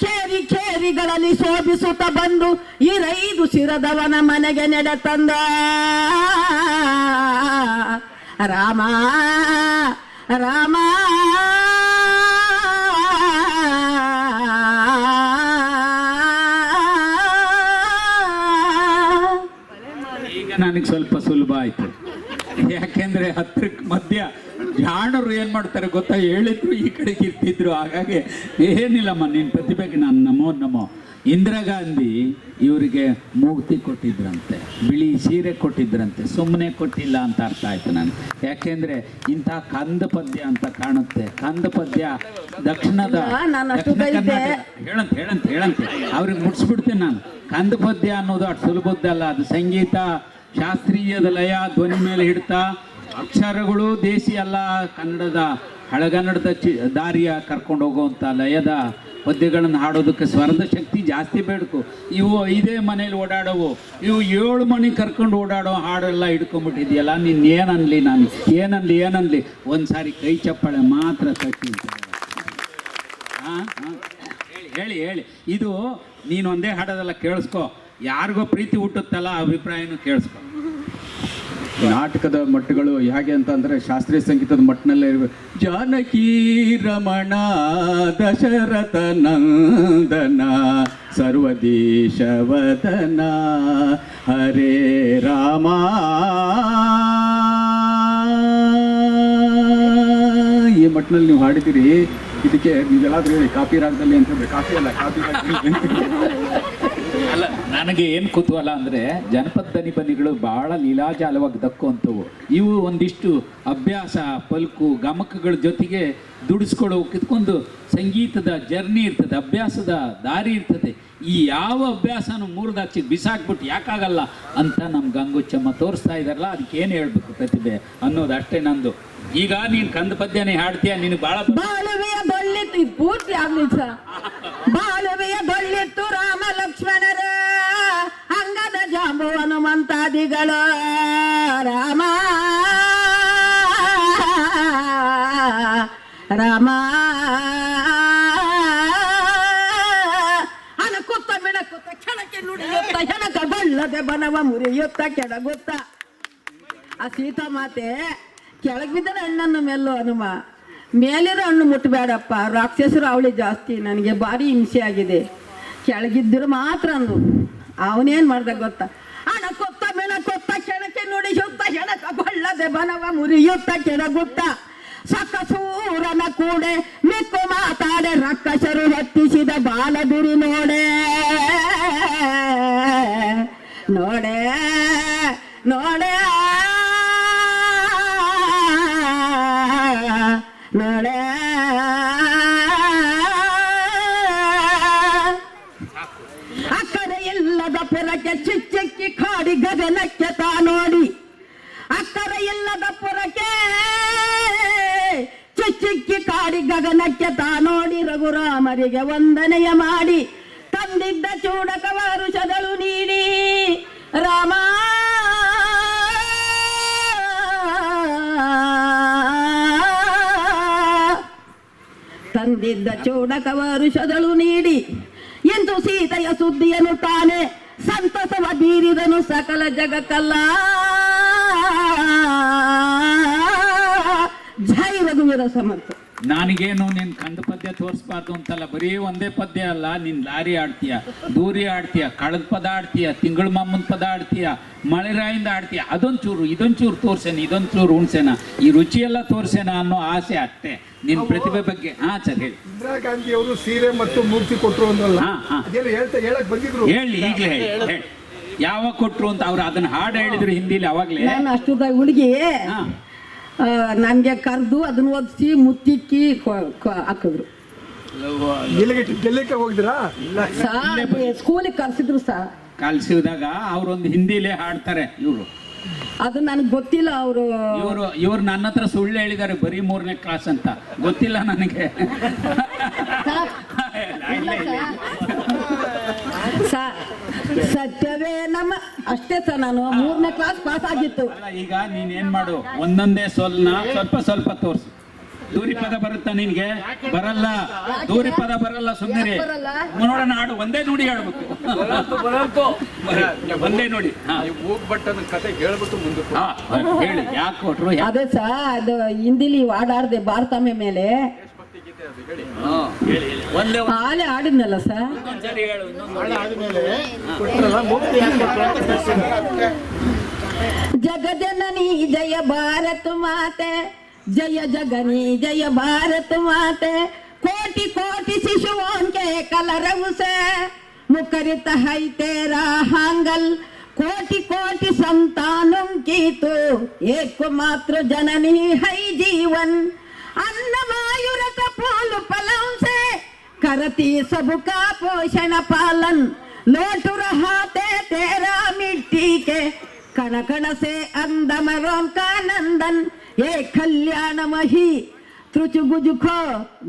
ಕೇರಿ ಕೇರಿಗಳಲ್ಲಿ ಶೋಭಿಸುತ್ತ ಬಂದು 5 ಸಿರದವನ ಮನೆಗೆ ನೆಡೆ ತಂದ ರಾಮ ರಾಮ ನನಗೆ ಸ್ವಲ್ಪ ಸುಲಭ ಆಯಿತು. ಯಾಕೆಂದರೆ ಹತ್ರಕ್ಕೆ ಮಧ್ಯ ಜಾಣರು ಏನು ಮಾಡ್ತಾರೆ ಗೊತ್ತಾ, ಹೇಳಿದ್ರು ಈ ಕಡೆಗೆ ಇರ್ತಿದ್ರು. ಹಾಗಾಗಿ ಏನಿಲ್ಲಮ್ಮ, ನಿನ್ನ ಪ್ರತಿಭೆಗೆ ನಾನು ನಮೋ. ಇಂದಿರಾ ಗಾಂಧಿ ಇವರಿಗೆ ಮೂಗುತಿ ಕೊಟ್ಟಿದ್ರಂತೆ, ಬಿಳಿ ಸೀರೆ ಕೊಟ್ಟಿದ್ರಂತೆ, ಸುಮ್ಮನೆ ಕೊಟ್ಟಿಲ್ಲ ಅಂತ ಅರ್ಥ ಆಯ್ತು ನನಗೆ. ಯಾಕೆಂದರೆ ಇಂಥ ಕಂದ ಪದ್ಯ ಅಂತ ಕಾಣುತ್ತೆ. ಕಂದ ಪದ್ಯ ದಕ್ಷಿಣದ ಹೇಳಂತೆ ಅವ್ರಿಗೆ ಮುಟ್ಸ್ಬಿಡ್ತೀನಿ ನಾನು. ಕಂದ ಪದ್ಯ ಅನ್ನೋದು ಅಷ್ಟು ಸುಲಭದ್ದಲ್ಲ. ಅದು ಸಂಗೀತ ಶಾಸ್ತ್ರೀಯದ ಲಯ ಧ್ವನಿ ಮೇಲೆ ಹಿಡ್ತಾ, ಅಕ್ಷರಗಳು ದೇಸಿ ಅಲ್ಲ, ಕನ್ನಡದ ಹಳಗನ್ನಡದ ದಾರಿಯ ಕರ್ಕೊಂಡು ಹೋಗುವಂಥ ಲಯದ ಪದ್ಯಗಳನ್ನು ಹಾಡೋದಕ್ಕೆ ಸ್ವರದ ಶಕ್ತಿ ಜಾಸ್ತಿ ಬೇಕು. ಇವು ಇದೇ ಮನೇಲಿ ಓಡಾಡೋವು, ಇವು 7 ಮನೆ ಕರ್ಕೊಂಡು ಓಡಾಡೋ ಹಾಡೆಲ್ಲ ಹಿಡ್ಕೊಂಡ್ಬಿಟ್ಟಿದೆಯಲ್ಲ, ನೀನು ಏನನ್ಲಿ, ನಾನು ಏನನ್ಲಿ ಒಂದು ಸಾರಿ ಕೈ ಚಪ್ಪಾಳೆ ಮಾತ್ರ ತಟ್ಟಿ. ಹೇಳಿ ಹೇಳಿ. ಇದು ನೀನು ಒಂದೇ ಹಾಡೋದಲ್ಲ, ಕೇಳಿಸ್ಕೊ. ಯಾರಿಗೋ ಪ್ರೀತಿ ಹುಟ್ಟುತ್ತಲ್ಲ ಅಭಿಪ್ರಾಯನೂ ಕೇಳಿಸ್ಕೊ. ನಾಟಕದ ಮಟ್ಟಗಳು ಹೇಗೆ ಅಂತಂದರೆ ಶಾಸ್ತ್ರೀಯ ಸಂಗೀತದ ಮಟ್ಟಿನಲ್ಲೇ ಇರಬೇಕು. ಜಾನಕಿ ರಮಣ ದಶರಥ ನಂದನ ಸರ್ವದೇಶವದನ ಹರೇ ರಾಮ. ಈ ಮಟ್ಟಿನಲ್ಲಿ ನೀವು ಹಾಡಿದ್ದೀರಿ. ಇದಕ್ಕೆ ನೀವೆಲ್ಲಾದ್ರೂ ಹೇಳಿ ಕಾಪಿ ರಾಗದಲ್ಲಿ ಅಂತಂದ್ರೆ ಕಾಪಿ ಅಲ್ಲ, ಕಾಪಿ ಅಲ್ಲ, ನನಗೆ ಏನು ಕುತೂಹಲ ಅಂದರೆ ಜನಪದ ದನಿ ಬನಿಗಳು ಭಾಳ ಲೀಲಾಜಾಲವಾಗಿ ದಕ್ಕುವಂಥವು. ಇವು ಒಂದಿಷ್ಟು ಅಭ್ಯಾಸ, ಪಲ್ಕು, ಗಮಕಗಳ ಜೊತೆಗೆ ದುಡಿಸ್ಕೊಳ್ಳೋ ಕಿತ್ಕೊಂಡು ಸಂಗೀತದ ಜರ್ನಿ ಇರ್ತದೆ, ಅಭ್ಯಾಸದ ದಾರಿ ಇರ್ತದೆ. ಈ ಯಾವ ಅಭ್ಯಾಸನೂ ಮೂರ್ದಾಚಿಗೆ ಬಿಸಾಕ್ಬಿಟ್ಟು ಯಾಕಾಗಲ್ಲ ಅಂತ ನಮ್ಮ ಗಂಗುಚ್ಚಮ್ಮ ತೋರಿಸ್ತಾ ಇದ್ದಾರಲ್ಲ, ಅದಕ್ಕೆ ಏನು ಹೇಳಬೇಕು ಪ್ರತಿಭೆ ಅನ್ನೋದು ಅಷ್ಟೇ ನಂದು. ಈಗ ನೀನು ಕಂದ ಪದ್ಯನೇ ಹಾಡ್ತೀಯ, ನಿನಗೆ ಭಾಳ ಬಾಳುವೆಯ ದೊಳ್ಳಿತ್ತು, ಇದು ಪೂರ್ತಿ ಆಗ್ಲಿ ಸರ್. ಬಾಳುವೆಯ ದೊಳ್ಳಿತ್ತು ರಾಮ ಲಕ್ಷ್ಮಣರ ಅಂಗದ ಜಾಂಬು ಹನುಮಂತಾದಿಗಳು ರಾಮ ರಾಮ ಅನಕುತ್ತ ಮಿಣಕುತ್ತ ಕೆಳಕ್ಕೆ ನುಡಿಯುತ್ತ ಹೆಣಕ ಬಳ್ಳದೆ ಬನವ ಮುರಿಯುತ್ತ ಕೆಳಗುತ್ತ. ಆ ಸೀತಾ ಮಾತೆ ಕೆಳಗೆ ಬಿದ್ದರೆ ಹಣ್ಣನ್ನು ಮೆಲ್ಲು ಹನುಮ, ಮೇಲಿರೋ ಹಣ್ಣು ಮುಟ್ಟಬೇಡಪ್ಪ, ರಾಕ್ಷಸರು ಅವಳಿ ಜಾಸ್ತಿ, ನನಗೆ ಭಾರಿ ಹಿಂಸೆ ಆಗಿದೆ, ಕೆಳಗಿದ್ದರು ಮಾತ್ರ ಅಂದು. ಅವನೇನು ಮಾಡ್ದ ಗೊತ್ತಾ? ಹಣ ಕೊತ್ತ ಮೆಣ ಕೊತ್ತ ಕೆಳಕ್ಕೆ ನುಡಿಯುತ್ತ ಹೆಣಕ ಬಳ್ಳದೆ ಬನವ ಮುರಿಯುತ್ತ ಕೆಳಗುತ್ತ. ಸಕಸೂರನ ಕೂಡೆ ಮಿಕ್ಕು ಮಾತಾಡೆ ರಕ್ಕಸರು ಹೊತ್ತಿಸಿದ ಬಾಲದುರಿ ನೋಡೆ ನೋಡೆ ನೋಡೆ ನೋಡೆ. ಅಕ್ಕರೆ ಇಲ್ಲದ ಪುರಕ್ಕೆ ಚಿಚ್ಚಕ್ಕಿ ಕಾಡಿ ಗಗನಕ್ಕೆ ತಾ ನೋಡಿ. ಅಕ್ಕರೆ ಇಲ್ಲದ ಪುರಕ್ಕೆ ಚಿಚ್ಚಕ್ಕಿ ಕಾಡಿ ಗಗನಕ್ಕೆ ತಾ ನೋಡಿ. ರಘುರಾಮರಿಗೆ ವಂದನೆಯ ಮಾಡಿ ತಂದಿದ್ದ ಚೂಡಕ ವರುಷಗಳು ನೀಡಿ ರಾಮ ತಂದಿದ್ದ ಚೂಡಕ ವರುಷಗಳು ನೀಡಿ ಎಂದು ಸೀತೆಯ ಸುದ್ದಿಯನ್ನು ತಾನೆ ಸಂತಸವ ಬೀರಿದನು ಸಕಲ ಜಗಕ್ಕಲ್ಲ. ಜೈ ರಘುವೀರ ಸಮರ್ಥ. ನನಗೇನು ನಿನ್ನ ಕಂದ ಪದ್ಯ ತೋರಿಸ್ಬಾರ್ದು ಅಂತಲ್ಲ, ಬರೀ ಒಂದೇ ಪದ್ಯ ಅಲ್ಲ. ನೀನು ಲಾರಿ ಆಡ್ತೀಯ, ದೂರಿ ಆಡ್ತೀಯ, ಕಳದ ಪದ ಆಡ್ತೀಯ, ತಿಂಗಳ ಮಾಮೂನ್ ಪದ ಆಡ್ತೀಯ, ಮಳೆರಾಯಿಂದ ಆಡ್ತೀಯ. ಅದೊಂಚೂರು ಇದೊಂಚೂರು ತೋರ್ಸೇನ, ಇದೊಂಚೂರು ಉಣ್ಸೇನ, ಈ ರುಚಿಯೆಲ್ಲ ತೋರ್ಸೇನ ಅನ್ನೋ ಆಸೆ ಅಷ್ಟೇ ನಿನ್ನ ಪ್ರತಿಭೆ ಬಗ್ಗೆ. ಸರ್ ಹೇಳಿ. ಇಂದಿರಾ ಗಾಂಧಿ ಅವರು ಸೀರೆ ಮತ್ತು ಮೂರ್ತಿ ಕೊಟ್ಟರು ಅಂದ್ರಲ್ಲ, ಹೇಳಕ್ ಬಂದಿದ್ರು. ಹೇಳಿ, ಈಗಲೇ ಹೇಳಿ ಯಾವಾಗ ಕೊಟ್ರು ಅಂತ. ಅವ್ರು ಅದನ್ನ ಹಾಡು ಹೇಳಿದ್ರು ಹಿಂದಿಲಿ ಅವಾಗಲೇ. ನಾನು ಅಷ್ಟುದಾಗ ಹುಡುಗಿ ನನಗೆ ಕರೆದು ಅದನ್ನ ಓದಿಸಿ ಮುತ್ತಿಕ್ಕಿ ಹಾಕಿದ್ರು. ಗೆಲ್ಲಕ್ಕೆ ಹೋಗಿದ್ರಾ? ಸ್ಕೂಲಿಗೆ ಕರ್ಸಿದ್ರು ಸರ್. ಕಲ್ಸಿದಾಗ ಅವ್ರೊಂದು ಹಿಂದಿಲೇ ಹಾಡ್ತಾರೆ ಇವರು. ಅದು ನನಗೆ ಗೊತ್ತಿಲ್ಲ. ಇವರು ನನ್ನ ಹತ್ರ ಸುಳ್ಳು ಹೇಳಿದ್ದಾರೆ, ಬರೀ 3ನೇ ಕ್ಲಾಸ್ ಅಂತ. ಗೊತ್ತಿಲ್ಲ ನನಗೆ. ಸತ್ಯವೇ ನಮ್ಮ ಅಷ್ಟೇ ಸರ್. ನಾನು 3ನೇ ಕ್ಲಾಸ್ ಪಾಸ್ ಆಗಿತ್ತು. ಈಗ ನೀನೇನ್ ಮಾಡು, ಒಂದೊಂದೇ ಸ್ವಲ್ಪ ಸ್ವಲ್ಪ ತೋರ್ಸು. ದೂರಿ ಪದ ಬರುತ್ತಾ ನಿನ್ಗೆ? ಬರಲ್ಲ. ದೂರಿ ಪದ ಬರಲ್ಲ, ಸುಮ್ಮನೆ ನೋಡೋಣ. ಹಾಡು ಒಂದೇ ನುಡಿ ಹೇಳ್ಬೇಕು. ಒಂದೇ ನೋಡಿ ಹೋಗ್ಬಟ್ಟದ ಕತೆ ಹೇಳ್ಬಿಟ್ಟು ಮುಂದೆ ಹೇಳಿ ಯಾಕೆ ಕೊಟ್ರು. ಅದೇ ಸರ್, ಅದು ಹಿಂದಿಲಿ ಹಾಡಾಡ್ದೆ ಭಾರತಾಂಬೆ ಮೇಲೆ ಹಾಲೆ ಆಡಿದ್ನಲ್ಲ ಸರ್. ಜಗಜನನಿ ಜಯ ಭಾರತ ಮಾತೆ, जय जगनी जय भारत माते, कोटि कोटि शिशुओं के कलरव से मुखरित है तेरा हांगल, कोटि कोटि संतानों की तो एक मात्र जननी है जीवन, अन्नमायुरक फूल फलों से करती सबका पोषण पालन, लौट रहा तेरा मिट्टी के कण कण से अंदमरों का नंदन, ये कल्याणमही ತ್ರುಚುಗುಜುಖೋ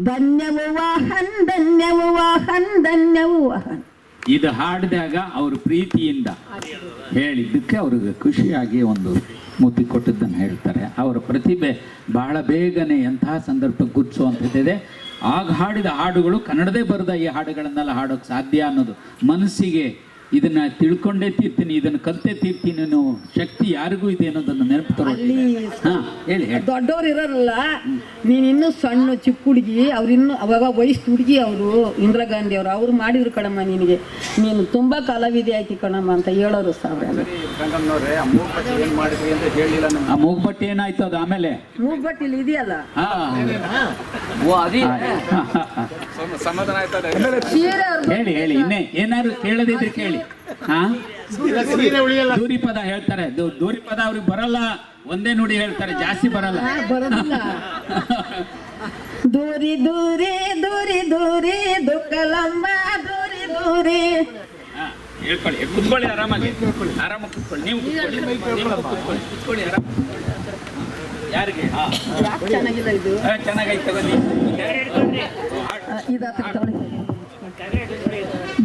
ಧನ್ಯವು ವಾಹನ್ ಧನ್ಯವು ವಾಹನ್ ಧನ್ಯವು ವಾಹನ್. ಇದು ಹಾಡಿದಾಗ ಅವರು ಪ್ರೀತಿಯಿಂದ ಹೇಳಿದ್ದಕ್ಕೆ ಅವ್ರಿಗೆ ಖುಷಿಯಾಗಿ ಒಂದು ಮುತ್ತಿ ಕೊಟ್ಟದ್ದನ್ನು ಹೇಳ್ತಾರೆ. ಅವರ ಪ್ರತಿಭೆ ಬಹಳ ಬೇಗನೆ ಎಂತಹ ಸಂದರ್ಭಕ್ಕೆ ಗುರ್ತಿಸುವಂಥದ್ದಿದೆ. ಆಗ ಹಾಡಿದ ಹಾಡುಗಳು ಕನ್ನಡದೇ ಬರೆದ ಈ ಹಾಡುಗಳನ್ನೆಲ್ಲ ಹಾಡೋಕೆ ಸಾಧ್ಯ ಅನ್ನೋದು ಮನಸ್ಸಿಗೆ ಇದನ್ನ ತಿಳ್ಕೊಂಡೇ ತೀರ್ತೀನಿ, ಇದನ್ನು ಕಲ್ತೇ ತೀರ್ತೀನಿ ಅನ್ನೋ ಶಕ್ತಿ ಯಾರಿಗೂ ಇದೆ ಅನ್ನೋದನ್ನು ನೆನಪು ತರೋ. ಹಾ ಹೇಳಿ ಹೇಳಿ. ದೊಡ್ಡವ್ರು ಇರೋರಲ್ಲ, ನೀನು ಇನ್ನೂ ಸಣ್ಣ ಚಿಕ್ಕ ಹುಡುಗಿ, ಅವ್ರಿನ್ನೂ ಅವಾಗ ವಯಸ್ಸು ಹುಡುಗಿ ಅವರು, ಇಂದಿರಾ ಗಾಂಧಿ ಅವ್ರು ಮಾಡಿದ್ರು ಕಣಮ್ಮ ನಿನಗೆ, ನೀನು ತುಂಬ ಕಲಾವಿದೆ ಆಯ್ತು ಕಣಮ್ಮ ಅಂತ ಹೇಳೋರು ಸಾವಿರ. ಆ ಮೂಗ್ಬಟ್ಟೆ ಏನಾಯ್ತು ಅದು ಆಮೇಲೆ? ಮೂಗ್ಬಟ್ಟು ಇಲ್ಲಿ ಇದೆಯಲ್ಲ, ಸಮಾಧಾನ ಆಯ್ತದೆ. ಸೀರೆ ಅವ್ರ್ದು ಹೇಳಿ ಹೇಳಿ, ಇನ್ನೇ ಏನಾದ್ರು ಕೇಳದಿದ್ರೆ ಕೇಳಿ. ಹಾ ದೂರಿ ಪದ ಹೇಳ್ತಾರೆ, ದೂರಿ ಪದ ಅವ್ರಿಗೆ ಬರಲ್ಲ, ಒಂದೇ ನುಡಿ ಹೇಳ್ತಾರೆ, ಜಾಸ್ತಿ ಬರಲ್ಲ. ಬರೋದಿಲ್ಲ. ದೂರಿ ದೂರಿ ದೂರಿ ದೂರಿ ದುಃಖಲಮ್ಮ ದೂರಿ ದೂರಿ. ಹೇಳ್ಕೊಳ್ಳಿ, ಕುತ್ಕೊಳ್ಳಿ, ಆರಾಮಾಗಿ ಆರಾಮಾಗಿ ಕುತ್ಕೊಳ್ಳಿ. ನೀವು ಕುತ್ಕೊಳ್ಳಿ ಆರಾಮ. ಯಾರಿಗೆ? ಯಾಕೆ ಚೆನ್ನಾಗಿಲ್ಲ ಇದು? ಚೆನ್ನಾಗೈತೆ ಬನ್ನಿ.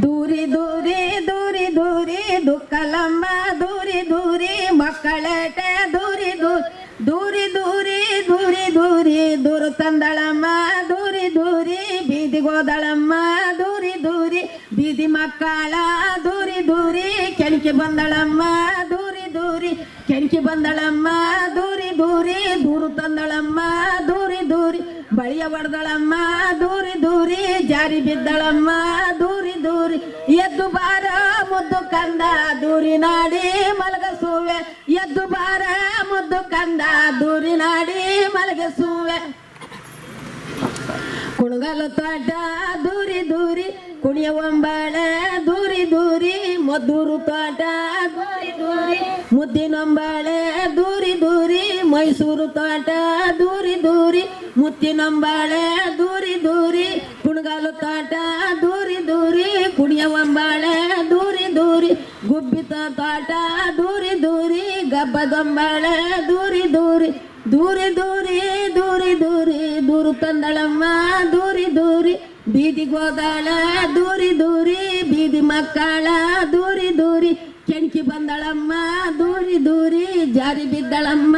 ದೂರಿ ದೂರಿ ದೂರಿ ದೂರಿ ದುಃಖಲಮ್ಮ ದೂರಿ ದೂರಿ ಮಕ್ಕಳಟ ದೂರಿ ದೂರಿ ದೂರಿ ದೂರಿ ದೂರಿ ದೂರ ತಂದಳಮ್ಮ ದೂರಿ ದೂರಿ ಬೀದಿಗೋದಳಮ್ಮ ದೂರಿ ದೂರಿ ಬೀದಿ ಮಕ್ಕಳ ದೂರಿ ದೂರಿ ಕೆಣಕಿ ಬಂದಳಮ್ಮ ದೂರಿ ದೂರಿ ಕೆಣಕಿ ಬಂದಳಮ್ಮ ದೂರಿ ದೂರಿ ದೂರು ತಂದಳಮ್ಮ ದೂರಿ ದೂರಿ ಬಳಿಯ ಹೊಡೆದಳಮ್ಮ ದೂರಿ ದೂರಿ ಜಾರಿ ಬಿದ್ದಳಮ್ಮ ದೂರಿ ದೂರಿ ಎದ್ದು ಬಾರ ಮುದ್ದು ಕಂದ ದೂರಿ ನಾಡಿ ಮಲಗಸುವೆ ಎದ್ದು ಬಾರ ಮುದ್ದು ಕಂದ ದೂರಿ ನಾಡಿ ಮಲಗಸುವೆ. ಕುಣಗಲ ತೋಟ ದೂರಿ ದೂರಿ ಕುಣಿಯ ಒಂಬಾಳೆ ದೂರಿ ದೂರಿ ಮದ್ದೂರು ತೋಟ ದೂರಿ ದೂರಿ ಮುದ್ದಿನೊಂಬಾಳೆ ದೂರಿ ದೂರಿ ಮೈಸೂರು ತೋಟ ದೂರಿ ದೂರಿ ಮುತ್ತಿನೊಂಬಾಳೆ ದೂರಿ ದೂರಿ ಕುಣಗಾಲು ತೋಟ ದೂರಿ ದೂರಿ ಕುಣಿಯ ಒಂಬಾಳೆ ದೂರಿ ದೂರಿ ಗುಬ್ಬಿತ ತೋಟ ದೂರಿ ದೂರಿ ಗಬ್ಬದೊಂಬಾಳೆ ದೂರಿ ದೂರಿ ದೂರಿ ದೂರಿ ದೂರಿ ದೂರಿ ದೂರು ತಂದಳಮ್ಮ ದೂರಿ ದೂರಿ ಬೀದಿಗೋದಾಳ ದೂರಿ ದೂರಿ ಬೀದಿ ಮಕ್ಕಳ ದೂರಿ ದೂರಿ ಕೆಣಕಿ ಬಂದಳಮ್ಮ ದೂರಿ ದೂರಿ ಜಾರಿ ಬಿದ್ದಳಮ್ಮ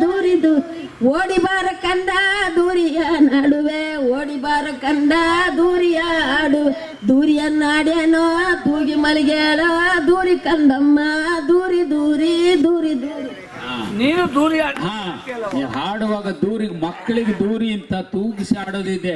ದೂರಿ ದೂರಿ ಓಡಿ ಬಾರ ಕಂದ ದೂರಿಯ ನಡುವೆ ಓಡಿ ಬಾರ ಕಂದ ದೂರಿಯ ಆಡುವೆ ದೂರಿಯ ನಾಡೇನೋ ತೂಗಿ ಮಲಗೇಳ ದೂರಿ ಕಂದಮ್ಮ ದೂರಿ ದೂರಿ ದೂರಿ ದೂರಿ. ನೀನು ದೂರಿ ಹಾಡುವಾಗ ದೂರಿ ಮಕ್ಕಳಿಗೆ ದೂರಿ ಅಂತ ತೂಗಿಸಿ ಆಡೋದಿದೆ,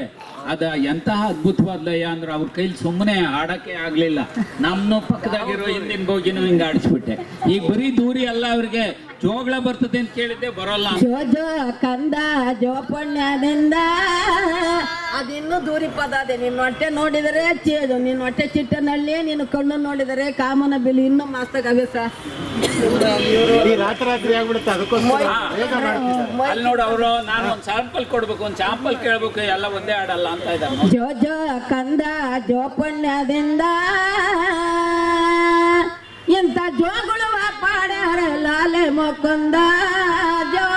ಅದ ಎಂತಹ ಅದ್ಭುತವಾದ ಲಯ ಅಂದ್ರೆ ಅವ್ರ ಕೈಲಿ ಸುಮ್ಮನೆ ಹಾಡಕ್ಕೆ ಆಗ್ಲಿಲ್ಲ. ನಮ್ಮ ಪಕ್ಕದಾಗಿರೋ ಹಿಂದಿನ ಬೋಗಿನೂ ಹಿಂಗೆ ಆಡಿಸ್ಬಿಟ್ಟೆ. ಈಗ ಬರೀ ದೂರಿ ಅಲ್ಲ, ಅವ್ರಿಗೆ ಜೋಗಳ ಬರ್ತದೆ ಅಂತ ಕೇಳಿದ್ದೆ, ಬರೋಲ್ಲ. ಜೋ ಜೋ ಕಂದ ಜೋ ಪುಣ್ಯದಿಂದ ಅದಿನ್ನೂ ದೂರಿ ಪದ ಅದೇ. ನಿನ್ನ ಹೊಟ್ಟೆ ನೋಡಿದರೆ ಚೇದು, ನಿನ್ನ ಹೊಟ್ಟೆ ಚಿಟ್ಟನಲ್ಲಿ ನಿನ್ನ ಕಣ್ಣು ನೋಡಿದರೆ ಕಾಮನ ಬೆಲೆ ಇನ್ನೂ ಮಸ್ತಾಗವೆ ಸರ್. ರಾತ್ರಿ ಆಗ್ಬಿಡುತ್ತೆ, ಅದಕ್ಕೋಸ್ಕರ ಅಲ್ಲಿ ನೋಡು, ಅವರು ನಾನು ಒಂದು ಸ್ಯಾಂಪಲ್ ಕೊಡ್ಬೇಕು, ಒಂದು ಸ್ಯಾಂಪಲ್ ಕೇಳ್ಬೇಕು, ಎಲ್ಲ ಒಂದೇ ಆಡಲ್ಲ ಅಂತ ಇದ್ದಾರೆ. ಜೋ ಜೋ ಕಂದ ಜೋ ಪುಣ್ಯದಿಂದ ಇಂಥ ಜೋಗಳು ಪಾಡ್ಯಾರ ಲಾಲೆ ಮೊಕ್ಕಂದ ಜೋ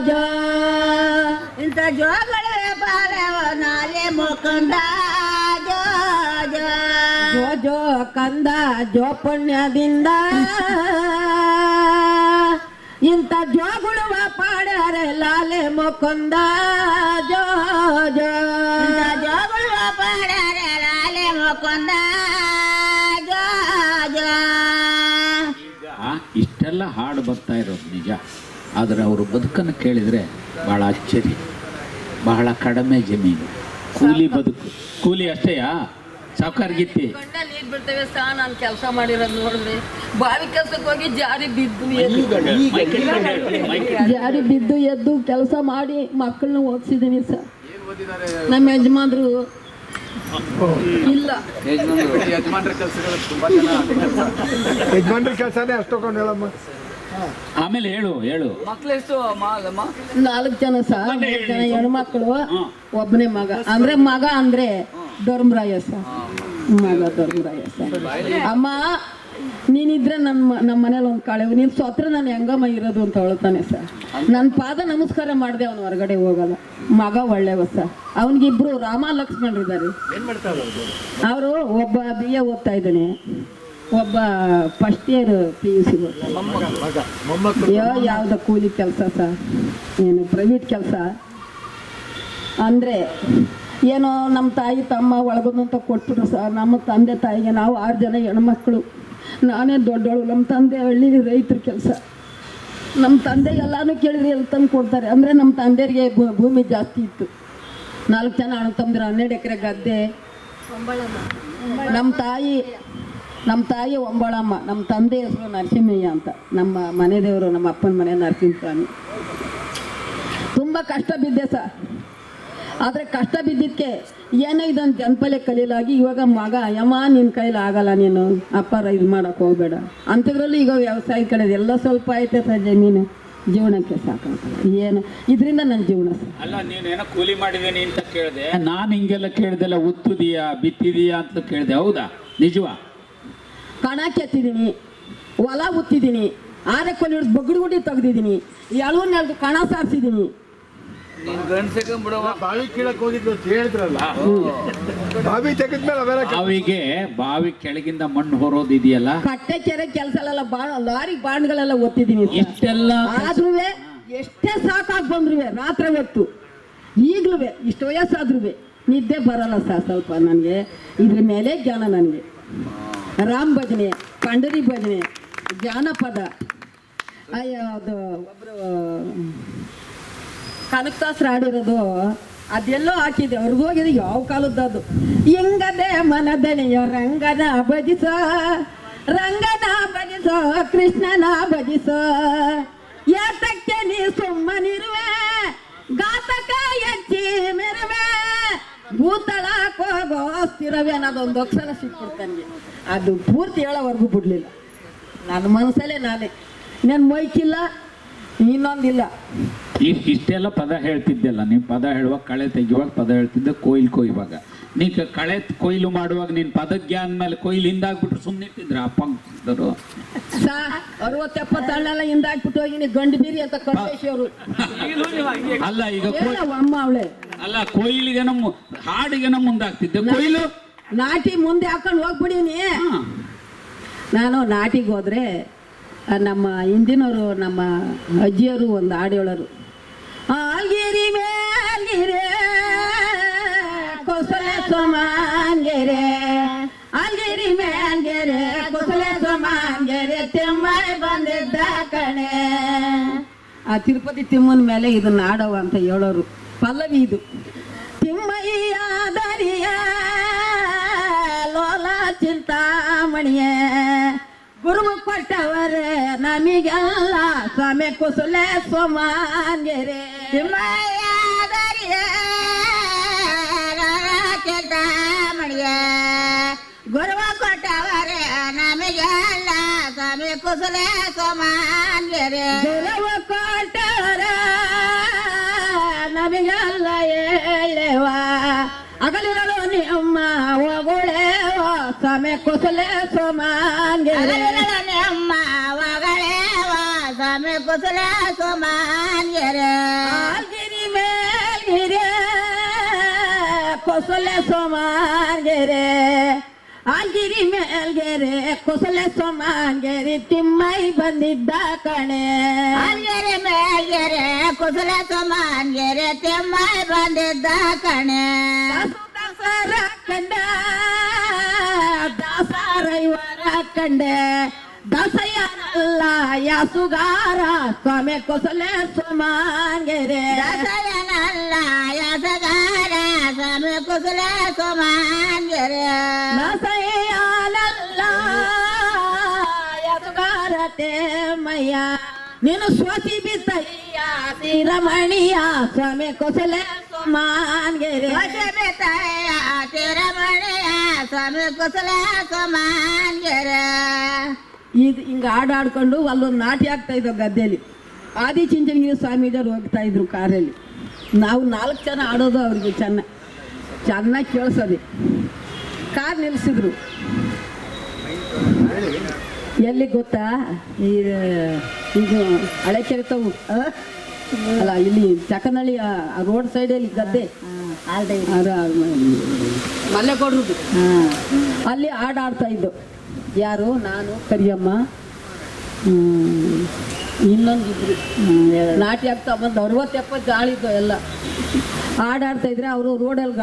ಜೋ ಇಂಥ ಜೋಗಳು ಪಾಡ್ಯಾವ ನಾಲೆ ಮೊಕ್ಕಂದ ಜೋ ಜೋ ಜೋ ಜೋ ಕಂದ ಜೋ ಪುಣ್ಯದಿಂದ ಇಂಥ ಜೋಗಳು ಪಾಡ್ಯಾರ ಲಾಲೆ ಮೊಕ್ಕಂದ ಜೋ ಜೋ ಜೋಗಳು ಪಾಡ್ಯಾರ ಲಾಲೆ ಮೊಕ್ಕಂದ ಜೋ ಜೋ. ಇಷ್ಟೆಲ್ಲ ಹಾಡು ಬರ್ತಾ ಇರೋದು ನಿಜ, ಆದರೆ ಅವರು ಬದುಕನ್ನು ಕೇಳಿದರೆ ಭಾಳ ಆಶ್ಚರ್ಯ. ಬಹಳ ಕಡಿಮೆ ಜಮೀನು, ಕೂಲಿ ಬದುಕು, ಕೂಲಿ ಅಷ್ಟೇಯಾ? ಸಾವುಕಾರ್ಗಿತ್ತಿ ಗಂಡಲ್ಲಿ ನೀರು ಬಿಡ್ತೇವೆ ಸಹ. ನಾನು ಕೆಲಸ ಮಾಡಿರೋದು ನೋಡಿದ್ರೆ ಬಾವಿ ಕೆಲಸಕ್ಕೆ ಹೋಗಿ ಜಾರಿ ಬಿದ್ದು ಎದ್ದು ಕೆಲಸ ಮಾಡಿ ಮಕ್ಕಳನ್ನ ಓದಿಸಿದ್ದೀನಿ ಸರ್. ನಮ್ಮ ಯಜಮಾನ್ರು ಇಲ್ಲ, ಯಜಮಾನ್ರ ಕೆಲಸಗಳು ತುಂಬಾ ಜನ ಯಜಮಾನ್ರ ಕೆಲಸನೇ ಅಷ್ಟೊಂದು ಹೇಳಮ್ಮ. ಆಮೇಲೆ ಹೇಳು ಹೇಳು. ಮಕ್ಳು ಎಷ್ಟು 4 ಜನ ಸರ್, 3 ಜನ ಹೆಣ್ಮಕ್ಳು, ಒಬ್ಬನೇ ಮಗ. ಅಂದ್ರೆ ಮಗ ಅಂದ್ರೆ ಧರ್ಮರಾಯ ಸರ್, ಮಗ ಧರ್ಮರಾಯ ಸರ್. ಅಮ್ಮ ನೀನಿದ್ರೆ ನಮ್ಮ ಮನೇಲಿ ಒಂದು ಕಾಳೆ, ನೀನು ಸ್ವತ್ರ ನಾನು ಹೆಂಗಮ್ಮ ಇರೋದು ಅಂತ ಹೇಳ್ತಾನೆ ಸರ್. ನನ್ನ ಪಾದ ನಮಸ್ಕಾರ ಮಾಡಿದೆ, ಅವನು ಹೊರಗಡೆ ಹೋಗಲ್ಲ. ಮಗ ಒಳ್ಳೆವ ಸರ್. ಅವನಿಗಿಬ್ರು ರಾಮ ಲಕ್ಷ್ಮಣರಿದ್ದಾರೆ. ಅವರು ಒಬ್ಬ BA ಓದ್ತಾ ಇದ್ದಾನೆ, ಒಬ್ಬ ಫಸ್ಟ್ ಇಯರ್ PUC ಯಾವ್ದು ಕೂಲಿ ಕೆಲಸ ಸರ್, ಏನು ಪ್ರೈವೇಟ್ ಕೆಲಸ. ಅಂದರೆ ಏನೋ ನಮ್ಮ ತಾಯಿ ತಮ್ಮ ಒಳಗೊಂದಂತ ಕೊಟ್ಬಿಟ್ರು ಸರ್. ನಮ್ಮ ತಂದೆ ತಾಯಿಗೆ ನಾವು 6 ಜನ ಹೆಣ್ಮಕ್ಳು, ನಾನೇ ದೊಡ್ಡವಳು. ನಮ್ಮ ತಂದೆ ಹಳ್ಳಿ ರೈತರ ಕೆಲಸ. ನಮ್ಮ ತಂದೆ ಎಲ್ಲನೂ ಕೇಳಿದ್ರೆ ಎಲ್ಲಿ ತಂದು ಕೊಡ್ತಾರೆ ಅಂದರೆ ನಮ್ಮ ತಂದೆಯರಿಗೆ ಭೂಮಿ ಜಾಸ್ತಿ ಇತ್ತು. 4 ಜನ ಅಣ್ಣ ತಮ್ಮದಿರು, 12 ಎಕರೆ ಗದ್ದೆ. ನಮ್ಮ ತಾಯಿ ಒಂಬಳಮ್ಮ, ನಮ್ಮ ತಂದೆ ಹೆಸರು ನರಸಿಂಹಯ್ಯ ಅಂತ. ನಮ್ಮ ಮನೆ ದೇವರು ನಮ್ಮ ಅಪ್ಪನ ಮನೆ ನರಸಿಂಹಸ್ವಾಮಿ. ತುಂಬ ಕಷ್ಟ ಬಿದ್ದೆ ಸರ್. ಆದರೆ ಕಷ್ಟ ಬಿದ್ದಿದ್ದಕ್ಕೆ ಏನೋ ಇದೊಂದು ಜನಪಲೆ ಕಲೀಲಾಗಿ ಇವಾಗ ಮಗ ಯಮ್ಮ ನಿನ್ನ ಕೈಲಿ ಆಗಲ್ಲ, ನೀನು ಅಪ್ಪಾರ ಇದು ಮಾಡೋಕ್ಕೆ ಹೋಗಬೇಡ ಅಂಥದ್ರಲ್ಲಿ ಈಗ ವ್ಯವಸಾಯ ಕಡೆ ಎಲ್ಲ ಸ್ವಲ್ಪ ಐತೆ ಸರ್. ಜಮೀನು ಜೀವನಕ್ಕೆ ಸಾಕಾಗಲ್ಲ. ಏನು ಇದರಿಂದ ನನ್ನ ಜೀವನ ಸರ್. ಅಲ್ಲ, ನೀನೇನೋ ಕೂಲಿ ಮಾಡಿದ್ದೀನಿ ಅಂತ ಕೇಳಿದೆ. ನಾನು ಹಿಂಗೆಲ್ಲ ಕೇಳ್ದೆಲ್ಲ ಉತ್ತಿದೀಯಾ ಬಿತ್ತಿದೀಯಾ ಅಂತ ಕೇಳಿದೆ. ಹೌದಾ? ನಿಜವಾ? ಕಣ ಕೆತ್ತಿದ್ದೀನಿ, ಹೊಲ ಉತ್ತಿದ್ದೀನಿ, ಆರೆ ಕೊಲ್ಲಿ ಹಿಡಿದು ಬಗ್ಗುಡಿ ತೆಗ್ದಿದ್ದೀನಿ, ಎಳವನ್ನೆಲ್ದು ಕಣ ಸಾರಿಸಿದ್ದೀನಿ. ಬಾವಿ ಕೀಳಕ್ ಹೋಗಿದ್ದು ಅಂತ ಹೇಳಿದ್ರಲ್ಲ, ಬಾವಿ ತೆಗೆದ್ಮೇಲೆ ಅವೆಲ್ಲ ಬಾವಿಗೆ ಬಾವಿ ಕೆಳಗಿಂದ ಮಣ್ಣು ಹೊರೋದಿದೆಯಲ್ಲ, ಕಟ್ಟೆ ಕೆರೆ ಕೆಲಸ ಎಲ್ಲ ಲಾರಿ ಬಾಂಡ್ಗಳೆಲ್ಲ ಒತ್ತಿದ್ದೀನಿ. ಇಷ್ಟೆಲ್ಲ ಆದ್ರೂ ಎಷ್ಟೇ ಸಾಕಾಗಿ ಬಂದ್ರು ರಾತ್ರಿ ಹೊತ್ತು ಈಗಲೂ ಇಷ್ಟು ವಯಸ್ಸಾದ್ರೂ ನಿದ್ದೆ ಬರಲ್ಲ ಸರ್. ಸ್ವಲ್ಪ ನನಗೆ ಇದ್ರ ಮೇಲೆ ಜ್ಞಾನ. ನನಗೆ ರಾಮ್ ಭಜನೆ, ಪಂಡರಿ ಭಜನೆ, ಜಾನಪದ, ಅದು ಒಬ್ಬರು ಕನಕದಾಸರು ಆಡಿರೋದು ಅದೆಲ್ಲೋ ಹಾಕಿದೆ. ಅವ್ರಿಗೆ ಹೋಗಿದೆ ಯಾವ ಕಾಲದ್ದು. ಹಿಂಗದೆ ಮನದಣಿಯೋ ರಂಗನ ಭಜಿಸೋ, ರಂಗನ ಭಜಿಸೋ, ಕೃಷ್ಣನ ಭಜಿಸೋ, ಯಾತಕ್ಕೆ ನೀ ಸುಮ್ಮನಿರುವೆ, ಘಾತಕ ಎಚ್ಚಿ ಮೆರುವೆ, ಭೂತಳಕ್ಕೆ ಹೋಗೋ ಸ್ಥಿರವೇ ಅನ್ನೋದೊಂದು ಅಕ್ಷರ ಸಿಕ್ಬಿಡ್ತಾನೆ. ಅದು ಪೂರ್ತಿ ಹೇಳೋವರೆಗೂ ಬಿಡ್ಲಿಲ್ಲ. ನನ್ನ ಮನಸ್ಸಲ್ಲೇ ನನ್ನ ಮೈಕಿಲ್ಲ, ಇನ್ನೊಂದಿಲ್ಲ. ಇಷ್ಟೆಲ್ಲ ಪದ ಹೇಳ್ತಿದ್ದೆಲ್ಲ. ನೀವು ಪದ ಹೇಳುವಾಗ ಕಳೆ ತೆಗಿಯುವಾಗ ಪದ ಹೇಳ್ತಿದ್ದೆ, ಕೊಯ್ಯುವಾಗ. ನೀ ಕಳೆ ಕೊಯ್ಲು ಮಾಡುವಾಗ ನೀನು ಪದಜ್ಞಾನ ಮೇಲೆ ಕೊಯ್ಲು ಹಿಂದಾಗ್ಬಿಟ್ರು ಸುಮ್ಮನೆ ಇಟ್ಟಿದ್ರ ಅಪ್ಪಂದರು 60-70 ಹಣ್ಣೆಲ್ಲ ಹಿಂದಾಕ್ಬಿಟ್ಟು ಹೋಗಿ ಗಂಡು ಬೀರಿ ಅಂತ ಕಲ್ಲೇಶವರು. ಅಲ್ಲ ಈಗ ಅಮ್ಮ ಅವಳೆ ಅಲ್ಲ, ಕೊಯ್ಲಿಗೆ ನಮ್ಮ ಹಾಡಿಗೆ ನಮ್ಮ ಮುಂದಾಗ್ತಿದ್ದೆ. ಕೊಯ್ಲು ನಾಟಿ ಮುಂದೆ ಹಾಕೊಂಡು ಹೋಗ್ಬಿಡೀನಿ. ನಾನು ನಾಟಿಗೆ ಹೋದ್ರೆ ನಮ್ಮ ಹಿಂದಿನವರು, ನಮ್ಮ ಅಜ್ಜಿಯವರು ಒಂದು ಹಾಡು ಹೇಳೋರು. ಆಲ್ಗಿರಿ ಮೇಲ್ಗಿರೆ ಕೊಸಲ ಸೋಮಾನ್ಗೆರೆ, ಆಲ್ಗಿರಿ ಮೇಲ್ಗೆರೆ ಕೊಸಲ ಸೋಮಾನ್ಗೆರೆ, ತಿಮ್ಮೈ ಬಂದಿದ್ದ ಕಣೆ. ಆ ತಿರುಪತಿ ತಿಮ್ಮನ ಮೇಲೆ ಇದನ್ನ ಆಡವ ಅಂತ ಹೇಳೋರು. ಪಲ್ಲವಿ ಇದು. ತಿಮ್ಮಯ್ಯ ದರಿಯ ಲೋಲ ಚಿಂತಾಮಣಿಯ, ಗುರುವು ಕೊಟ್ಟವರೇ ನಮಗೆಲ್ಲ, ಸ್ವಾಮಿ ಕುಸುಲೆ ಸೋಮಾನ್ಗೆರೆ. ತಿಮ್ಮಯ್ಯ ದರಿಯ ಚಿಂತಾಮಣಿಯ, ಗುರುವು ಕೊಟ್ಟವರೇ ನಮಗೆಲ್ಲ, ಸ್ವಾಮಿ ಕುಸುಲೆ ಸೋಮಾನ್ಗೆರೆ. ಗುರುವು ಕೊಟ್ಟವರೇ ನಮಗೆಲ್ಲ ಹೇಳುವ, ಅಗಲಿರಲು ನಿಮ್ಮ ಒಗುಳೆವ, ಸ್ವಾಮಿ ಕುಸುಲೆ ಸೋಮಾನ್ಗೆರೆ. ನಿಮ್ಮ ಒಗಳೆವ, ಸ್ವಾಮಿ ಕುಸುಲೆ ಸೋಮಾನ್ಗೆರೆ. ಆಲ್ಗಿರಿ ಮೇಲ್ಗಿರೆ ಕುಸುಲೆ ಸೋಮಾನ್ಗೆರೆ, ಆಲ್ಗಿರಿ ಮೇಲ್ಗೆರೆ ಕುಸುಲೆ ಸೋಮಾನ್ಗೆರೆ, ತಿಮ್ಮೈ ಬಂದಿದ್ದ ಕಣೆ. ಆಲ್ಗೆರೆ ಮೇಲ್ಗೆರೆ ಕುಸುಲೆ ಸೋಮಾನ್ಗೆರೆ, ತಿಮ್ಮೈ ಬಂದಿದ್ದ ಕಣೆ. ದಾಸರ ಕಂಡ ದಾಸರೈವರ ಕಂಡೆ, ದಾಸಯ್ಯನಲ್ಲ ಯಾಸುಗಾರ, ಸ್ವಾಮಿ ಕುಸುಲೆ ಸೋಮಾನ್ಗೆರೆ. ದಾಸಯ್ಯನಲ್ಲ ಯಾಸುಗಾರ, ಸ್ವಾಮಿ ಕುಸುಲೆ ಸೋಮಾನ್ಗೆರೆ. ದಾಸಯ್ಯನಲ್ಲ ಯಾಸುಗಾರ ತೇಮಯ್ಯ, ನೀನು ಸೋಸಿ ಬಿತ್ತಯ್ಯ ಶ್ರೀರಮಣಿಯ, ಸ್ವಾಮಿ ಕುಸುಲೆ ಸೋಮಾನ್ಗೆರೆ. ಬಿತ್ತಯ್ಯ ಶ್ರೀರಮಣಿಯ, ಸ್ವಾಮಿ ಕುಸುಲೆ ಸೋಮಾನ್ಗೆರೆ. ಇದು ಹಿಂಗೆ ಆಡ್ಕೊಂಡು ಅಲ್ಲೊಂದು ನಾಟಿ ಆಗ್ತಾ ಇದ್ದೋ ಗದ್ದೆಯಲ್ಲಿ. ಆದಿಚುಂಚನಗಿರಿ ಸ್ವಾಮೀಜಿಯವರು ಹೋಗ್ತಾ ಇದ್ರು ಕಾರಲ್ಲಿ. ನಾವು 4 ಜನ ಆಡೋದು ಅವ್ರಿಗೆ ಚೆನ್ನಾಗಿ ಕೇಳಿಸೋದು. ಕಾರ್ ನಿಲ್ಲಿಸಿದ್ರು. ಎಲ್ಲಿ ಗೊತ್ತಾ, ಇದು ಹಳೆ ಕೆರೆ ತಾವು ಅಲ್ಲ, ಇಲ್ಲಿ ಚಕನಹಳ್ಳಿ ರೋಡ್ ಸೈಡಲ್ಲಿ ಗದ್ದೆ ಮಲ್ಲೆಗೌಡ್ರದ್ದು, ಅಲ್ಲಿ ಆಡ್ತಾ ಇದ್ದು. ಯಾರು? ನಾನು, ಕರಿಯಮ್ಮ, ಇನ್ನೊಂದಿದ್ರು ನಾಟಿ ಆಗ್ತಾ ಬಂದು 60-70 ಆಳಿದ್ದು ಎಲ್ಲ. ಹಾಡಾಡ್ತಾ ಇದ್ರೆ ಅವರು ರೋಡಲ್ಲಿ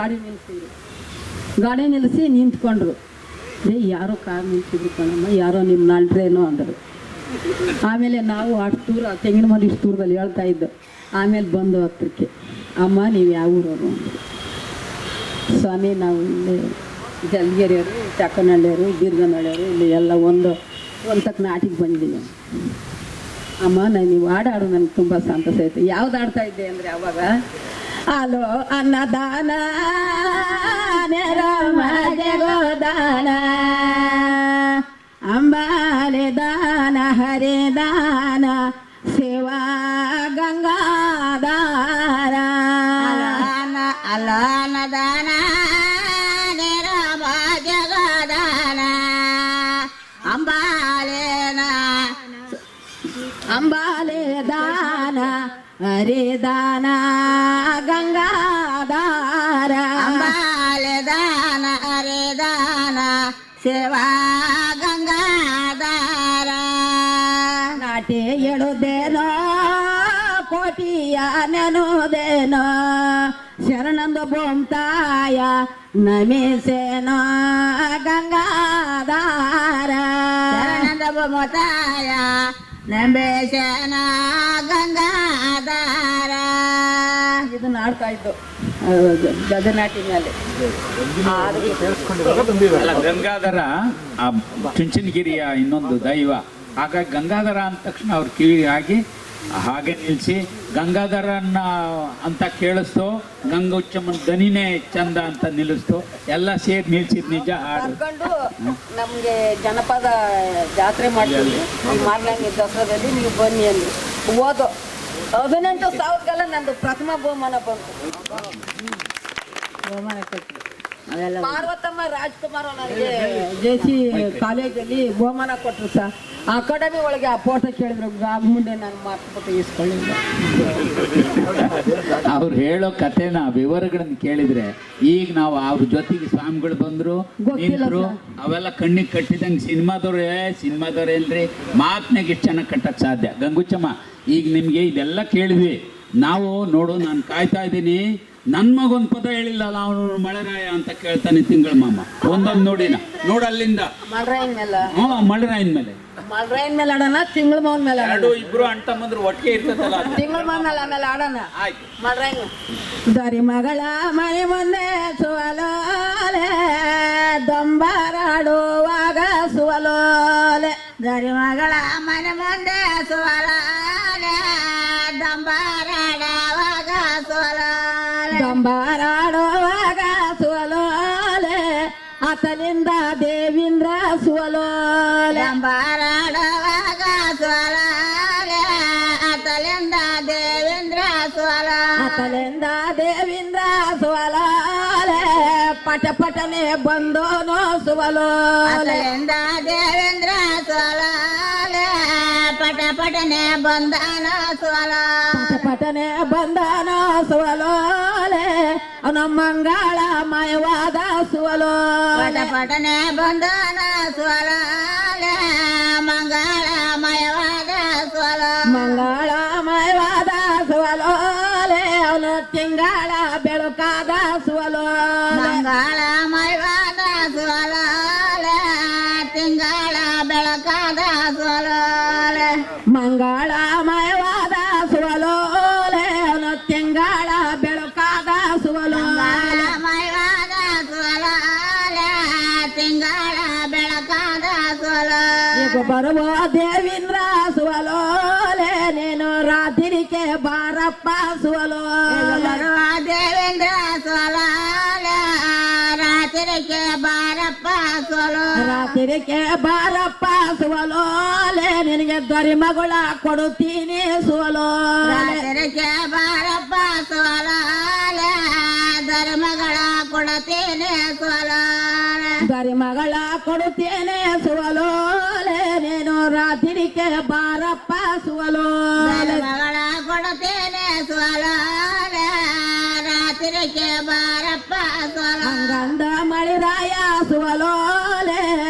ಗಾಡಿ ನಿಲ್ಲಿಸಿ ನಿಂತ್ಕೊಂಡ್ರು. ಯಾರೋ ಕಾರ್ ನಿಲ್ಸಿದ್ರು ಕಣಮ್ಮ, ಯಾರೋ ನಿಮ್ಮ ನಾಲ್ಟ್ರೇನೋ ಅಂದರು. ಆಮೇಲೆ ನಾವು ಅಷ್ಟು ದೂರ ತೆಂಗಿನ ಮನೆ ಇಷ್ಟು ದೂರದಲ್ಲಿ ಹೇಳ್ತಾ ಇದ್ದು. ಆಮೇಲೆ ಬಂದು ಹತ್ರಕ್ಕೆ, ಅಮ್ಮ ನೀವು ಯಾವ ಊರವರು ಅಂದರು. ಸ್ವಾಮಿ ನಾವು ಇಲ್ಲಿ ಜಲ್ಗೆರೆಯವರು, ಚಕ್ಕನಹಳ್ಳಿಯವರು, ಬೀರ್ಗನಹಳ್ಳಿಯವರು, ಇಲ್ಲಿ ಎಲ್ಲ ಒಂದು ತಕ್ಕ ನಾಟಿಗೆ ಬಂದಿದ್ದೀವಿ. ಅಮ್ಮ ನೀವು ಹಾಡಾಡು ನನಗೆ ತುಂಬ ಸಂತೋಷ ಆಯಿತು. ಯಾವ್ದು ಆಡ್ತಾ ಇದ್ದೆ ಅಂದರೆ ಅವಾಗ ಅಲೋ ಅನ್ನದಾನ ಗೋದಾನ ಅಂಬಾಲೆ ದಾನ ಹರೇ ದಾನ ಸೇವಾ ಗಂಗಾಧಾರ ಅಲನದಾನ ಗೋದಾನ ಅಂಬಾಲೆ ದಾನ ಹರೇ ದಾನ ಗಂಗಾಧಾರ ಅಂಬಾಲೆ ದಾನ ಹರೇ ದಾನ ಸೇವಾ ಗಂಗಾಧಾರ ನಾಟಿ ಎಡುದೇನೋ ಕೋಟಿಯ ನೆನುದೇನೋ ಶರಣಂದು ಬೊಂತಾಯ ನಮಿಸೇನೋ ಗಂಗಾಧಾರ ಶರಣಂದ ಬೊಂತಾಯ ನಂಬೇಶನ ಗಂಗಾಧಾರ. ಇದನ್ನ ಆಡ್ತಾ ಇದ್ದು ಗದನಾಟಿ ಮೇಲೆ. ಗಂಗಾಧರ ಆ ಚುಂಚನಗಿರಿಯ ಇನ್ನೊಂದು ದೈವ. ಹಾಗಾಗಿ ಗಂಗಾಧರ ಅಂದ ತಕ್ಷಣ ಅವ್ರ ಕಿವಿ ಆಗಿ ಹಾಗೆ ನಿಲ್ಲಿಸಿ ಗಂಗಾಧರನ್ನ ಅಂತ ಕೇಳಿಸ್ತು, ಗಂಗೋಚ್ಚಮ್ಮನ ದನಿನೇ ಚಂದ ಅಂತ ನಿಲ್ಲಿಸ್ತು. ಎಲ್ಲ ಸೇರಿ ನಿಲ್ಸಿದ್ ನಿಜ. ಕರ್ಕೊಂಡು ನಮಗೆ ಜನಪದ ಜಾತ್ರೆ ಮಾಡ್ತೀವಿ ಮಾರ್ಲಂಗಿ ದಸರಾದಲ್ಲಿ, ನೀವು ಬನ್ನಿ ಅಂದ್ರು. ಓದು 18,000 ನಂದು ಪ್ರಥಮ ಬಹುಮಾನ ಬಂತು. ಬಹುಮಾನ ಕೊಟ್ಟರು. ಪಾರ್ವತಮ್ಮ ರಾಜ್ಕುಮಾರ್ ನನಗೆ ಜೆಸಿ ಕಾಲೇಜಲ್ಲಿ ಬಹುಮಾನ ಕೊಟ್ಟರು ಸರ್. ಅಕಾಡೆಮಿ ಒಳಗೆ ಆ ಫೋಟೋ ಕೇಳಿದ್ರು, ಆಗ ಮುಂದೆ ನಾನು ಮಾತುಕತೆ ಇಸ್ಕೊಳ್ಳಿಲ್ಲ. ಅವ್ರು ಹೇಳೋ ಕಥೆನ ವಿವರಗಳನ್ನ ಕೇಳಿದ್ರೆ ಈಗ ನಾವು ಅವ್ರ ಜೊತೆಗೆ ಸ್ವಾಮಿಗಳು ಬಂದ್ರು ನಿಂತರು ಅವೆಲ್ಲ ಕಣ್ಣಿಗೆ ಕಟ್ಟಿದಂಗೆ ಸಿನಿಮಾದವ್ರೆ ಏನ್ರಿ ಮಾತನಾಗ ಇಷ್ಟು ಚೆನ್ನಾಗಿ ಕಟ್ಟಕ್ಕೆ ಸಾಧ್ಯ. ಗಂಗುಚ್ಚಮ್ಮ, ಈಗ ನಿಮಗೆ ಇದೆಲ್ಲ ಕೇಳಿದ್ವಿ ನಾವು. ನೋಡು, ನಾನು ಕಾಯ್ತಾ ಇದ್ದೀನಿ. ನನ್ನ ಮಗೊಂದು ಪದ ಹೇಳಿಲ್ಲ ಅವನು ಮಳೆರಾಯ ಅಂತ ಕೇಳ್ತಾನೆ ತಿಂಗಳ ಮಾಮ. ಒಂದೊಂದು ನೋಡಲ್ಲಿಂದ ಮಳರಾಯನ್ ಮೇಲೆ ಮಳೆರಾಯನ್ ಮೇಲೆ ಆಡೋಣ, ತಿಂಗಳ ಮಾವನ ಮೇಲೆ ಎರಡು ಇಬ್ರು ಅಂಟಮ್ಮಂದ್ರು ಒಟ್ಟಿಗೆ ಇರ್ತದಲ್ಲ. ತಿಂಗಳ ಮಾವನ ಮೇಲೆ ಆಮೇಲೆ ಆಡೋಣ. ಮಳರಾಯನ್ ದರಿ ಮಗಳ ಮನೆ ಮುಂದೆ ಸುವಲೋಲೆ ದೊಂಬರಾಡುವಾಗ ಸುವಲೋಲೆ. ದರಿ ಮಗಳ ಮನೆ ಮುಂದೆ ಸುವಲೋಲೆ ದೊಂಬರಾಡುವಾಗ ಸುವಲೋಲೆ. ದೊಂಬರಾಡುವಾಗ ಸುವಲೋಲೆ ಆತನಿಂದ ದೇವೀಂದ್ರ ಸುವಲೋಲೆ. ದೊಂಬರಾಡುವಾಗ ಸುವಲೋಲೆ ಆತಲಿಂದ ದೇವೀಂದ್ರ ಸುವಲೋಲೆ. ಆತಲಿಂದ ದೇವೀಂದ್ರ ಸುವಲೋಲೆ ಪಟ ಪಟನೆ ಬಂದೋನೋ ಸುವಲೋಲೆ. ಆತಲಿಂದ ದೇವೇಂದ್ರ ಸುವಲೋಲೆ ಪಟ ಪಟನೆ ಬಂದಾನ ಸುವಲೋಲೆ. ಪಟ ಪಟನೆ ಬಂದಾನ ಸುವಲೋಲೆ ಅವನ ಮಂಗಳ ಮಯವಾದ ಸುವಲೋಲೆ. ಪಟ ಪಟನೆ ಬಂದಾನ ಸುವಲೋಲೆ ಮಂಗಳ ಮಯವಾದ ಸುವಲೋಲೆ. ಮಂಗಳ ಮಯವಾದ ಸುವಲೋಲೆ ಅವನು ತಿಂಗಳ ಬೆಳಕಾದ ಸುವಲೋಲೆ. ಮಂಗಳ ಮಯವಾದ ಸುವಲೋಲೆ ತಿಂಗಳ ಬೆಳಕಾದ ಸುವಲೋಲೆ. ಮಂಗಳ ಮಯವಾದ ಸುವಲೋಲೆ ಅವನು ತಿಂಗಳ ಬೆಳಕಾದ ಸುವಲೋಲೆ. ಮಯವಾದ ಸುವಲೋಲೆ ತಿಂಗಳ ಬೆಳಕಾದ ಸುವಲೋಲೆ. ಈಗ ಬರುವ ದೇವೀಂದ್ರ ಸುವಲೋಲೆ ನೀನು ರಾತ್ರಿಗೆ ಬಾರಪ್ಪ ಸುವಲೋಲೆ. ಬರುವ ದೇವೇಂದ್ರ ಸುವಲೋಲೆ ರಾತ್ರಿಗೆ ಬಾರಪ್ಪ ಸುವಲೋಲೆ. ರಾತ್ರಿಗೆ ಬಾರಪ್ಪ ಸುವಲೋಲೆ ನಿನಗೆ ದೊರೆ ಮಗಳ ಕೊಡುತ್ತೀನಿ ಸುವಲೋಲೆ. ರಾತ್ರಿಗೆ ಬಾರಪ್ಪ ಸುವಲೋಲೆ ದೊರೆ ಮಗಳ ಕೊಡುತ್ತೀನಿ ಸುವಲೋಲೆ. ದೊರೆ ಮಗಳ ಕೊಡುತ್ತೇನೆ ಸುವಲೋಲೆ ನೀನು ರಾತ್ರಿಗೆ ಬಾರಪ್ಪ ಸುವಲೋಲೆ. ಮಗಳ ಕೊಡುತ್ತೇನೆ ಸುವಲೋಲೆ ರಾತ್ರಿಗೆ ಬಾರಪ್ಪ ಸುವಲೋಲೆ. ಅಂಗಂದ ಮಳಿರಾಯ ಸುವಲೋಲೆ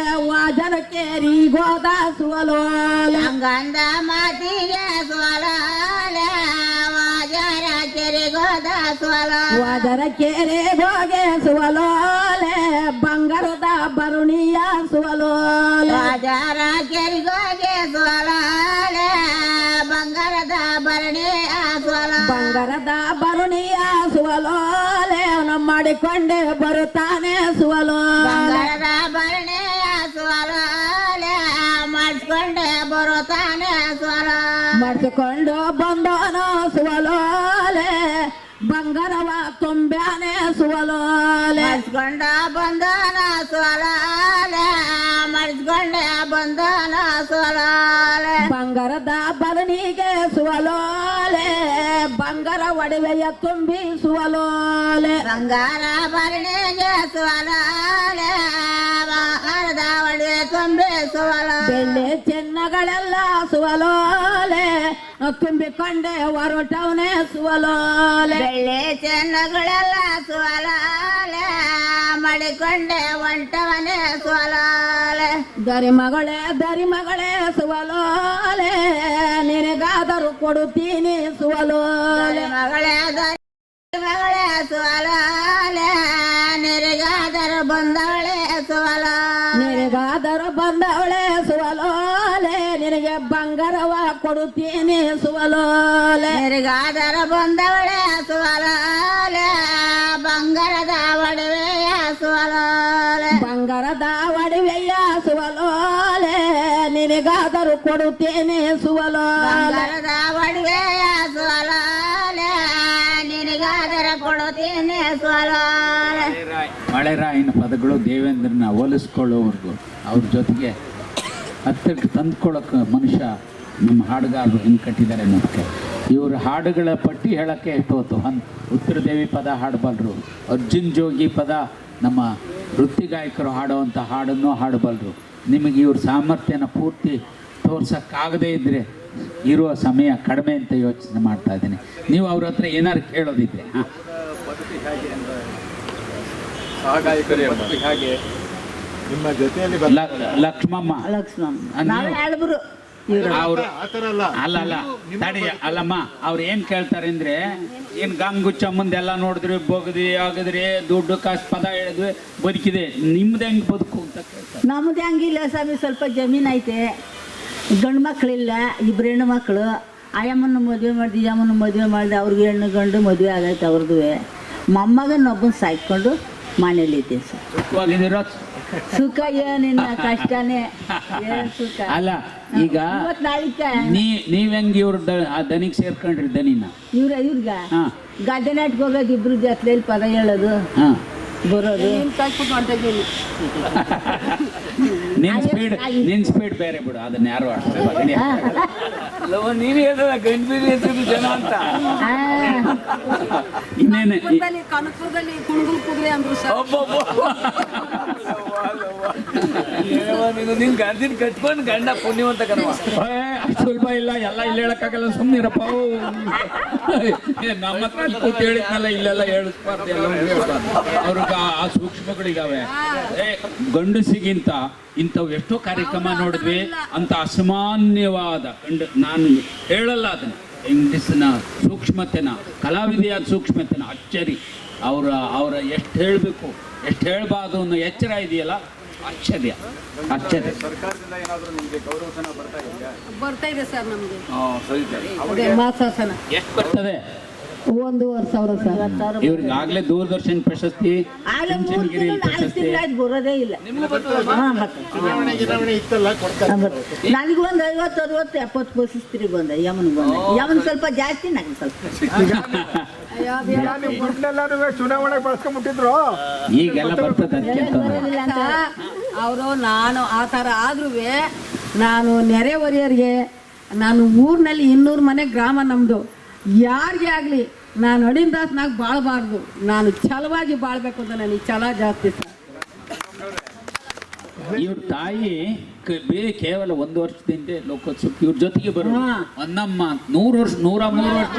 ವಾಜನಕ್ಕೆ ರೀಗೋದ ಸುವಲೋಲೆ. ಅಂಗಂದ ಮಾತಿಗೆ ಸುವಲೋಲೆ ವಾಜನ ಕೆರಿಗೋದ ಸುವಲೋಲೆ. ವಾದರ ಕೆರೆಗೋಗೆ ಸುವಲೋಲೆ ಬಂಗಾರದ ಬರುಣಿಯ ಸುವಲೋಲೆ ರಾಜರ ಕೆರೆಗೋಗೆ ಸುವಲೋಲೆ ಬಂಗಾರದ ಬರುಣಿಯ ಸುವಲ ಬಂಗಾರದ ಬರುಣಿಯ ಸುವಲೋಲೆ ಅವನು ಮಾಡಿಕೊಂಡೆ ಬರುತ್ತಾನೆ ಸುವಲೋಲೆ ಬಂಗಾರದ ಬರುಣಿಯ ಸುವಲೋಲೆ ಮಾಡಿಸ್ಕೊಂಡೆ ಬರುತ್ತಾನೆ ಸುವಲ ಮಾಡಿಸಿಕೊಂಡು ಬಂದವನು ಸುವಲೋಲೆ ಬಂಗಾರವ ತುಂಬ್ಯಾನೆ ಸುವಲೋಲೆ ಮಾಡಿಸ್ಕೊಂಡ ಬಂದನ ಸುವಲೋಲೆ ಮಾಡಿಸ್ಕೊಂಡೆ ಬಂದನ ಸುವಲೋಲೆ ಬಂಗಾರದ ಬರಣಿಗೆ ಸುವಲೋಲೆ ಬಂಗಾರ ಒಡವೆಯ ತುಂಬಿ ಸುವಲೋಲೆ ಬಂಗಾರ ಬರಣಿಗೆ ಸುವಲೋಲೆ ಬಂಗಾರದ ಒಡವೆ ತುಂಬಿ ಸುವಲ ಬೆಳ್ಳಿ ಚಿನ್ನಗಳೆಲ್ಲ ಸುವಲೋಲೆ ತುಂಬಿಕೊಂಡೆ ಹೊರಟವನೆ ಸುವಲೋಲೆ ಬೆಳ್ಳಿ ಚೆನ್ನಗಳೆಲ್ಲ ಸುವಲೋಲೆ ಮಾಡಿಕೊಂಡೆ ಹೊಂಟವನೇ ಸುವಲೋಲೆ ದರಿಮಗಳೇ ಸುವಲೋಲೆ ನಿನಗಾದರೂ ಕೊಡುತ್ತೀನಿ ಸುವಲೋಲೆ ಮಗಳೇ ಮಗಳೇ ಸುವಲೋಲೆ ನಿನಗಾದರೂ ಬಂದವಳೆ ಸುವಲ ನಿನಗಾದರೂ ಬಂದವಳೆ ಸುವಲೋಲೆ ನಿನಗೆ ಬಂಗಾರವ ಕೊಡುತ್ತೀನಿ ಸುವಲೋಲೆ ನಿನಗಾದರೂ ಬಂದವಳೆ ಸುವಲೋಲೆ ಬಂಗಾರದ ಒಡವೆಯ ಸುವಲೋಲೆ ಬಂಗಾರದ ಒಡವೆಯ ಸುವಲೋಲೆ ನಿನಗಾದರೂ ಕೊಡುತ್ತೇನೆ ಸುವಲೋಲೆ ಬಂಗಾರದ ಒಡವೆಯ ಸುವಲೋಲೆ ನಿನಗಾದರೂ ಕೊಡುತ್ತೇನೆ ಸುವಲೋಲೆ ಮಳೆರಾಯನ ಪದಗಳು ದೇವೇಂದ್ರನ ಹೋಲಿಸ್ಕೊಳ್ಳೋವರೆಗೂ ಅವ್ರ ಜೊತೆಗೆ ಹತ್ತಿರಕ್ಕೆ ತಂದ್ಕೊಳ್ಳೋಕೆ ಮನುಷ್ಯ ನಮ್ಮ ಹಾಡುಗಾರರು ಹೆಂಗೆ ಕಟ್ಟಿದ್ದಾರೆ ಅನ್ನೋದಕ್ಕೆ ಇವ್ರ ಹಾಡುಗಳ ಪಟ್ಟಿ ಹೇಳೋಕ್ಕೆ ಎಷ್ಟು ಹೊತ್ತು ಉತ್ತರ ದೇವಿ ಪದ ಹಾಡಬಲ್ಲರು, ಅರ್ಜುನ್ ಜೋಗಿ ಪದ ನಮ್ಮ ವೃತ್ತಿ ಗಾಯಕರು ಹಾಡುವಂಥ ಹಾಡನ್ನು ಹಾಡಬಲ್ಲರು. ನಿಮಗೆ ಇವ್ರ ಸಾಮರ್ಥ್ಯನ ಪೂರ್ತಿ ತೋರ್ಸೋಕ್ಕಾಗದೇ ಇದ್ದರೆ ಇರುವ ಸಮಯ ಕಡಿಮೆ ಅಂತ ಯೋಚನೆ ಮಾಡ್ತಾ ಇದ್ದೀನಿ. ನೀವು ಅವ್ರ ಹತ್ರ ಏನಾರು ಕೇಳೋದಿದ್ರೆ ಹಾಗೆ ನಿಮ್ಮ ಜೊತೆಯಲ್ಲಿ ಲಕ್ಷ್ಮಮ್ಮ ನಾವೆಲ್ಲರೂ ಅವ್ರು ಅಲ್ಲ ತಡಿ ಅಲ್ಲಮ್ಮ ಅವ್ರು ಏನ್ ಹೇಳ್ತಾರೆ ಅಂದ್ರೆ ಏನ್ ಗಂಗುಚ್ಚ ಮುಂದೆಲ್ಲ ನೋಡಿದ್ರಿ ಬಗ್ದ್ರಿ ಆಗಿದ್ರಿ ದುಡ್ಡು ಕಾಸು ಪದ ಹೇಳಿದ್ವಿ ಬದುಕಿದೆ, ನಿಮ್ದು ಹೆಂಗ್ ಬದುಕು ಅಂತ ಕೇಳ್ತಾರೆ. ನಮ್ದು ಹಂಗಿಲ್ಲ ಸ್ವಾಮಿ, ಸ್ವಲ್ಪ ಜಮೀನು ಐತೆ, ಗಂಡು ಮಕ್ಕಳಿಲ್ಲ, ಇಬ್ರು ಹೆಣ್ಣು ಮಕ್ಕಳು. ಅಯ್ಯಮ್ಮನ ಮದುವೆ ಮಾಡಿದೆ, ಯಮ್ಮನ ಮದುವೆ ಮಾಡಿದೆ, ಅವ್ರಿಗೆ ಹೆಣ್ಣು ಗಂಡು ಮದುವೆ ಆಗೈತೆ ಅವ್ರದ್ದು. ಮೊಮ್ಮಗನೊಬ್ಬನ ಸಾಯ್ಕೊಂಡು ಮನೇಲಿದ್ದೀನಿ ಸರ್. ಸುಖವಾಗಿದ್ದೀರೋ? ಸುಖ ಏನಿಲ್ಲ, ಕಷ್ಟನೇ ಸುಖ. ಅಲ್ಲ ಈಗ ನೀವ್ ಹೆಂಗ್ ಇವ್ರ ದನಿಗೆ ಸೇರ್ಕೊಂಡ್ರಿ ದನಿನ? ಇವ್ರಿಗ ಗದ್ದೆ ನಾಟ್ಗೆ ಹೋಗೋದು, ಇಬ್ರು ಜೊತೆಲಿ ಪದ ಹೇಳೋದು ಬರೋದು. ನಿನ್ ಸ್ಪೀಡ್ ಬೇರೆ ಬಿಡು, ಅದನ್ನ ಯಾರು ನೀನು ಹೇಳಿದ ಗಂಡ್ಬೀರಿ ಹೆಸರು ಜನ ಅಂತ. ಇನ್ನೇನೆ ಕನಕಪುರದಲ್ಲಿ ಕುಣಗುಲ್ ಕುಗ್ರೆ ಅಂದ್ರು ಸರ್. ನೀನು ನಿನ್ ಗಂಡಿನ ಕಟ್ಕೊಂಡು ಗಂಡ ಪುಣ್ಯವಂತ ಕಣವ. ಸುಲಭ ಇಲ್ಲ, ಎಲ್ಲ ಇಲ್ಲಿ ಹೇಳಕ್ಕಾಗಲ್ಲ, ಸುಮ್ಮನಿರಪ್ಪ. ನಮ್ಮ ಹತ್ರ ಕೂತು ಹೇಳಿದ್ನಲ್ಲ, ಇಲ್ಲೆಲ್ಲ ಹೇಳಿಸ್ಬಾರ್ದು, ಎಲ್ಲ ಅವ್ರಿಗೆ ಆ ಸೂಕ್ಷ್ಮಗಳಿಗಾವೆ. ಗಂಡಸಿಗಿಂತ ಇಂಥವು ಎಷ್ಟೋ ಕಾರ್ಯಕ್ರಮ ನೋಡಿದ್ವಿ, ಅಂತ ಅಸಾಮಾನ್ಯವಾದ ನಾನು ಹೇಳಲ್ಲ ಅದನ್ನ, ಹೆಂಗಸಿನ ಸೂಕ್ಷ್ಮತೆನ, ಕಲಾವಿದೆಯಾದ ಸೂಕ್ಷ್ಮತೆನ ಅಚ್ಚರಿ. ಅವರ ಎಷ್ಟು ಹೇಳಬೇಕು ಎಷ್ಟು ಹೇಳಬಾರ್ದು ಅನ್ನೋ ಎಚ್ಚರ ಇದೆಯಲ್ಲ, ಆಶ್ಚರ್ಯ. ಸರ್ಕಾರದಿಂದ ಏನಾದರೂ ನಿಮಗೆ ಗೌರವಧನ ಬರ್ತಾ ಇದೆ ಸರ್ ನಮ್ಗೆ. ಸರಿ ಅದೇ ಮಾಸಾಸನ ಎಷ್ಟು ಬರ್ತದೆ? 1,500,000 ಸರ್. ಇವ್ರಿಗೆ ಆಗ್ಲೇ ದೂರದರ್ಶನ ಪ್ರಶಸ್ತಿ, ಚುಂಚನಗಿರಿ ಪ್ರಶಸ್ತಿ ಬರೋದೇ ಇಲ್ಲ. ನನಗೆ ಒಂದು 50, 60, 70 ಪ್ರಶಸ್ತಿ ಬಂದ. ಯಮನ್ ಸ್ವಲ್ಪ ಜಾಸ್ತಿ, ನಂಗೆ ಸ್ವಲ್ಪ. ಚುನಾವಣೆ ಬಳಸ್ಕೊಂಡ್ಬಿಟ್ಟಿದ್ರು. ಈಗೆಲ್ಲ ಬರ್ತದೆ. ಅವರು ನಾನು ಆ ಥರ ಆದ್ರೂ ನಾನು ನೆರೆಹೊರೆಯರಿಗೆ, ನಾನು ಊರಿನಲ್ಲಿ 200 ಮನೆ ಗ್ರಾಮ ನಮ್ಮದು, ಯಾರಿಗೆ ಆಗಲಿ ನಾನು ಅಡಿಂದಾಸ್ನಾಗ ಬಾಳಬಾರ್ದು, ನಾನು ಛಲವಾಗಿ ಬಾಳ್ಬೇಕು ಅಂತ ನನಗೆ ಛಲ ಜಾಸ್ತಿ ಸರ್. ಇವ್ರ ತಾಯಿ ಬೇರೆ ಕೇವಲ 1 ವರ್ಷದಿಂದ ಲೋಕೋತ್ಸವಕ್ಕೆ ಇವ್ರ ಜೊತೆಗೆ ಬರೋದು. ಹೊನ್ನಮ್ಮ 100 ವರ್ಷ 103 ವರ್ಷ.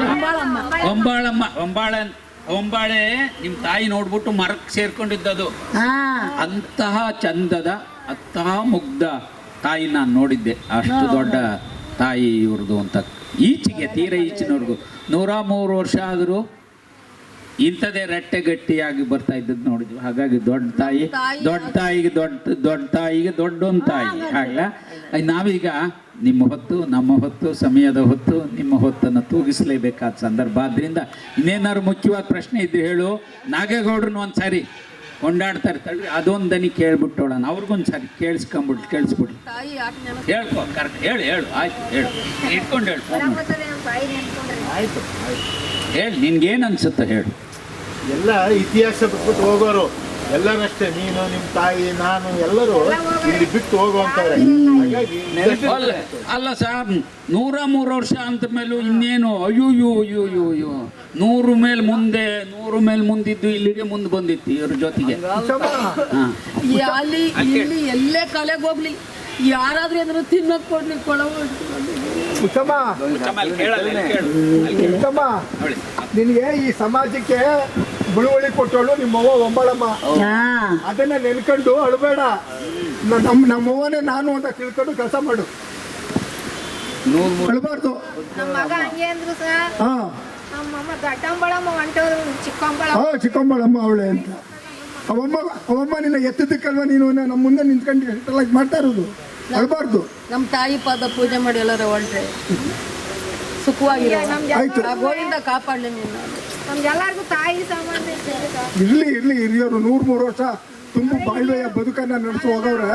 ಹೊಂಬಾಳೆ ನಿಮ್ಮ ತಾಯಿ ನೋಡ್ಬಿಟ್ಟು ಮರಕ್ಕೆ ಸೇರ್ಕೊಂಡಿದ್ದದು. ಅಂತಹ ಚಂದದ, ಅಂತಹ ಮುಗ್ಧ ತಾಯಿ ನಾನು ನೋಡಿದ್ದೆ. ಅಷ್ಟು ದೊಡ್ಡ ತಾಯಿ ಇವ್ರದ್ದು ಅಂತ. ಈಚೆಗೆ ತೀರ ಈಚಿನವ್ರಿಗೂ 103 ವರ್ಷ ಆದರೂ ಇಂಥದೇ ರಟ್ಟೆ ಗಟ್ಟಿಯಾಗಿ ಬರ್ತಾ ಇದ್ದದ್ದು ನೋಡಿದ್ವಿ. ಹಾಗಾಗಿ ದೊಡ್ಡ ತಾಯಿಗೆ ದೊಡ್ಡೊಂದು ತಾಯಿ ಆಗಲ್ಲ. ನಾವೀಗ ನಿಮ್ಮ ಹೊತ್ತು, ನಮ್ಮ ಹೊತ್ತು, ಸಮಯದ ಹೊತ್ತು, ನಿಮ್ಮ ಹೊತ್ತನ್ನು ತೂಗಿಸಲೇಬೇಕಾದ ಸಂದರ್ಭ. ಆದ್ದರಿಂದ ಇನ್ನೇನಾದ್ರು ಮುಖ್ಯವಾದ ಪ್ರಶ್ನೆ ಇದ್ರೆ ಹೇಳು. ನಾಗೇಗೌಡ್ರನ್ನ ಒಂದು ಸಾರಿ ಕೊಂಡಾಡ್ತಾ ಇರ್ತಾಳ್ರಿ, ಅದೊಂದು ದನಿ ಕೇಳ್ಬಿಟ್ಟೋಳಣ. ಅವ್ರಿಗೊಂದು ಸಾರಿ ಕೇಳಿಸ್ಬಿಡ್ಲಿ. ಹೇಳ್ಕೊ, ಕರೆಕ್ಟ್ ಹೇಳು. ಆಯ್ತು, ಹೇಳು, ಇಟ್ಕೊಂಡು ಹೇಳು. ಆಯ್ತು ಹೇಳಿ, ನಿನ್ಗೇನು ಅನ್ಸುತ್ತೆ ಹೇಳು. ಎಲ್ಲ ಇತಿಹಾಸ ಬಿಟ್ಬಿಟ್ಟು ಹೋಗೋರು ಎಲ್ಲರಷ್ಟೇ, ನೀನು, ನಿಮ್ಮ ತಾಯಿ, ನಾನು ಎಲ್ಲರೂ ಇಲ್ಲಿ ಬಿಟ್ಟು ಹೋಗುವಂತಾರೆ. ಹಾಗಾಗಿ ಅಲ್ಲ ಸರ್, 103 ವರ್ಷ ಅಂತ ಮೇಲೂ ಇನ್ನೇನು ಅಯ್ಯೋ 100 ಮೇಲೆ ಮುಂದಿದ್ದು ಇಲ್ಲಿಗೆ ಮುಂದೆ ಬಂದಿತ್ತು ಇವ್ರ ಜೊತೆಗೆ. ಇಲ್ಲಿ ಎಲ್ಲೇ ಕಲೆಗೆ ಹೋಗ್ಲಿ, ಯಾರಾದ್ರೂ ಏನಾದ್ರು ತಿನ್ನಕ್ ಕೊಡ್ಲಿ ನಿನಗೆ ಈ ಸಮಾಜಕ್ಕೆ ಬಳುವಳಿ ಕೊಟ್ಟವಳು ನಿಮ್ಮವ್ವ ಒಂಬಳಮ್ಮ. ಅದನ್ನ ನೆನ್ಕೊಂಡು ಅಳಬೇಡ. ನಮ್ಮವ್ವನೇ ನಾನು ಅಂತ ತಿಳ್ಕೊಂಡು ಕೆಲಸ ಮಾಡು, ಅಳಬಾರ್ದು. ನಮ್ಮ ಮಗ ಹಂಗೆ ಅಂದ್ರು ಸರ್. ನಮ್ಮಮ್ಮ ದೊಡ್ಡಂಬಳಮ್ಮ ಹೊಂಟವ್ರು, ಚಿಕ್ಕಂಬಳಮ್ಮ ಅವಳೆ ಅಂತ. ಅವಮ್ಮ ನಿನ್ನ ಎತ್ತದಕ್ಕಲ್ವ ನೀನು ನಮ್ಮ ಮುಂದೆ ನಿಂತ್ಕೊಂಡು ಎಲ್ಲ ಮಾಡ್ತಾ ಇರೋದು. ಅಳಬಾರ್ದು. ನಮ್ಮ ತಾಯಿ ಪಾದ ಪೂಜೆ ಮಾಡಿ ಎಲ್ಲರ ಹೊಂಟ್ರೆ ಸುಖವಾಗಿರೋ ಗೋವಿಂದ ಕಾಪಾಡಲಿ ನೀನು. ನಮ್ಗೆಲ್ಲರಿಗೂ ತಾಯಿ ಸಂಬಂಧ ಇರ್ಲಿ ಹಿರಿಯರು 103 ವರ್ಷ ತುಂಬ ಬಾಳ್ವೆಯ ಬದುಕನ್ನ ನಡೆಸಿ ಹೋಗವ್ರೆ,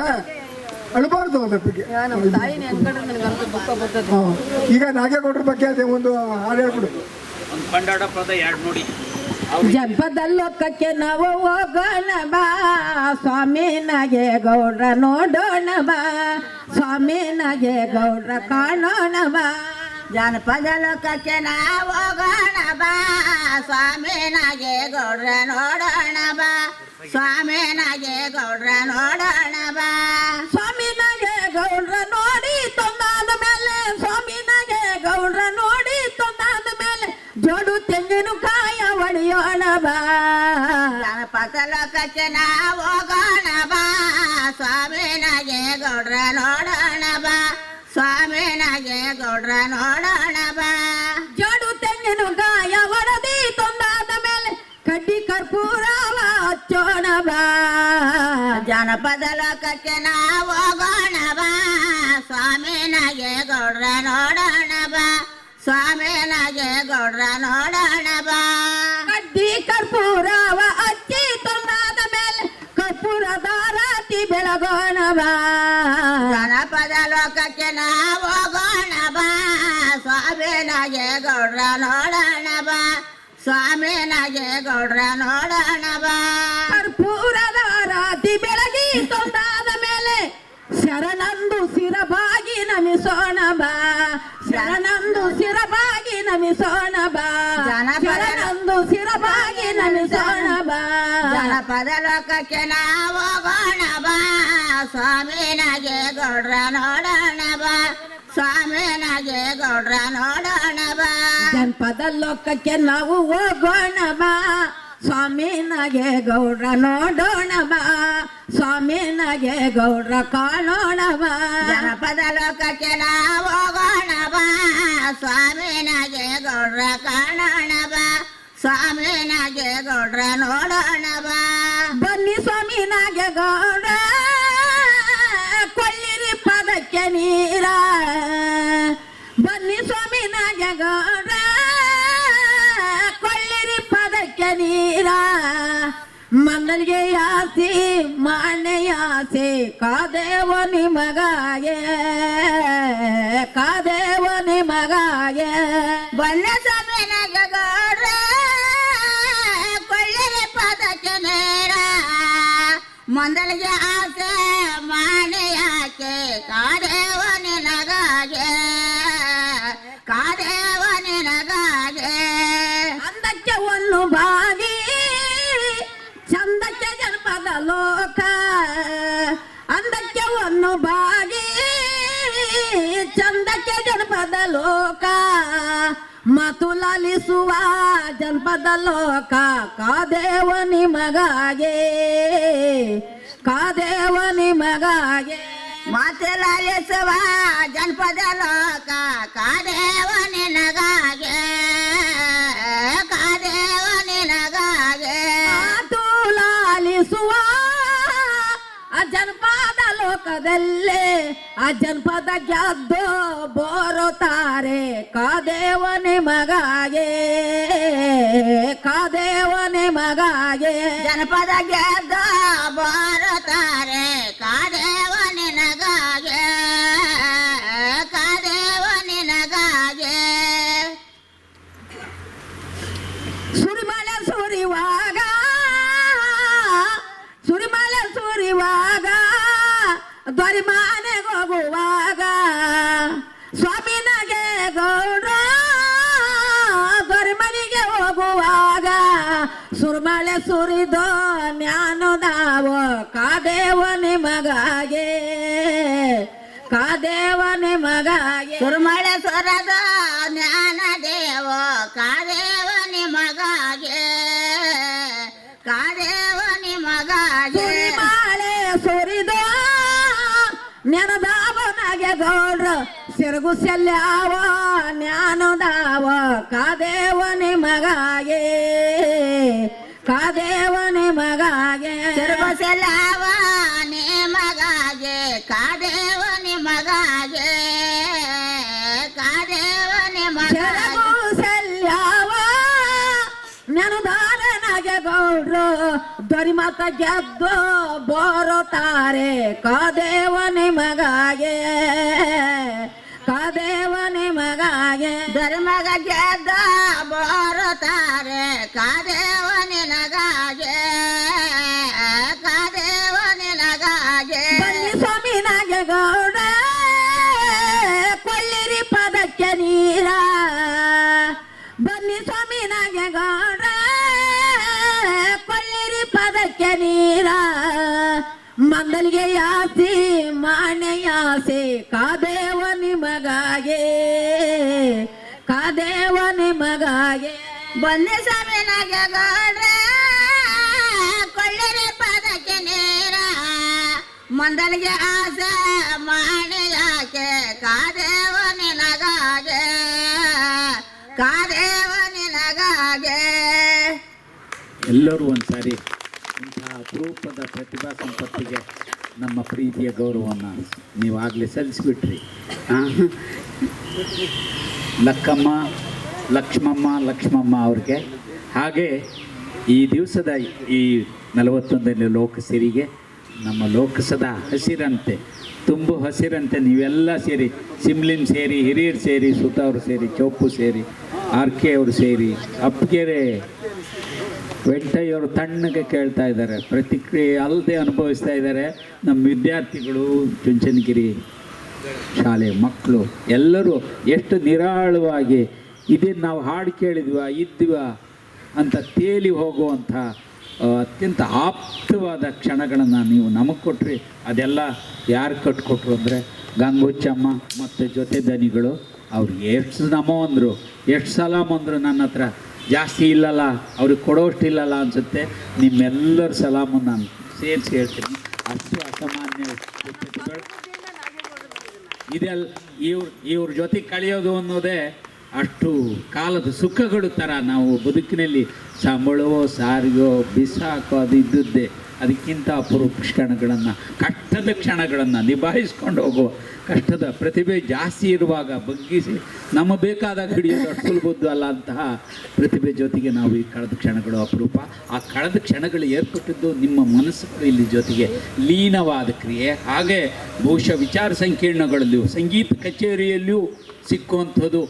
ಅಳಬಾರ್ದು ಅದ್ರ ಬಗ್ಗೆ. ನಮ್ಮ ತಾಯಿನ ಅನ್ಕೊಂಡ್ರೆ ನನಗಂತೂ ದುಃಖ ಬರ್ತದೆ. ಈಗ ನಾಗೇಗೌಡರ ಬಗ್ಗೆ ಅದೇ ಒಂದು ಹಾಡು ಹೇಳ್ಬಿಡು. ನೋಡಿ. ಜನಪದ ಲೋಕಕ್ಕೆ ನಾವು ಹೋಗೋಣ ಬಾ, ಸ್ವಾಮಿ ನಾಗೇಗೌಡ್ರ ನೋಡೋಣ ಬಾ, ಸ್ವಾಮಿ ನಾಗೇಗೌಡ್ರ ಕಾಣೋಣ ಬಾ. ಜನಪದ ಲೋಕಕ್ಕೆ ನಾವು ಹೋಗೋಣ ಬಾ, ಸ್ವಾಮಿ ನಾಗೇಗೌಡ್ರ ನೋಡೋಣ ಬಾ, ಸ್ವಾಮಿ ನಾಗೇಗೌಡ್ರ ನೋಡೋಣ ಬಾ. ಸ್ವಾಮಿ ನಾಗೇಗೌಡ್ರ ನೋಡಿ ತೊಂದಾದ ಮೇಲೆ, ಸ್ವಾಮಿ ನಾಗೇಗೌಡ್ರ ನೋಡಿ ತೊಂದಾದ ಮೇಲೆ ಜೋಡು ತೆಂಗಿನಕಾಯ ಹೊಡೆಯೋಣ ಬಾ. ಜನಪದ ಲೋಕಕ್ಕೆ ನಾವು ಹೋಗೋಣ ಬಾ, ಸ್ವಾಮಿ ನಾಗೇಗೌಡ್ರ ನೋಡೋಣ ಬಾ, ಸ್ವಾಮಿ ನಾಗೇಗೌಡ್ರ ನೋಡೋಣ ಬಾ. ಜೋಡು ತೆಂಗಿನಕಾಯ ಹೊಡೆದಿ ತೊಂದಾದ ಮೇಲೆ ಕಡ್ಡಿ ಕರ್ಪೂರವ ಹಚ್ಚೋಣ ಬಾ. ಜನಪದ ಲೋಕಕ್ಕೆ ನಾವು ಹೋಗೋಣ ಬಾ, ಸ್ವಾಮಿ ನಾಗೇಗೌಡ್ರ ನೋಡೋಣ ಬಾ, ಸ್ವಾಮಿ ನಾಗೇಗೌಡ್ರ ನೋಡೋಣ ಬಾ. ಕಡ್ಡಿ ಕರ್ಪೂರವ ಹಚ್ಚಿ ತೊಂದಾದ ಮೇಲೆ ಕರ್ಪೂರದ ರಾತಿ ಬೆಳಗೋಣ ಬಾ. ಜನಪದ ಲೋಕಕ್ಕೆ ನಾವು ಹೋಗೋಣ ಬಾ, ಸ್ವಾಮಿ ನಾಗೇಗೌಡ್ರ ನೋಡೋಣ ಬಾ, ಸ್ವಾಮಿ ನಾಗೇಗೌಡ್ರ ನೋಡೋಣ ಬಾ. ಕರ್ಪೂರದ ರಾತಿ ಬೆಳಗಿ ತೊಂದಾದ ಮೇಲೆ ಶರಣಂದು ಸಿರಬಾಗಿ ನಮಿಸೋಣ ಬಾ, ಶರಣಂದು ಸಿರಬಾಗಿ ನಮಿಸೋಣ ಬಾ, ಶರಣಂದು ಸಿರಬಾಗಿ ನಮಿಸೋಣ ಬಾ. ಜನಪದ ಲೋಕಕ್ಕೆ ನಾವು ಹೋಗೋಣ ಬಾ, ಸ್ವಾಮಿ ನಾಗೇಗೌಡ್ರ ನೋಡೋಣ ಬಾ, ಸ್ವಾಮಿ ನಾಗೇಗೌಡ್ರ ನೋಡೋಣ ಬಾ. ಜನಪದ ಲೋಕಕ್ಕೆ ನಾವು ಹೋಗೋಣ ಬಾ, ಸ್ವಾಮಿ ನಾಗೇಗೌಡ್ರ ನೋಡೋಣ ಬಾ, ಸ್ವಾಮಿ ನಾಗೇಗೌಡ್ರ ಕಾಣೋಣ ಬಾ. ಜನಪದ ಲೋಕಕ್ಕೆ ನಾವು ಹೋಗೋಣ ಬಾ, ಸ್ವಾಮಿ ನಾಗೇಗೌಡ್ರ ಕಾಣೋಣ ಬಾ, ಸ್ವಾಮಿ ನಾಗೇಗೌಡ್ರ ನೋಡೋಣ ಬಾ. ಬನ್ನಿ ಸ್ವಾಮಿ ನಾಗೇಗೌಡ್ರ ಕೊಳ್ಳಿರಿ ಪದಕ್ಕೆ ನೀರ, ಬನ್ನಿ ಸ್ವಾಮಿ ನಾಗೇಗೌಡ್ರ ಕೊಳ್ಳಿರಿ ಪದಕ್ಕೆ ನೀರ. ಮಂಗಲ್ಗೆ ಆಸೆ ಮಾಣೆ ಆಸೆ ಕಾದೇವ ನಿಮಗಾಗೆ, ಕಾದೇವ ನಿಮಗಾಗೆ. ಬನ್ನ ಸ್ವಾಮಿ ನಾಗೇಗೌಡ್ರ ಕೊಳ್ಳಿರಿ ಪದಕ್ಕೆ ನೀರ, ಮಂದಲಿಗೆ ಆಸೆ ಮಾಣೆ ಯಾಕೆ ಕಾದೇವ ನಿನಗಾಗೆ, ಕಾದೇವ ನಿನಗಾಗೆ. ಅಂದಕ್ಕೆ ಒಂದು ಬಾಗಿ ಚಂದಕ್ಕೆ ಜನಪದ ಲೋಕ, ಅಂದಕ್ಕೆ ಒಂದು ಬಾಗಿ ಚಂದಕ್ಕೆ ಜನಪದ ಲೋಕ. ಮಾತು ಲಾಲಿಸುವ ಜನಪದ ಲೋಕ ಕಾದೇವ ನಿಮಗಾಗೆ, ಕಾದೇವ ನಿಮಗಾಗೆ. ಮಾತು ಲಾಲಿಸುವ ಜನಪದ ಲೋಕ ಕಾದೇವ ನಿನಗಾಗೆ, ಕಾದೇವ ನಿನಗಾಗೆ. ಲೋಕದಲ್ಲಿ ಆ ಜನಪದ ಗೆದ್ದು ಬರುತ್ತಾರೆ ಕಾದೇವ ನಿಮಗಾಗೆ ಕಾದೇವ ನಿಮಗಾಗೆ ಜನಪದ ಗೆದ್ದ ಬರುತ್ತಾರೆ ಕಾದೇವ ನಿನಗಾಗೆ ಕಾದೇವ ನಿನಗಾಗೆ ಸುರಿಮಳೆ ಸುರಿವಾಗ ಸುರಿಮಳೆ ಸುರಿವಾಗ ದೊರಿಮಾನೆಗೆ ಹೋಗುವಾಗ ಸ್ವಾಮಿನಗೆ ಗೌಡ್ರ ದೊರಿಮನೆಗೆ ಹೋಗುವಾಗ ಸುರಿಮಳೆ ಸುರಿದೋ ಜ್ಞಾನದಾವ ಕಾದೇವ ನಿಮಗಾಗೆ ಕಾದೇವ ನಿಮಗಾಗೆ ಸುರಿಮಳೆ ಸುರದ ಜ್ಞಾನ ದೇವ ಕಾದೇವ ನಿಮಗಾಗೆ ಕಾದೇವ ನಿಮಗಾಗೆ ಸುರಿಮಳೆ ಸುರಿದೋ ನೆನದಾವನಾಗೆ ಗೌಡ್ರ ಸಿರಗು ಸೆಲ್ಯಾವ ಜ್ಞಾನದಾವ ಕಾದೇವ ನಿಮಗಾಗೆ ಕಾದೇವ ನಿಮಗಾಗೆ ಸಿರಗು ಸೆಲ್ಯಾವ ನಿಮಗಾಗೆ ಕಾದೇವ ನಿಮಗಾಗೆ ಕಾದೇವ ನಿಮಗಾಗೆ ಸಿರಗು ಸೆಲ್ಯಾವ ನೆನದಾರನಾಗೆ ಗೌಡ್ರು ದೊರಿಮತ ಗೆದ್ದು ಬರುತ್ತಾರೆ ಕಾದೇವ ನಿಮಗಾಗೆ ಕಾದೇವ ನಿಮಗಾಗೆ ಧರ್ಮಗ ಗೆದ್ದ ಬರುತ್ತಾರೆ ಕಾದೇವ ನಿನಗಾಗೆ ಕಾದೇವ ನಿನಗಾಗೆ ಬನ್ನಿ ಸ್ವಾಮಿನಾಗೆ ಗೌಡ ಕೊಳ್ಳಿರಿ ಪದಕ್ಕೆ ನೀರ ಬನ್ನಿ ಸ್ವಾಮಿನಾಗೆ ಗೌಡ ಕೊಳ್ಳಿರಿ ಪದಕ್ಕೆ ನೀರ ಮಂಗಲಿಗೆ ಯಾಸಿ ಮಾಣೆ ಯಾಸೆ ಕಾದೇವ ನಿಮಗಾಗೆ ಕಾದೇವ ನಿಮಗಾಗೆ ಬನ್ನಿ ಸ್ವಾಮಿನಾಗೆ ಗೌಡ್ರೆ ಕೊಳ್ಳಿರಿ ಪದಕ್ಕೆ ನೀರ ಮಂದಲಿಗೆ ಆಸೆ ಮಾಡಿ ಯಾಕೆ ಕಾದೇವ ನಿನಗಾಗೆ ಕಾದೇವ ನಿನಗಾಗೆ ಎಲ್ಲರೂ ಒಂದ್ಸಾರಿ ಇಂತಹ ಅಪರೂಪದ ಪ್ರತಿಭಾ ಸಂಪತ್ತಿಗೆ ನಮ್ಮ ಪ್ರೀತಿಯ ಗೌರವವನ್ನು ನೀವಾಗಲೇ ಸಲ್ಲಿಸಿಬಿಟ್ರಿ. ಲಕ್ಕಮ್ಮ ಲಕ್ಷ್ಮಮ್ಮ ಅವ್ರಿಗೆ ಹಾಗೆ ಈ ದಿವಸದ ಈ 41ನೇ ಲೋಕಸಿರಿಗೆ ನಮ್ಮ ಲೋಕಸದ ಹಸಿರಂತೆ ತುಂಬು ಹಸಿರಂತೆ ನೀವೆಲ್ಲ ಸೇರಿ ಸಿಮ್ಲಿನ್ ಸೇರಿ ಹಿರಿಯರು ಸೇರಿ ಸುತ್ತವರು ಸೇರಿ ಚೌಪು ಸೇರಿ ಆರ್ಕೆ ಅವರು ಸೇರಿ ಅಪ್ಪಗೆರೆ ವೆಂಕಟಯ್ಯವರು ತಣ್ಣಗೆ ಕೇಳ್ತಾ ಇದ್ದಾರೆ, ಪ್ರತಿಕ್ರಿಯೆ ಅಲ್ಲದೆ ಅನುಭವಿಸ್ತಾ ಇದ್ದಾರೆ. ನಮ್ಮ ವಿದ್ಯಾರ್ಥಿಗಳು ಚುಂಚನಗಿರಿ ಶಾಲೆ ಮಕ್ಕಳು ಎಲ್ಲರೂ ಎಷ್ಟು ನಿರಾಳವಾಗಿ ಇದನ್ನು ನಾವು ಹಾಡು ಕೇಳಿದ್ವಾ ಇದ್ವಾ ಅಂತ ತೇಲಿ ಹೋಗುವಂಥ ಅತ್ಯಂತ ಆಪ್ತವಾದ ಕ್ಷಣಗಳನ್ನು ನೀವು ನಮಗೆ ಕೊಟ್ರಿ. ಅದೆಲ್ಲ ಯಾರು ಕಟ್ಕೊಟ್ರು ಅಂದರೆ ಗಂಗುಚ್ಚಮ್ಮ ಮತ್ತು ಜೊತೆ ದನಿಗಳು. ಅವ್ರಿಗೆ ಎಷ್ಟು ನಮೋ ಅಂದರು, ಎಷ್ಟು ಸಲಾಮ್ ಅಂದರು. ನನ್ನ ಹತ್ರ ಜಾಸ್ತಿ ಇಲ್ಲಲ್ಲ, ಅವ್ರಿಗೆ ಕೊಡೋಷ್ಟಿಲ್ಲಲ್ಲ ಅನಿಸುತ್ತೆ. ನಿಮ್ಮೆಲ್ಲರ ಸಲಾಮು ನಾನು ಸೇರಿಸಿ ಹೇಳ್ತೀನಿ. ಅಷ್ಟು ಅಸಾಮಾನ್ಯ ವ್ಯಕ್ತಿಗಳು ಇದೆಲ್ಲ ಇವ್ರ ಜೊತೆ ಕಳೆಯೋದು ಅನ್ನೋದೇ ಅಷ್ಟು ಕಾಲದ ಸುಖಗಳು ಥರ. ನಾವು ಬದುಕಿನಲ್ಲಿ ಸಂಬಳವೋ ಸಾರಿಗೋ ಬಿಸಾಕೋ ಅದು ಇದ್ದದ್ದೇ. ಅದಕ್ಕಿಂತ ಅಪರೂಪ ಕ್ಷಣಗಳನ್ನು, ಕಷ್ಟದ ಕ್ಷಣಗಳನ್ನು ನಿಭಾಯಿಸ್ಕೊಂಡು ಹೋಗೋ ಕಷ್ಟದ ಪ್ರತಿಭೆ ಜಾಸ್ತಿ ಇರುವಾಗ ಬಗ್ಗಿಸಿ ನಮ್ಮ ಬೇಕಾದಾಗ ಹಿಡಿಯೋದು ಅಷ್ಟು ಸುಲಭದ್ದು ಅಲ್ಲ ಅಂತಹ ಪ್ರತಿಭೆ ಜೊತೆಗೆ ನಾವು ಈ ಕಳೆದ ಕ್ಷಣಗಳು ಅಪರೂಪ. ಆ ಕಳೆದ ಕ್ಷಣಗಳು ಏರ್ಪಟ್ಟಿದ್ದು ನಿಮ್ಮ ಮನಸ್ಸು ಇಲ್ಲಿ ಜೊತೆಗೆ ಲೀನವಾದ ಕ್ರಿಯೆ. ಹಾಗೆ ಬಹುಶಃ ವಿಚಾರ ಸಂಕೀರ್ಣಗಳಲ್ಲಿಯೂ ಸಂಗೀತ ಕಚೇರಿಯಲ್ಲಿಯೂ ಸಿಕ್ಕುವಂಥದ್ದು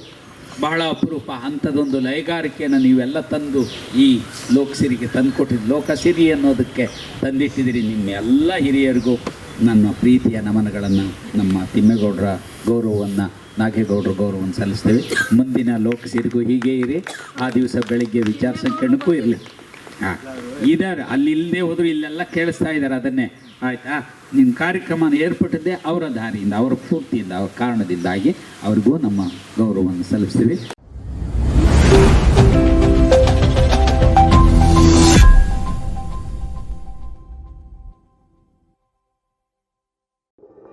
ಬಹಳ ಅಪರೂಪ. ಅಂಥದ್ದೊಂದು ಲಯಗಾರಿಕೆಯನ್ನು ನೀವೆಲ್ಲ ತಂದು ಈ ಲೋಕಸಿರಿಗೆ ತಂದುಕೊಟ್ಟಿದ್ದು, ಲೋಕಸಿರಿ ಅನ್ನೋದಕ್ಕೆ ತಂದಿಟ್ಟಿದ್ದೀರಿ. ನಿಮ್ಮ ಎಲ್ಲ ಹಿರಿಯರಿಗೂ ನನ್ನ ಪ್ರೀತಿಯ ನಮನಗಳನ್ನು, ನಮ್ಮ ತಿಮ್ಮೇಗೌಡರ ಗೌರವವನ್ನು, ನಾಗೇಗೌಡರ ಗೌರವವನ್ನು ಸಲ್ಲಿಸ್ತೇವೆ. ಮುಂದಿನ ಲೋಕಸಿರಿಗೂ ಹೀಗೆ ಇರಿ. ಆ ದಿವಸ ಬೆಳಗ್ಗೆ ವಿಚಾರ ಸಂಕಿರಣಕ್ಕೂ ಇರಲಿ. ಇದ್ದಾರೆ ಅಲ್ಲಿ ಇಲ್ಲದೆ ಹೋದರೂ ಇಲ್ಲೆಲ್ಲ ಕೇಳಿಸ್ತಾ ಇದ್ದಾರೆ ಅದನ್ನೇ. ಆಯಿತಾ? ನಿಮ್ಮ ಕಾರ್ಯಕ್ರಮ ಏರ್ಪಟ್ಟಿದ್ದೆ ಅವರ ದಾರಿಯಿಂದ, ಅವರ ಸ್ಫೂರ್ತಿಯಿಂದ, ಅವರ ಕಾರಣದಿಂದಾಗಿ ಅವ್ರಿಗೂ ನಮ್ಮ ಗೌರವವನ್ನು ಸಲ್ಲಿಸ್ತೀವಿ.